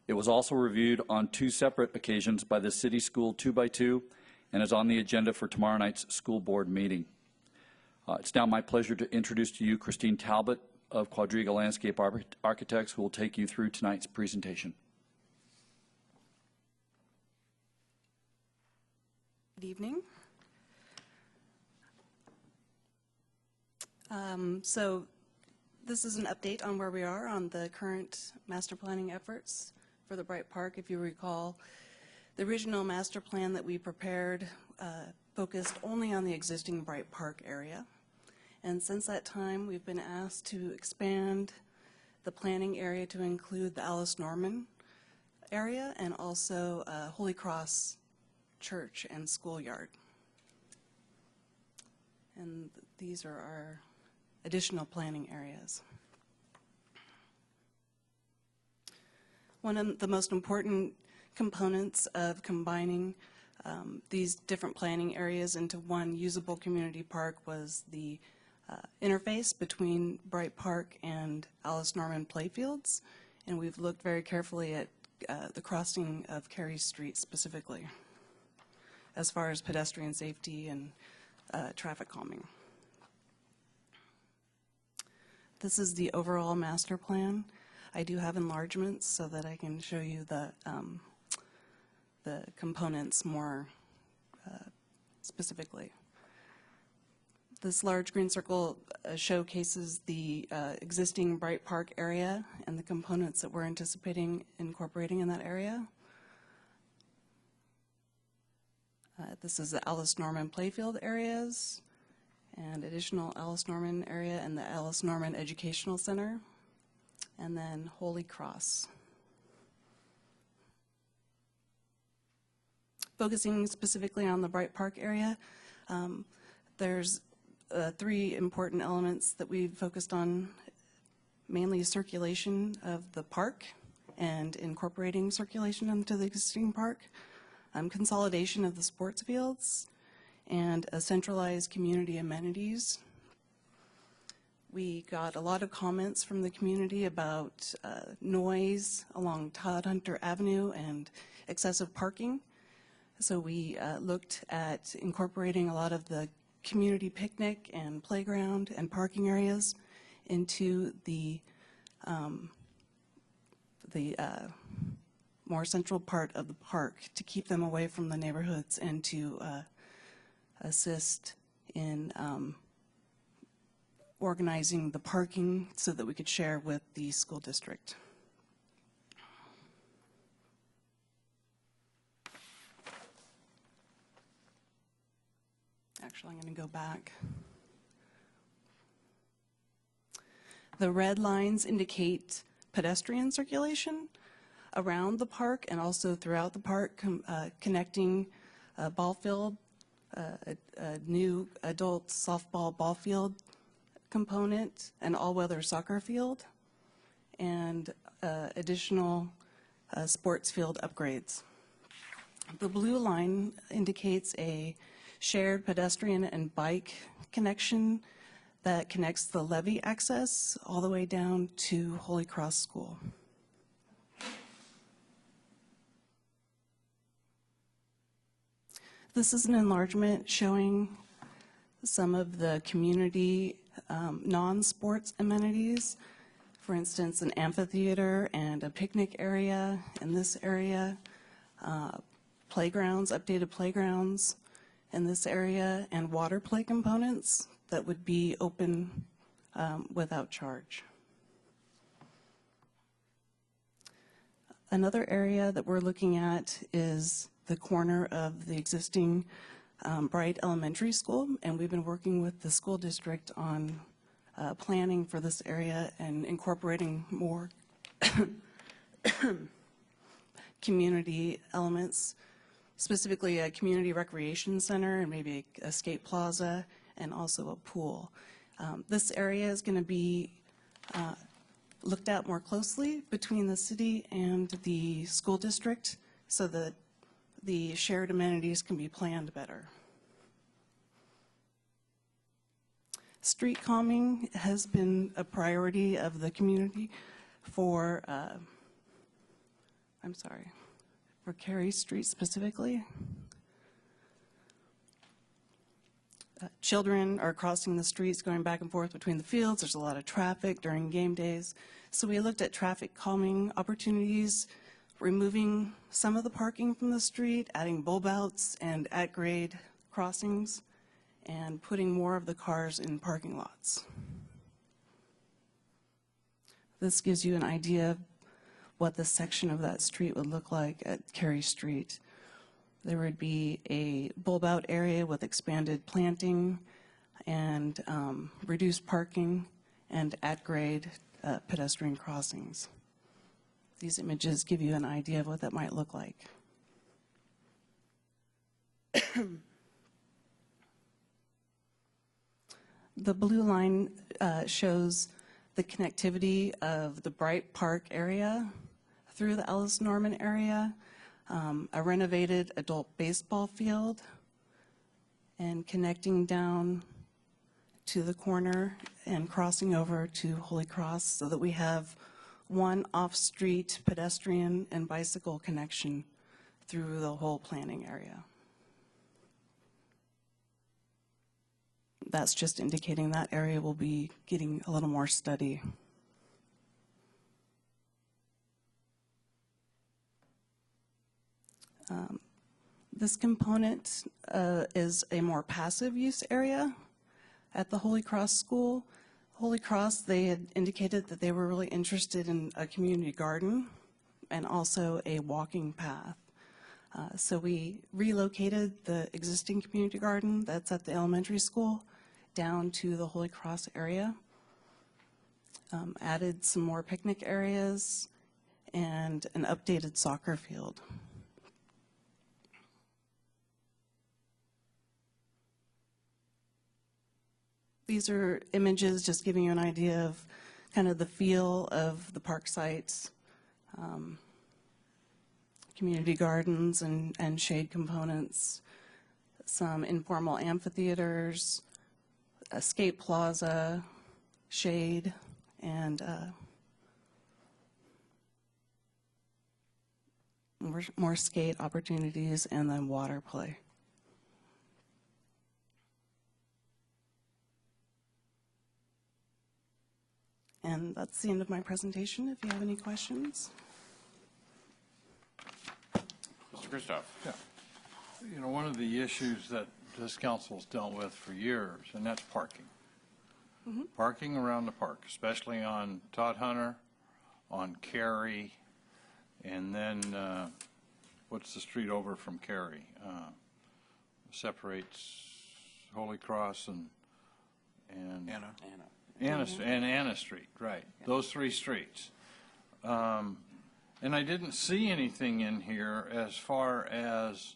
It was also reviewed on 2 separate occasions by the City School 2x2 and is on the agenda for tomorrow night's school board meeting. It's now my pleasure to introduce to you Christine Talbot of Quadriga Landscape Architects, who will take you through tonight's presentation. Good evening. So this is an update on where we are on the current master planning efforts for the Bright Park. If you recall, the original master plan that we prepared focused only on the existing Bright Park area. And since that time, we've been asked to expand the planning area to include the Alice Norman area and also Holy Cross Church and schoolyard. And these are our additional planning areas. One of the most important components of combining these different planning areas into one usable community park was the interface between Bright Park and Alice Norman playfields, and we've looked very carefully at the crossing of Carey Street specifically as far as pedestrian safety and traffic calming. This is the overall master plan. I do have enlargements so that I can show you the components more specifically. This large green circle showcases the existing Bright Park area and the components that we're anticipating incorporating in that area. This is the Alice Norman playfield areas and additional Alice Norman area and the Alice Norman Educational Center, and then Holy Cross. Focusing specifically on the Bright Park area, there's 3 important elements that we've focused on, mainly circulation of the park and incorporating circulation into the existing park, consolidation of the sports fields, and a centralized community amenities. We got a lot of comments from the community about noise along Todd Hunter Avenue and excessive parking. So we looked at incorporating a lot of the community picnic and playground and parking areas into the more central part of the park to keep them away from the neighborhoods and to assist in organizing the parking so that we could share with the school district. Actually, I'm going to go back. The red lines indicate pedestrian circulation around the park and also throughout the park, connecting a ball field, a new adult softball ball field component, an all-weather soccer field, and additional sports field upgrades. The blue line indicates a shared pedestrian and bike connection that connects the levee access all the way down to Holy Cross School. This is an enlargement showing some of the community non-sports amenities. For instance, an amphitheater and a picnic area in this area, playgrounds, updated playgrounds in this area, and water play components that would be open without charge. Another area that we're looking at is the corner of the existing Bright Elementary School, and we've been working with the school district on planning for this area and incorporating more community elements, specifically a community recreation center and maybe a skate plaza and also a pool. This area is going to be looked at more closely between the city and the school district so that the shared amenities can be planned better. Street calming has been a priority of the community for, for Cary Street specifically. Children are crossing the streets, going back and forth between the fields. There's a lot of traffic during game days. So we looked at traffic calming opportunities, removing some of the parking from the street, adding bulb outs and at-grade crossings, and putting more of the cars in parking lots. This gives you an idea of what the section of that street would look like at Cary Street. There would be a bulb out area with expanded planting and reduced parking and at-grade pedestrian crossings. These images give you an idea of what that might look like. The blue line shows the connectivity of the Bright Park area through the Ellis Norman area, a renovated adult baseball field, and connecting down to the corner and crossing over to Holy Cross so that we have one off-street pedestrian and bicycle connection through the whole planning area. That's just indicating that area will be getting a little more study. This component is a more passive use area at the Holy Cross School. Holy Cross, they had indicated that they were really interested in a community garden and also a walking path. So we relocated the existing community garden that's at the elementary school down to the Holy Cross area, added some more picnic areas and an updated soccer field. These are images just giving you an idea of kind of the feel of the park sites, community gardens and shade components, some informal amphitheaters, a skate plaza, shade, and more skate opportunities, and then water play. And that's the end of my presentation. If you have any questions. Mr. Christoph. Yeah. You know, one of the issues that this council's dealt with for years, and that's parking. Mm-hmm. Parking around the park, especially on Todd Hunter, on Cary, and then what's the street over from Cary? Separates Holy Cross and Anna Street, right. Yeah. Those three streets. And I didn't see anything in here as far as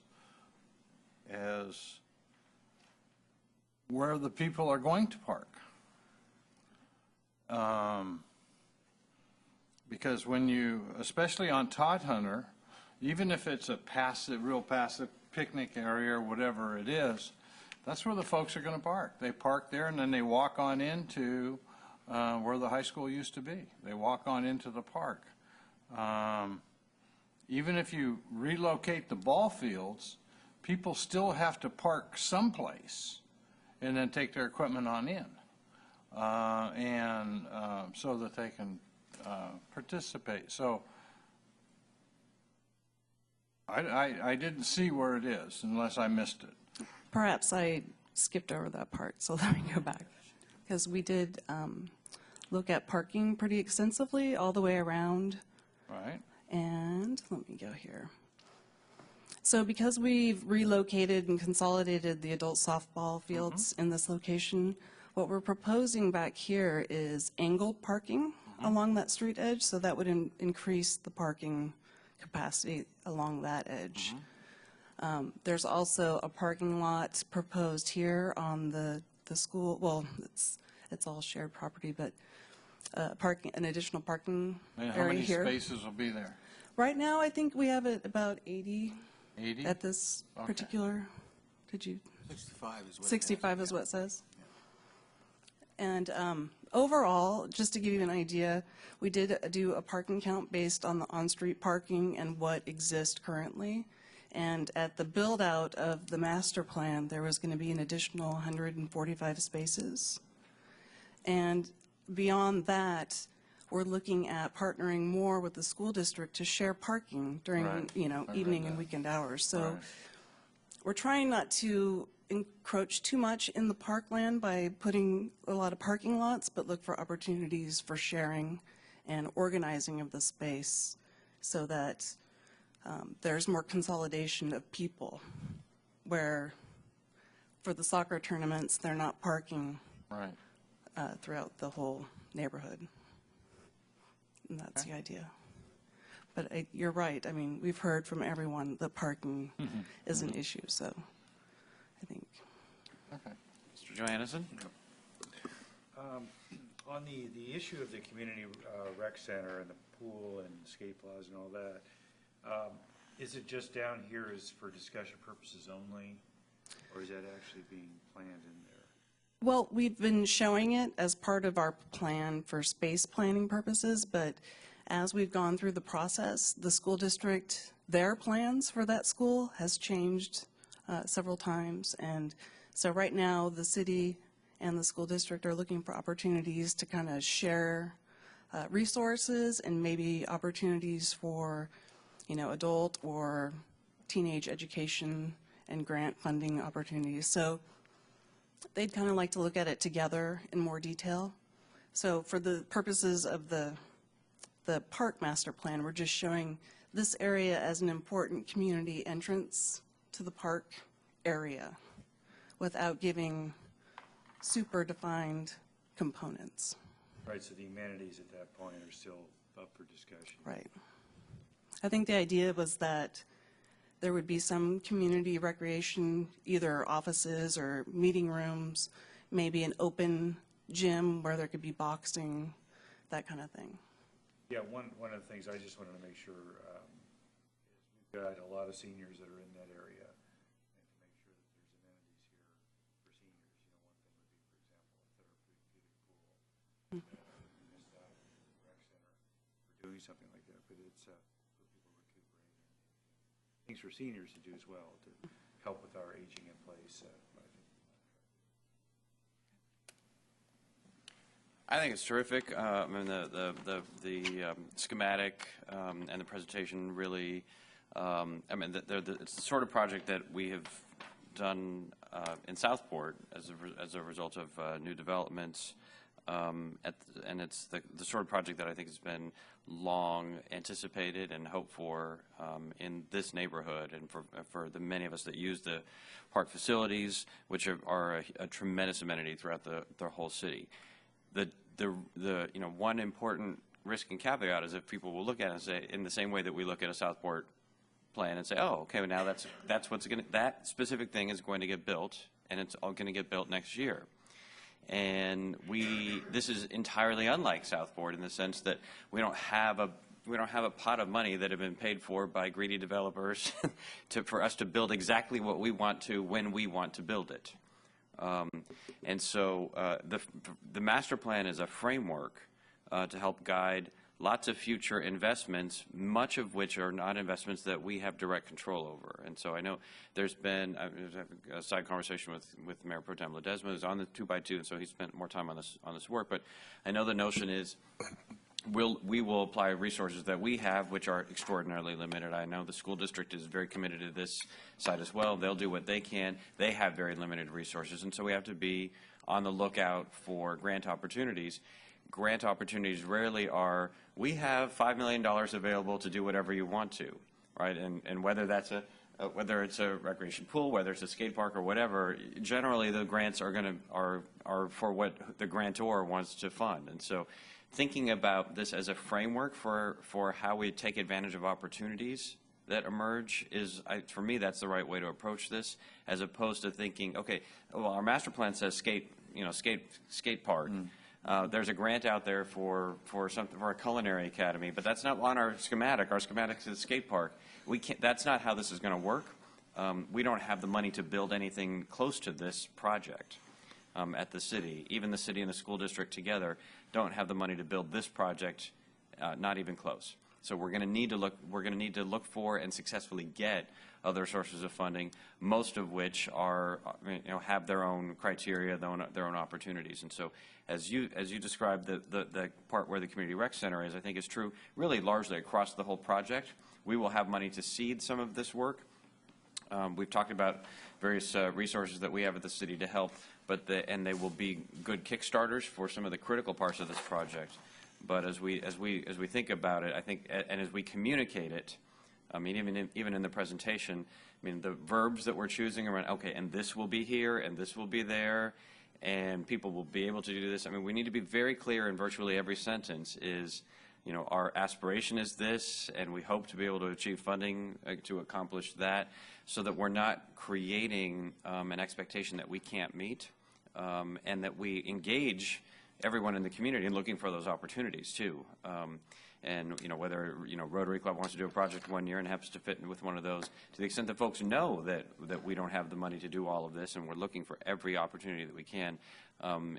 where the people are going to park. Because when you, especially on Todd Hunter, even if it's a real passive picnic area or whatever it is, that's where the folks are going to park. They park there and then they walk on into where the high school used to be. They walk on into the park. Even if you relocate the ball fields, people still have to park someplace and then take their equipment on in, so that they can participate. So I didn't see where it is unless I missed it. Perhaps I skipped over that part, so let me go back. Because we did look at parking pretty extensively all the way around. Right. And let me go here. So because we've relocated and consolidated the adult softball fields in this location, what we're proposing back here is angled parking along that street edge, so that would increase the parking capacity along that edge. There's also a parking lot proposed here on the school, well, it's all shared property, but an additional parking And how area many here. spaces will be there? Right now, I think we have it about 80 80? at this Okay. particular, did you? 65 is what it 65 is what it says. And overall, just to give you an idea, we did do a parking count based on the on-street parking and what exists currently. And at the build-out of the master plan, there was going to be an additional 145 spaces. And beyond that, we're looking at partnering more with the school district to share parking during, Right. evening and weekend hours. So Right. we're trying not to encroach too much in the parkland by putting a lot of parking lots, but look for opportunities for sharing and organizing of the space so that there's more consolidation of people, where for the soccer tournaments, they're not parking Right. throughout the whole neighborhood. And that's the idea. But you're right. I mean, we've heard from everyone that parking is an issue, so I think. Okay. Mr. Johannesson? On the issue of the community rec center and the pool and skate plaza and all that, is it just down here is for discussion purposes only, or is that actually being planned in there? Well, we've been showing it as part of our plan for space planning purposes, but as we've gone through the process, the school district, their plans for that school has changed several times. And so right now, the city and the school district are looking for opportunities to kind of share resources and maybe opportunities for, adult or teenage education and grant funding opportunities. So they'd kind of like to look at it together in more detail. So for the purposes of the park master plan, we're just showing this area as an important community entrance to the park area without giving super defined components. Right, so the amenities at that point are still up for discussion. Right. I think the idea was that there would be some community recreation, either offices or meeting rooms, maybe an open gym where there could be boxing, that kind of thing. Yeah, one of the things I just wanted to make sure is we've got a lot of seniors that are in that area, and to make sure that there's amenities here for seniors. One thing would be, for example, a therapeutic pool. Missed out at the rec center for doing something like that, but it's for people recuperating. Things for seniors to do as well to help with our aging in place. I think it's terrific. I mean, the schematic and the presentation really, it's the sort of project that we have done in Southport as a result of new developments, and it's the sort of project that I think has been long anticipated and hoped for in this neighborhood, and for the many of us that use the park facilities, which are a tremendous amenity throughout the whole city. The one important risk and caveat is if people will look at it and say, in the same way that we look at a Southport plan and say, oh, okay, well now that's what's going to, that specific thing is going to get built, and it's all going to get built next year. And this is entirely unlike Southport in the sense that we don't have a pot of money that have been paid for by greedy developers for us to build exactly what we want to when we want to build it. And so the master plan is a framework to help guide lots of future investments, much of which are not investments that we have direct control over. And so I know there's been a side conversation with Mayor Pro Tem Ledesma, who's on the 2x2, and so he spent more time on this work. But I know the notion is we will apply resources that we have, which are extraordinarily limited. I know the school district is very committed to this side as well. They'll do what they can. They have very limited resources, and so we have to be on the lookout for grant opportunities. Grant opportunities rarely are, we have $5 million available to do whatever you want to, right? And whether that's whether it's a recreation pool, whether it's a skate park or whatever, generally the grants are for what the grantor wants to fund. And so thinking about this as a framework for how we take advantage of opportunities that emerge is, for me, that's the right way to approach this, as opposed to thinking, okay, well, our master plan says skate park. There's a grant out there for a culinary academy, but that's not on our schematic. Our schematic says skate park. We can't. That's not how this is going to work. We don't have the money to build anything close to this project at the city. Even the city and the school district together don't have the money to build this project, not even close. So we're going to need to look. We're going to need to look for and successfully get other sources of funding, most of which are, have their own criteria, their own opportunities. And so, as you described, the part where the community rec center is, I think is true. Really, largely across the whole project, we will have money to seed some of this work. We've talked about various resources that we have at the city to help, and they will be good kickstarters for some of the critical parts of this project. But as we think about it, I think, and as we communicate it, I mean, even in the presentation, I mean, the verbs that we're choosing around, okay, and this will be here, and this will be there, and people will be able to do this. I mean, we need to be very clear in virtually every sentence is, our aspiration is this, and we hope to be able to achieve funding to accomplish that, so that we're not creating an expectation that we can't meet, and that we engage everyone in the community in looking for those opportunities too. And whether Rotary Club wants to do a project one year and happens to fit in with one of those, to the extent that folks know that we don't have the money to do all of this, and we're looking for every opportunity that we can.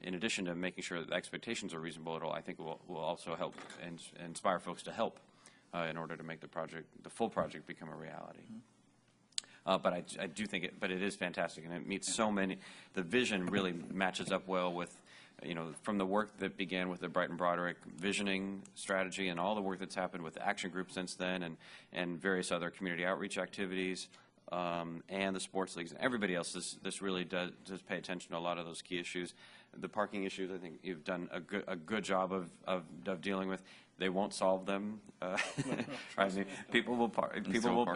In addition to making sure that the expectations are reasonable at all, I think will also help and inspire folks to help in order to make the full project become a reality. But I do think it is fantastic, and it meets so many. The vision really matches up well with, from the work that began with the Brighton Broderick visioning strategy and all the work that's happened with the action group since then, and various other community outreach activities, and the sports leagues and everybody else. This really does pay attention to a lot of those key issues. The parking issues, I think you've done a good job of dealing with. They won't solve them. I mean, people will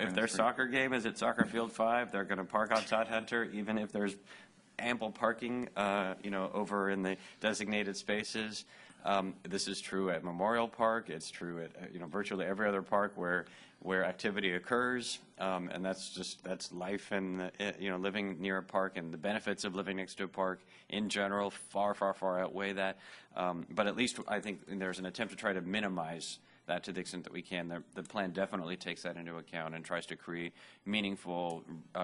if their soccer game is at Soccer Field 5, they're going to park on Todd Hunter, even if there's ample parking, over in the designated spaces. This is true at Memorial Park. It's true at virtually every other park where activity occurs, and that's life and living near a park, and the benefits of living next to a park in general far outweigh that. But at least I think there's an attempt to try to minimize that to the extent that we can. The plan definitely takes that into account and tries to create meaningful,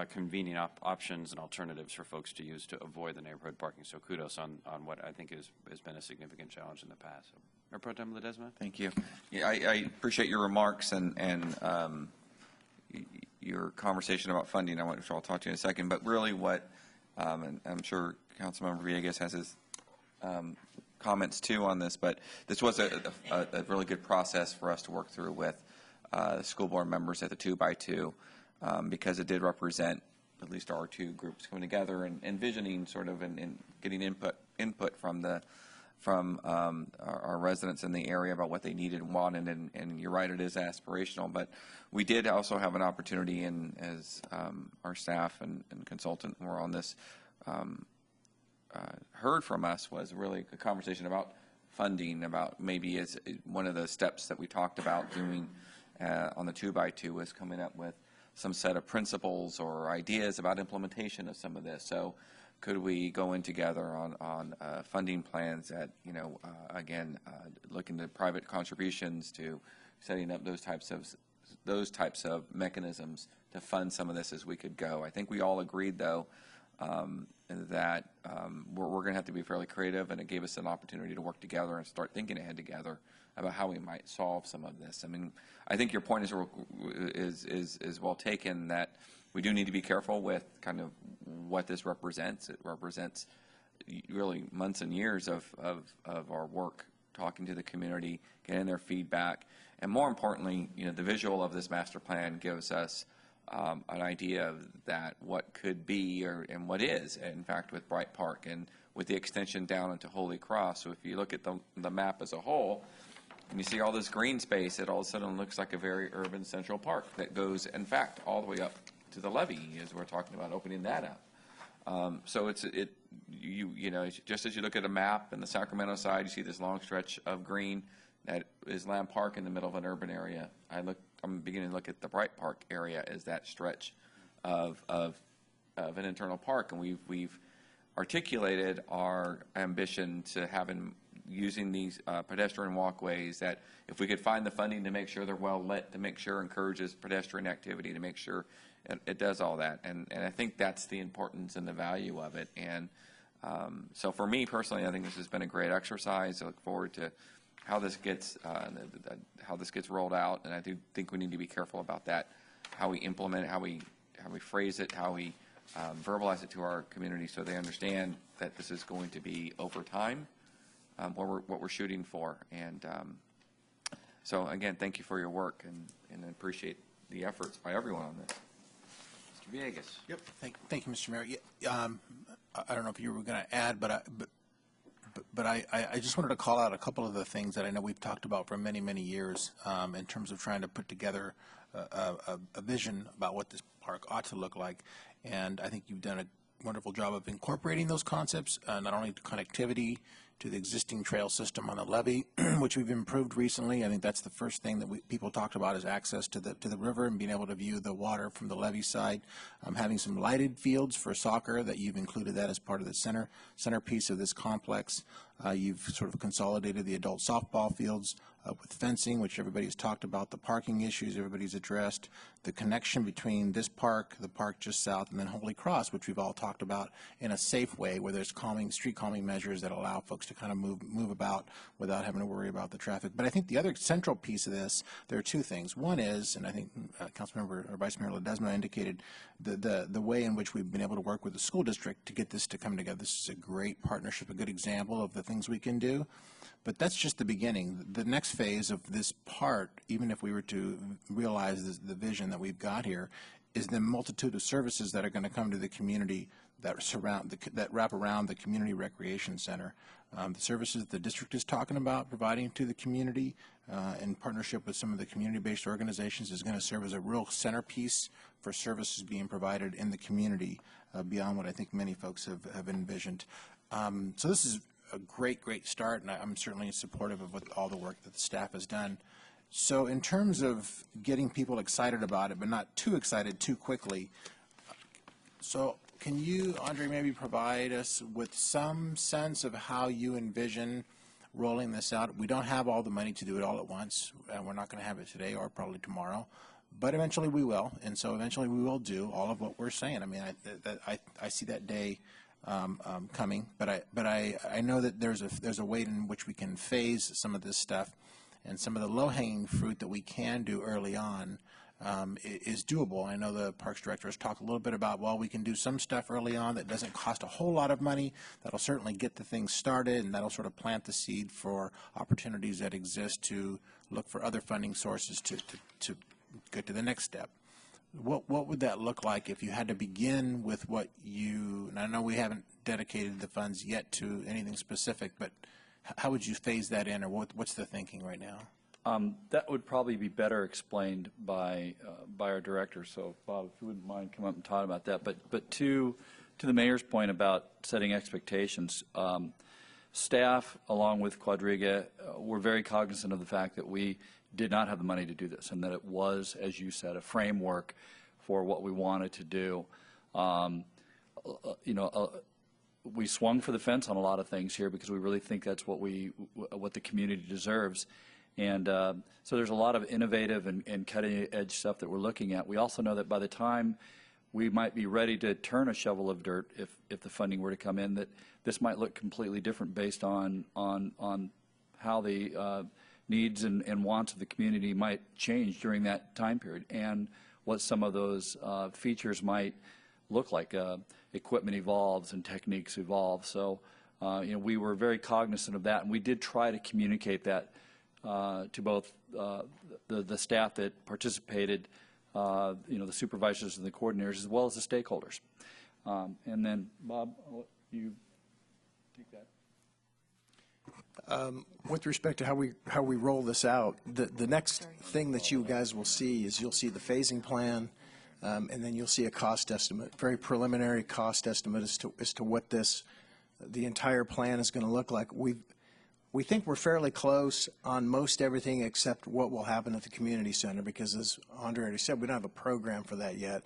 convenient options and alternatives for folks to use to avoid the neighborhood parking. So kudos on what I think has been a significant challenge in the past. So, Mayor Pro Tem Ledesma? Thank you. Yeah, I appreciate your remarks and your conversation about funding, which I'll talk to you in a second. But really what, and I'm sure Councilmember Villegas has his comments too on this, but this was a really good process for us to work through with school board members at the 2x2, because it did represent at least our two groups coming together and envisioning sort of and getting input from our residents in the area about what they needed and wanted, and you're right, it is aspirational, but we did also have an opportunity, and as our staff and consultant were on this, heard from us was really a conversation about funding, about maybe as one of the steps that we talked about doing on the 2x2 was coming up with some set of principles or ideas about implementation of some of this. So could we go in together on funding plans that, again, looking to private contributions to setting up those types of mechanisms to fund some of this as we could go. I think we all agreed, though, that we're going to have to be fairly creative, and it gave us an opportunity to work together and start thinking ahead together about how we might solve some of this. I mean, I think your point is well taken, that we do need to be careful with kind of what this represents. It represents really months and years of our work, talking to the community, getting their feedback, and more importantly, the visual of this master plan gives us an idea of that what could be and what is, in fact, with Bright Park and with the extension down into Holy Cross. So if you look at the map as a whole, and you see all this green space, it all of a sudden looks like a very urban central park that goes, in fact, all the way up to the levee, as we're talking about opening that up. So you know, just as you look at a map in the Sacramento side, you see this long stretch of green that is Lamb Park in the middle of an urban area. I'm beginning to look at the Bright Park area as that stretch of an internal park, and we've articulated our ambition to using these pedestrian walkways, that if we could find the funding to make sure they're well lit, to make sure it encourages pedestrian activity, to make sure it does all that. And I think that's the importance and the value of it. And so for me personally, I think this has been a great exercise. I look forward to how this gets rolled out, and I do think we need to be careful about that, how we implement it, how we phrase it, how we verbalize it to our community, so they understand that this is going to be over time, what we're shooting for. And so again, thank you for your work, and I appreciate the efforts by everyone on this. Mr. Villegas. Yep. Thank you, Mr. Mayor. I don't know if you were going to add, but I just wanted to call out a couple of the things that I know we've talked about for many, many years in terms of trying to put together a vision about what this park ought to look like. And I think you've done a wonderful job of incorporating those concepts, not only connectivity to the existing trail system on the levee, which we've improved recently. I think that's the first thing that people talked about, is access to the river and being able to view the water from the levee side. Having some lighted fields for soccer, that you've included that as part of the centerpiece of this complex. You've sort of consolidated the adult softball fields with fencing, which everybody's talked about, the parking issues everybody's addressed, the connection between this park, the park just south, and then Holy Cross, which we've all talked about, in a safe way where there's street calming measures that allow folks to kind of move about without having to worry about the traffic. But I think the other central piece of this, there are two things. One is, and I think Councilmember or Vice Mayor Ledesma indicated, the way in which we've been able to work with the school district to get this to come together. This is a great partnership, a good example of the things we can do. But that's just the beginning. The next phase of this part, even if we were to realize the vision that we've got here, is the multitude of services that are going to come to the community that wrap around the community recreation center. The services the district is talking about providing to the community in partnership with some of the community-based organizations is going to serve as a real centerpiece for services being provided in the community beyond what I think many folks have envisioned. So this is a great start, and I'm certainly supportive of all the work that the staff has done. So in terms of getting people excited about it, but not too excited too quickly, so can you, Andre, maybe provide us with some sense of how you envision rolling this out? We don't have all the money to do it all at once, and we're not going to have it today or probably tomorrow, but eventually we will, and so eventually we will do all of what we're saying. I mean, I see that day coming, but I know that there's a way in which we can phase some of this stuff, and some of the low-hanging fruit that we can do early on is doable. I know the Parks Director has talked a little bit about, well, we can do some stuff early on that doesn't cost a whole lot of money. That'll certainly get the thing started, and that'll sort of plant the seed for opportunities that exist to look for other funding sources to get to the next step. What would that look like if you had to begin with what you, and I know we haven't dedicated the funds yet to anything specific, but how would you phase that in, or what's the thinking right now? That would probably be better explained by our director. So, Bob, if you wouldn't mind coming up and talking about that. But to the mayor's point about setting expectations, staff, along with Quadriga, were very cognizant of the fact that we did not have the money to do this, and that it was, as you said, a framework for what we wanted to do. We swung for the fence on a lot of things here because we really think that's what the community deserves. And so there's a lot of innovative and cutting-edge stuff that we're looking at. We also know that by the time we might be ready to turn a shovel of dirt, if the funding were to come in, that this might look completely different based on how the needs and wants of the community might change during that time period, and what some of those features might look like. Equipment evolves and techniques evolve. So we were very cognizant of that, and we did try to communicate that to both the staff that participated, the supervisors and the coordinators, as well as the stakeholders. And then, Bob, I'll let you take that. With respect to how we roll this out, the next thing that you guys will see is you'll see the phasing plan, and then you'll see a cost estimate, very preliminary cost estimate as to what the entire plan is going to look like. We think we're fairly close on most everything except what will happen at the community center, because as Andre already said, we don't have a program for that yet.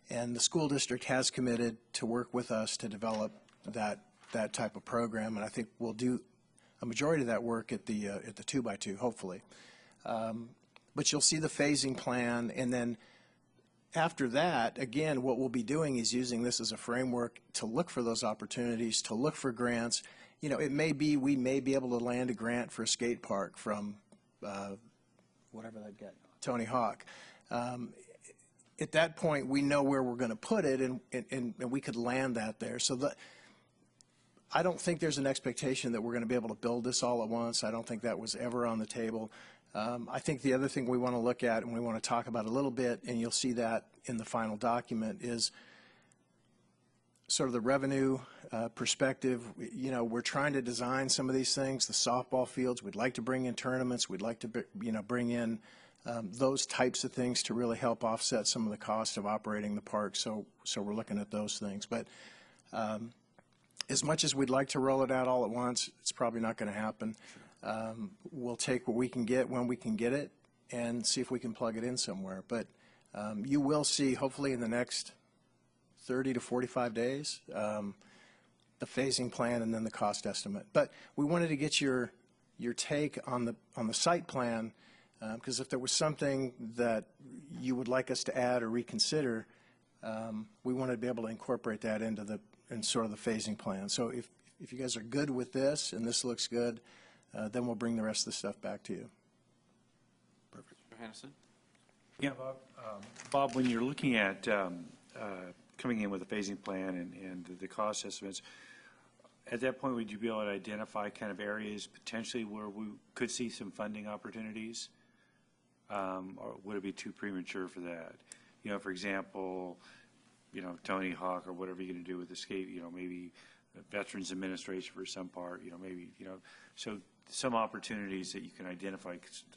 And the school district has committed to work with us to develop that type of program, and I think we'll do a majority of that work at the 2x2, hopefully. But you'll see the phasing plan, and then after that, again, what we'll be doing is using this as a framework to look for those opportunities, to look for grants. You know, it may be we may be able to land a grant for a skate park from whatever that got, Tony Hawk. At that point, we know where we're going to put it, and we could land that there. So I don't think there's an expectation that we're going to be able to build this all at once. I don't think that was ever on the table. I think the other thing we want to look at and we want to talk about a little bit, and you'll see that in the final document, is sort of the revenue perspective. You know, we're trying to design some of these things, the softball fields. We'd like to bring in tournaments. We'd like to, bring in those types of things to really help offset some of the cost of operating the park. So we're looking at those things. But as much as we'd like to roll it out all at once, it's probably not going to happen. We'll take what we can get when we can get it and see if we can plug it in somewhere. But you will see, hopefully in the next 30 to 45 days, the phasing plan and then the cost estimate. But we wanted to get your take on the site plan, because if there was something that you would like us to add or reconsider, we wanted to be able to incorporate that into sort of the phasing plan. So if you guys are good with this and this looks good, then we'll bring the rest of the stuff back to you. Perfect. Johannesson? Yeah, Bob, when you're looking at coming in with a phasing plan and the cost estimates, at that point, would you be able to identify kind of areas potentially where we could see some funding opportunities? Or would it be too premature for that? You know, for example, Tony Hawk or whatever you're going to do with the skate, maybe the Veterans Administration for some part, maybe, so some opportunities that you can identify,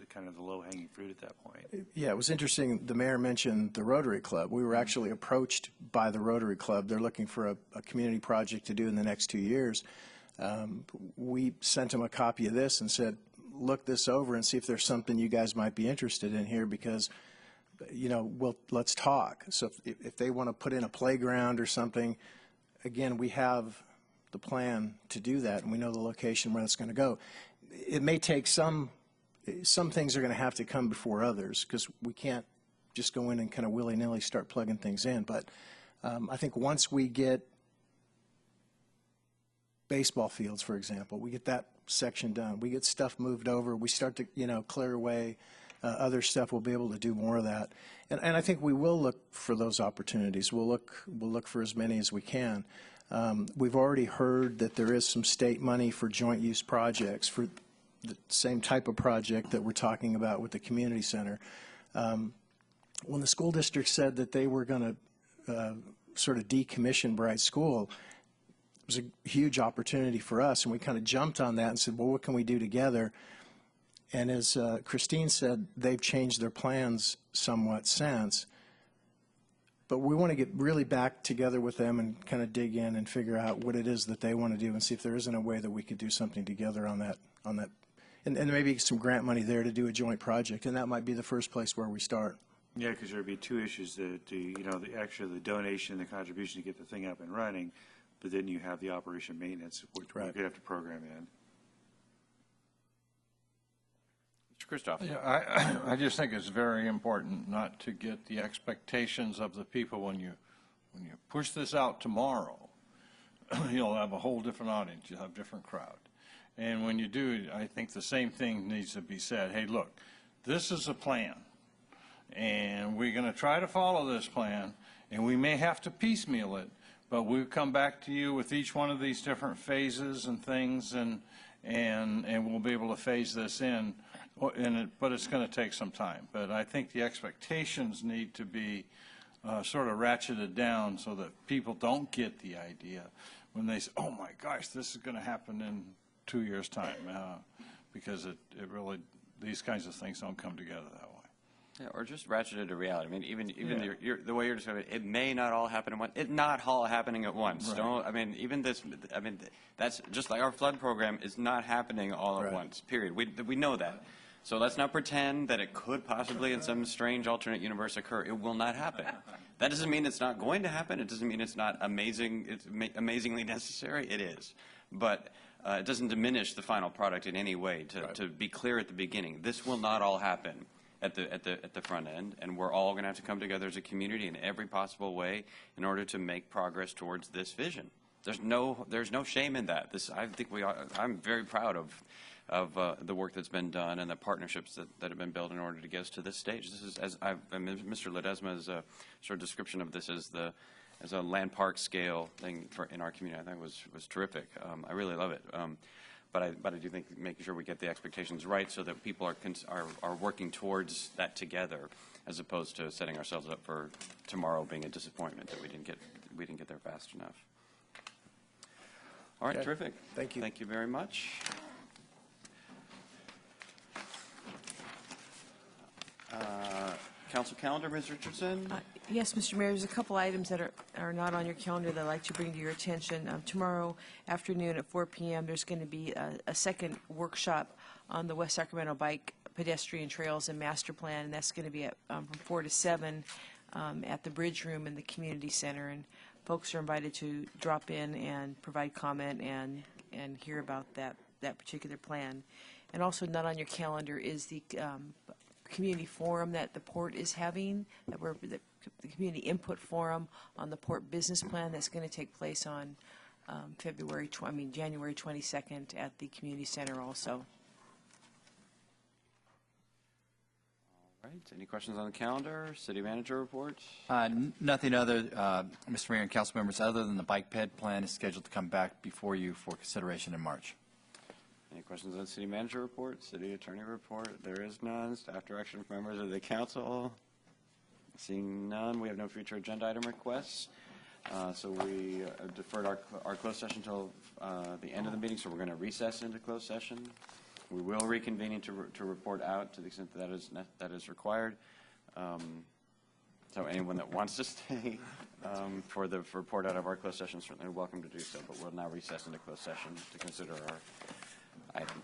kind of the low-hanging fruit at that point. Yeah, it was interesting. The mayor mentioned the Rotary Club. We were actually approached by the Rotary Club. They're looking for a community project to do in the next 2 years. We sent them a copy of this and said, look this over and see if there's something you guys might be interested in here, because let's talk. So if they want to put in a playground or something, again, we have the plan to do that, and we know the location where it's going to go. It may take some things are going to have to come before others, because we can't just go in and kind of willy-nilly start plugging things in. But I think once we get baseball fields, for example, we get that section done, we get stuff moved over, we start to clear away other stuff, we'll be able to do more of that. And I think we will look for those opportunities. We'll look for as many as we can. We've already heard that there is some state money for joint use projects for the same type of project that we're talking about with the community center. When the school district said that they were going to sort of decommission Bright School, it was a huge opportunity for us, and we kind of jumped on that and said, well, what can we do together? And as Christine said, they've changed their plans somewhat since. But we want to get really back together with them and kind of dig in and figure out what it is that they want to do and see if there isn't a way that we could do something together on that. And maybe some grant money there to do a joint project, and that might be the first place where we start. Yeah, because there would be two issues: actually the donation and the contribution to get the thing up and running, but then you have the operation maintenance, which we're going to have to program in. Christoph. Yeah, I just think it's very important not to get the expectations of the people when you push this out tomorrow. You'll have a whole different audience. You'll have a different crowd. And when you do, I think the same thing needs to be said. Hey, look, this is a plan, and we're going to try to follow this plan, and we may have to piecemeal it, but we'll come back to you with each one of these different phases and things, and we'll be able to phase this in. But it's going to take some time. But I think the expectations need to be sort of ratcheted down so that people don't get the idea when they say, oh my gosh, this is going to happen in 2 years' time, because it really, these kinds of things don't come together that way. Yeah, or just ratchet it to reality. I mean, even the way you're describing it, it may not all happen at once. It not all happening at once. Right. Don't. I mean, even this. I mean, that's just like our flood program is not happening all at once. Period. We know that. So let's not pretend that it could possibly, in some strange alternate universe, occur. It will not happen. That doesn't mean it's not going to happen. It doesn't mean it's not amazing. It's amazingly necessary. It is, but. It doesn't diminish the final product in any way. To be clear at the beginning, this will not all happen at the front end, and we're all going to have to come together as a community in every possible way in order to make progress towards this vision. There's no shame in that. I think I'm very proud of the work that's been done and the partnerships that have been built in order to get us to this stage. This is, Mr. Ledesma's sort of description of this as a land park scale thing in our community, I think was terrific. I really love it. But I do think making sure we get the expectations right so that people are working towards that together, as opposed to setting ourselves up for tomorrow being a disappointment that we didn't get there fast enough. All right, Okay. terrific. Thank you. Thank you very much. Council calendar, Ms. Richardson? Yes, Mr. Mayor, there's a couple items that are not on your calendar that I'd like to bring to your attention. Tomorrow afternoon at 4 p.m., there's going to be a second workshop on the West Sacramento Bike Pedestrian Trails and Master Plan, and that's going to be at, from 4 to 7 at the Bridge Room in the Community Center. And folks are invited to drop in and provide comment and hear about that particular plan. And also not on your calendar is the community forum that the port is having, the community input forum on the port business plan that's going to take place on January 22nd at the community center also. All right, any questions on the calendar? City manager report? Nothing other, Mr. Mayor and council members, other than the bike ped plan is scheduled to come back before you for consideration in March. Any questions on the city manager report, city attorney report? There is none. Staff direction from members of the council. Seeing none, we have no future agenda item requests. So we deferred our closed session until the end of the meeting, so we're going to recess into closed session. We will reconvene to report out to the extent that is required. So anyone that wants to stay for the report out of our closed session is certainly welcome to do so, but we'll now recess into closed session to consider our item.